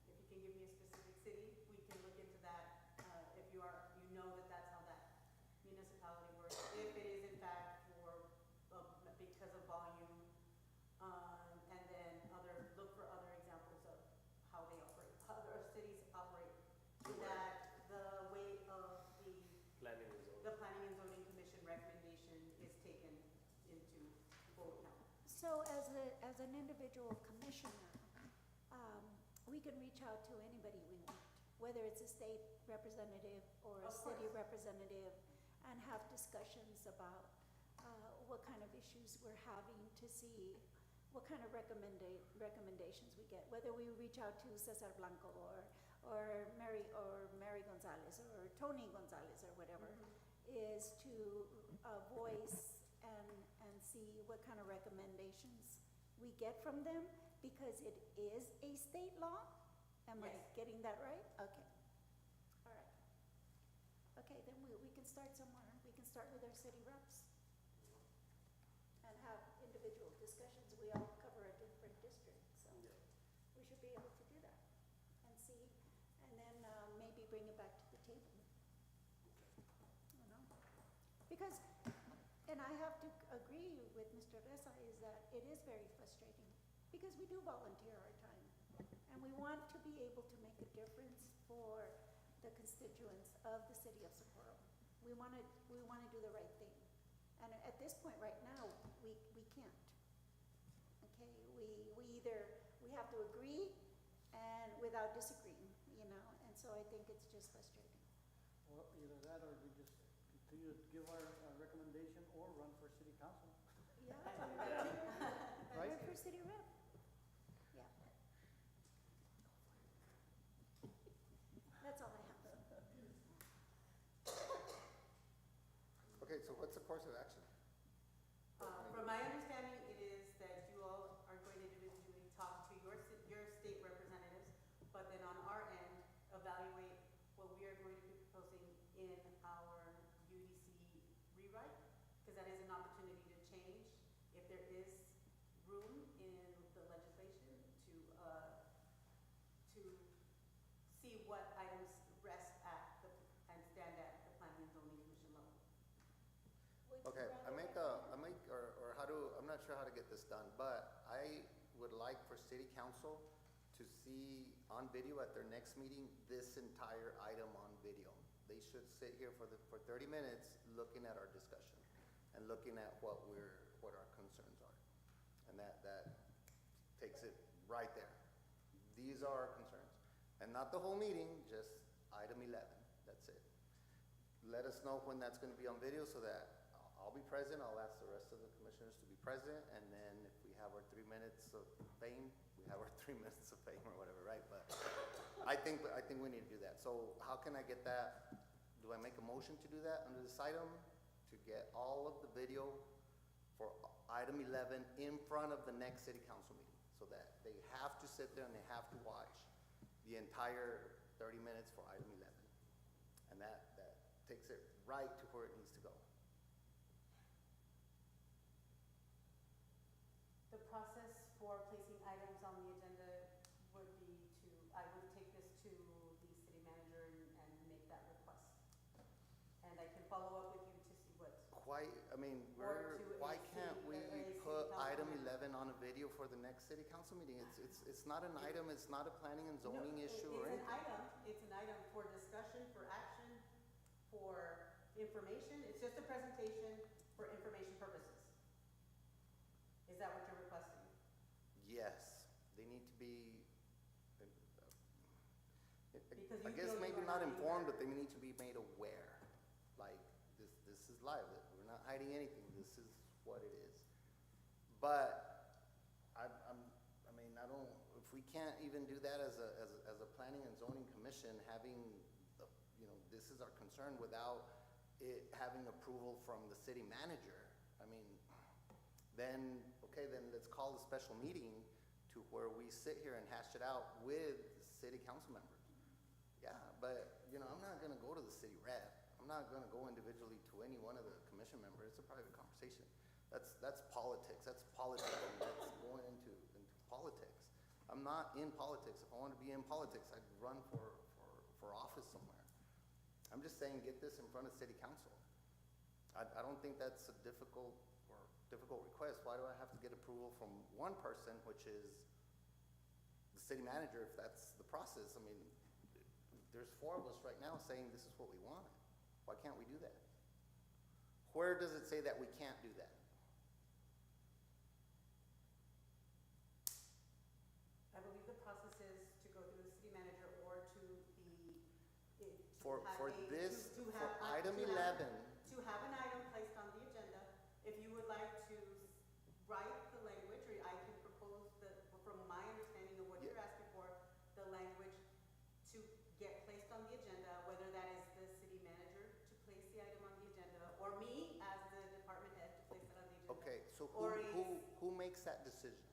If you can give me a specific city, we can look into that. If you know that that's how that municipality works. If it is in fact because of volume, and then look for other examples of how they operate, how other cities operate, so that the weight of the Planning and zoning. Planning and Zoning Commission recommendation is taken into full account. So as an individual commissioner, we can reach out to anybody we want, whether it's a state representative or a Of city course. representative, and have discussions about what kind of issues we're having, to see what kind of recommendations we get, whether we reach out to Cesar Blanco or Mary Gonzalez or Tony Gonzalez or whatever, is to voice and see what kind of recommendations we get from them, because it is a state law. Am I Yes. getting that right? Okay. All right. Okay, then we can start somewhere. We can start with our city reps and have individual discussions. We all cover a different district, so we should be able to do that and see, and then maybe bring it back to the table. You know? Because, and I have to agree with Mr. Reza, is that it is very frustrating, because we do volunteer our time, and we want to be able to make a difference for the constituents of the city of Socorro. We want to do the right thing. And at this point right now, we can't. Okay, we have to agree and without disagreeing, you know, and so I think it's just frustrating. Well, either that or we just continue to give our recommendation or run for city council. Yeah. Right? Run for city rep. Yeah. That's all I have. Okay, so what's the course of action? From my understanding, it is that you all are going to individually talk to your state representatives, but then on our end, evaluate what we are going to be proposing in our UDC rewrite, because that is an opportunity to change if there is room in the legislation to see what items rest at and stand at the Planning and Zoning Commission level. Okay, I'm not sure how to get this done, but I would like for city council to see on video at their next meeting, this entire item on video. they should sit here for 30 minutes looking at our discussion and looking at what our concerns are. And that takes it right there. These are our concerns. And not the whole meeting, just item 11, that's it. Let us know when that's gonna be on video so that I'll be present, I'll ask the rest of the commissioners to be present, and then if we have our 3 minutes of fame, we have our 3 minutes of fame or whatever, right? But I think we need to do that. So how can I get that? Do I make a motion to do that under this item? To get all of the video for item 11 in front of the next city council meeting, so that they have to sit there and they have to watch the entire 30 minutes for item 11. And that takes it right to where it needs to go. The process for placing items on the agenda would be I would take this to the city manager and make that request. And I can follow up with you to see what's. Why can't we put item 11 on a video for the next city council meeting? It's not an item, it's not a planning and zoning issue or anything. It's an item for discussion, for action, for information. It's just a presentation for information purposes. Is that what you're requesting? Yes, they need to be, Because I you guess feel you maybe are not not informed, aware. but they need to be made aware. Like, this is live, we're not hiding anything, this is what it is. But, if we can't even do that as a planning and zoning commission, having, this is our concern without it having approval from the city manager, then let's call a special meeting to where we sit here and hash it out with city council members. Yeah, but, I'm not gonna go to the city rep. I'm not gonna go individually to any one of the commission members. It's a private conversation. That's politics. That's politicking. That's going into politics. I'm not in politics. If I wanted to be in politics, I'd run for office somewhere. I'm just saying, get this in front of city council. I don't think that's a difficult request. Why do I have to get approval from one person, which is the city manager, if that's the process? There's 4 of us right now saying this is what we want. Why can't we do that? Where does it say that we can't do that? I believe the process is to go through the city manager or to For item 11, to have an item placed on the agenda. If you would like to write the language, or I can propose from my understanding of what you're asking for, the language to get placed on the agenda, whether that is the city manager to place the item on the agenda, or me as the department head to place it on the agenda. okay, so Or who makes that decision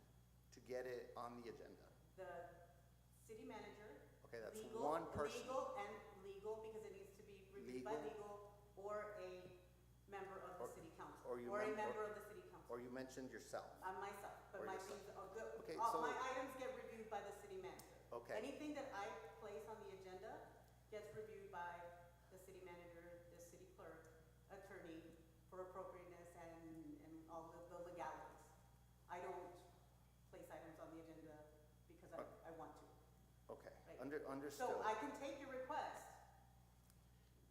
to get it on the agenda? The city manager. Okay, that's legal- one person. Legal, because it needs to be reviewed by legal, or a member of the city council. or a member of the city council. Or you mentioned yourself. Myself, but Or my yourself. things are good. Okay, All so- my items get reviewed by the city manager. Okay. Anything that I place on the agenda gets reviewed by the city manager, the city clerk, attorney, for appropriateness and all the legalities. I don't place items on the agenda because I want to. Okay, Right. understood. So I can take your request.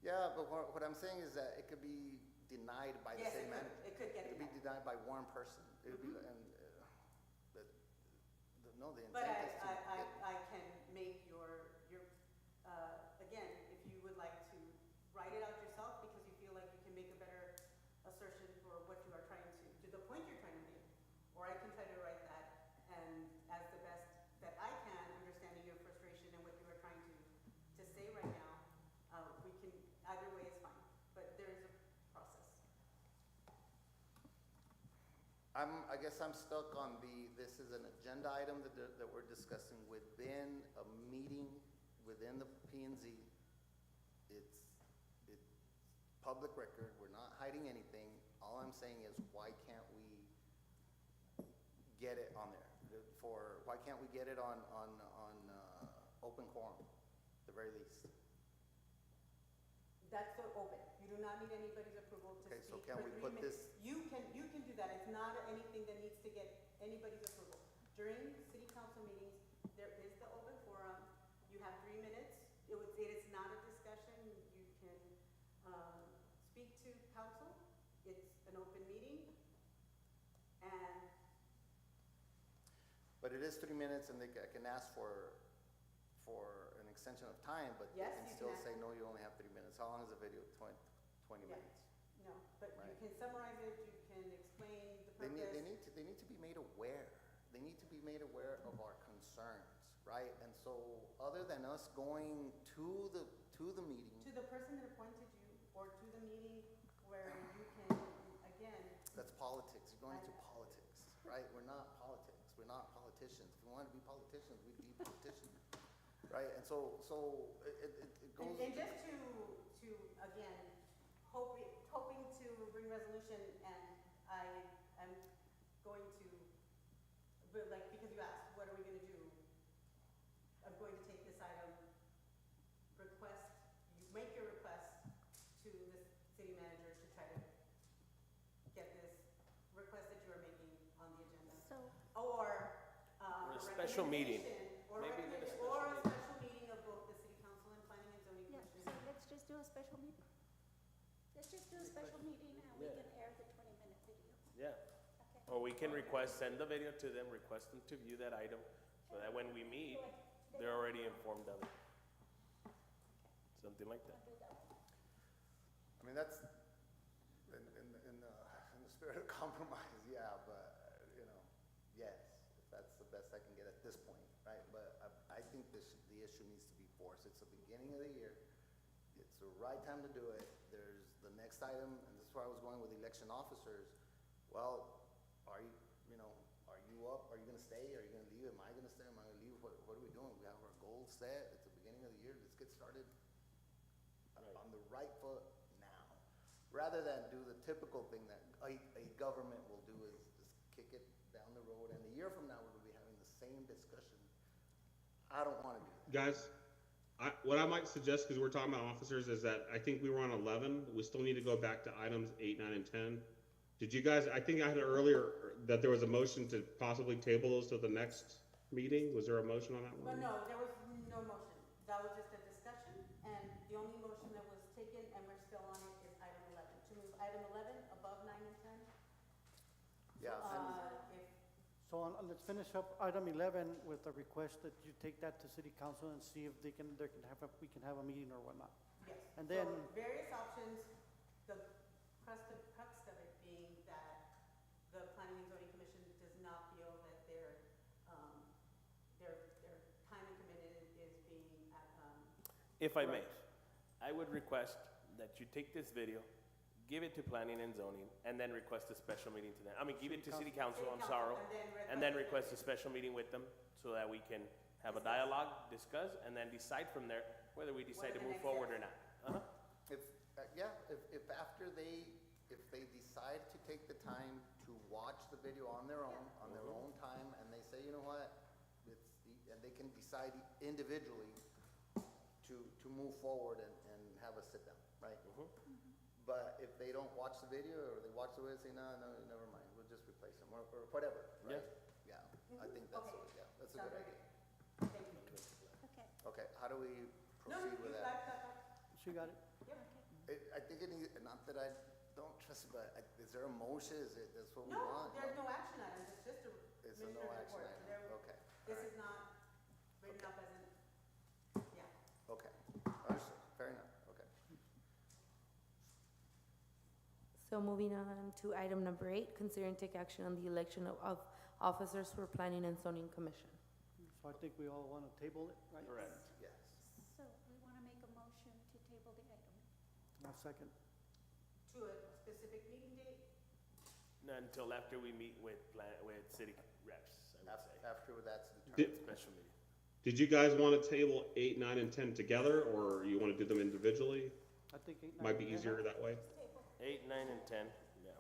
Yeah, but what I'm saying is that it could be denied by the Yes, city it manager. could. It could get It could be denied. denied by one person. It would be, the intent But is to get. I can make your, again, if you would like to write it out yourself because you feel like you can make a better assertion for what you are trying to the point you're trying to make. Or I can try to write that and as the best that I can, understanding your frustration and what you are trying to say right now, we can, either way is fine, but there is a process. I guess I'm stuck on this is an agenda item that we're discussing within a meeting, within the P and Z. It's public record, we're not hiding anything. All I'm saying is, why can't we get it on there? Why can't we get it on open quorum, at the very least? That's so open. You do not need anybody's approval to Okay, speak so for can we 3 put minutes. this- You can do that. It's not anything that needs to get anybody's approval. During city council meetings, there is the open forum. You have 3 minutes. It is not a discussion. You can But it is 3 minutes, and I can ask for an extension of time, but they Yes, can you still can say, no, you only have 3 minutes. How long is the video? 20 Yeah. minutes. No, but you Right. can summarize it, you can explain the They purpose. they need to be made aware. They need to be made aware of our concerns, right? And so, other than us going to the meeting, To the person that appointed you, or to the meeting where you can, again, that's politics. You're going into politics, right? We're not politics. We're not politicians. If we wanted to be politicians, we'd be politicians, right? And so it goes. and just to, again, hoping to bring resolution, and I am going to, but like, because you asked, what are we gonna do? I'm going to take this item, make your request to the city manager to try to get this request that you are making on the agenda. So, Or, Or a special meeting. recommendation, Or Maybe even a recommendation, special or a meeting. special meeting of both the city council and planning and zoning yeah, commission. so let's just do a special meeting. Let's just do a special meeting and we Yeah. can air the 20-minute video. Yeah. Okay. Or we can send the video to them, request them to view that item, so that when we meet, they're already informed of it. Something like that. We'll do that. I mean, that's in the spirit of compromise, yeah, but, yes, if that's the best I can get at this point, right? But I think the issue needs to be forced. It's the beginning of the year. It's the right time to do it. There's the next item, and this is where I was going with election officers. Well, are you up? Are you gonna stay? Are you gonna leave? Am I gonna stay? Am I gonna leave? What are we doing? We have our goals set. It's the beginning of the year. Let's get started on the right foot now, rather than do the typical thing that a government will do, is just kick it down the road, and a year from now, we're gonna be having the same discussion. I don't wanna do that. Guys, what I might suggest, because we're talking about officers, is that I think we were on 11. We still need to go back to items 8, 9, and 10. Did you guys, I think I had earlier that there was a motion to possibly table those to the next meeting. Was there a motion on that But one? no, there was no motion. That was just a discussion, and the only motion that was taken, and we're still on it, is item 11. To move item 11 above 9 and 10. Yeah, Let's finish up item 11 with a request that you take that to city council and see if we can have a meeting or whatnot. Yes. And then- So various options, the crux of it being that the planning and zoning commission does not feel that their time and commitment is being, If I may, I would request that you take this video, give it to planning and zoning, and then request a special meeting to them. I mean, give it to city council, I'm sorry, and then request a special meeting with them, so that we can have a dialogue, discuss, and then decide from there whether we decide to move forward or not. If after if they decide to take the time to watch the video on their own time, and they say, you know what, and they can decide individually to move forward and have a sit down, right? But if they don't watch the video, or they watch the video and say, no, never mind, we'll just replace them, or whatever, right? Yeah, I think that's a good idea. thank you. Okay. Okay, how do we No, proceed with that? She got it? I think it needs, not that I don't trust, but is there a motion? That's what we No, want? there's no action items, it's just a It's a no commissioner's action report. item, okay. This is not written up as an, yeah. Okay, understood, fair enough, okay. So moving on to item number 8, consider and take action on the election of officers for Planning and Zoning Commission. So I think we all want to table it, right? Correct. Yes. So we want to make a motion to table the item. Now, second. To a specific meeting date? Not until after we meet with city reps, I would say. After that's Did- determined. Special meeting. Did you guys want to table 8, 9, and 10 together, or you want to do them individually? I think 8, 9, Might be 10. easier that way. 8, 9, and 10, yeah.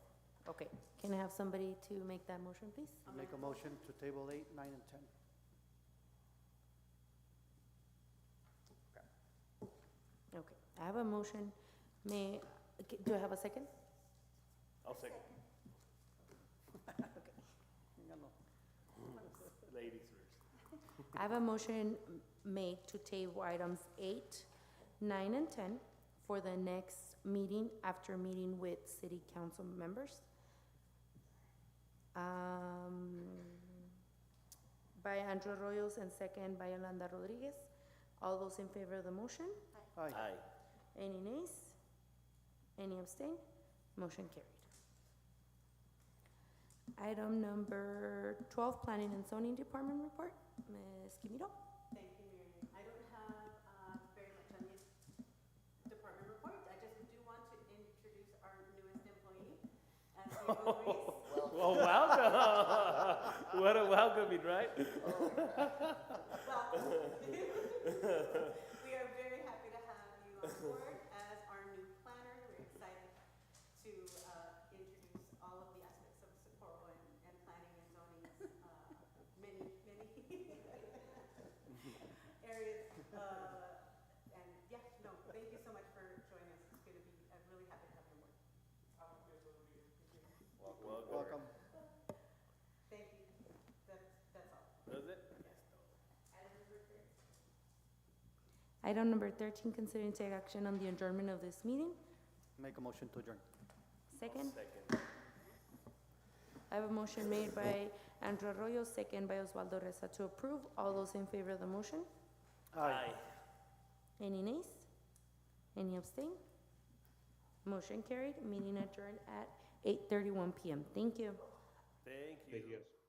Okay, can I have somebody to make that motion, please? Make a motion to table 8, 9, and 10. Okay, I have a motion. Do I have a second? I'll second. Ladies first. I have a motion made to table items 8, 9, and 10 for the next meeting after meeting with city council members. by Andrew Arroyos and second by Yolanda Rodriguez. All those in favor of the motion? Aye. Aye. Any nays? Any abstain? Motion carried. Item number 12, Planning and Zoning Department report. Ms. Quimito? Thank you, Mary. I don't have very much on the department report. I just do want to introduce our newest employee, Diego Ruiz. Well, welcome. What a welcoming, right? Welcome. We are very happy to have you on board as our new planner. We're excited to introduce all of the aspects of Socorro and planning and zoning, many areas. And yeah, no, thank you so much for joining us. It's going to be, I'm really happy to have you on board. Welcome. Thank you. That's all. Does it? Item number 13, considering take action on the adjournment of this meeting. Make a motion to adjourn. Second. Second. I have a motion made by Andrew Arroyo, second by Osvaldo Reza to approve. All those in favor of the motion? Aye. Any nays? Any abstain? Motion carried. Meeting adjourned at 8:31 PM. Thank you. Thank you. Thank you, guys.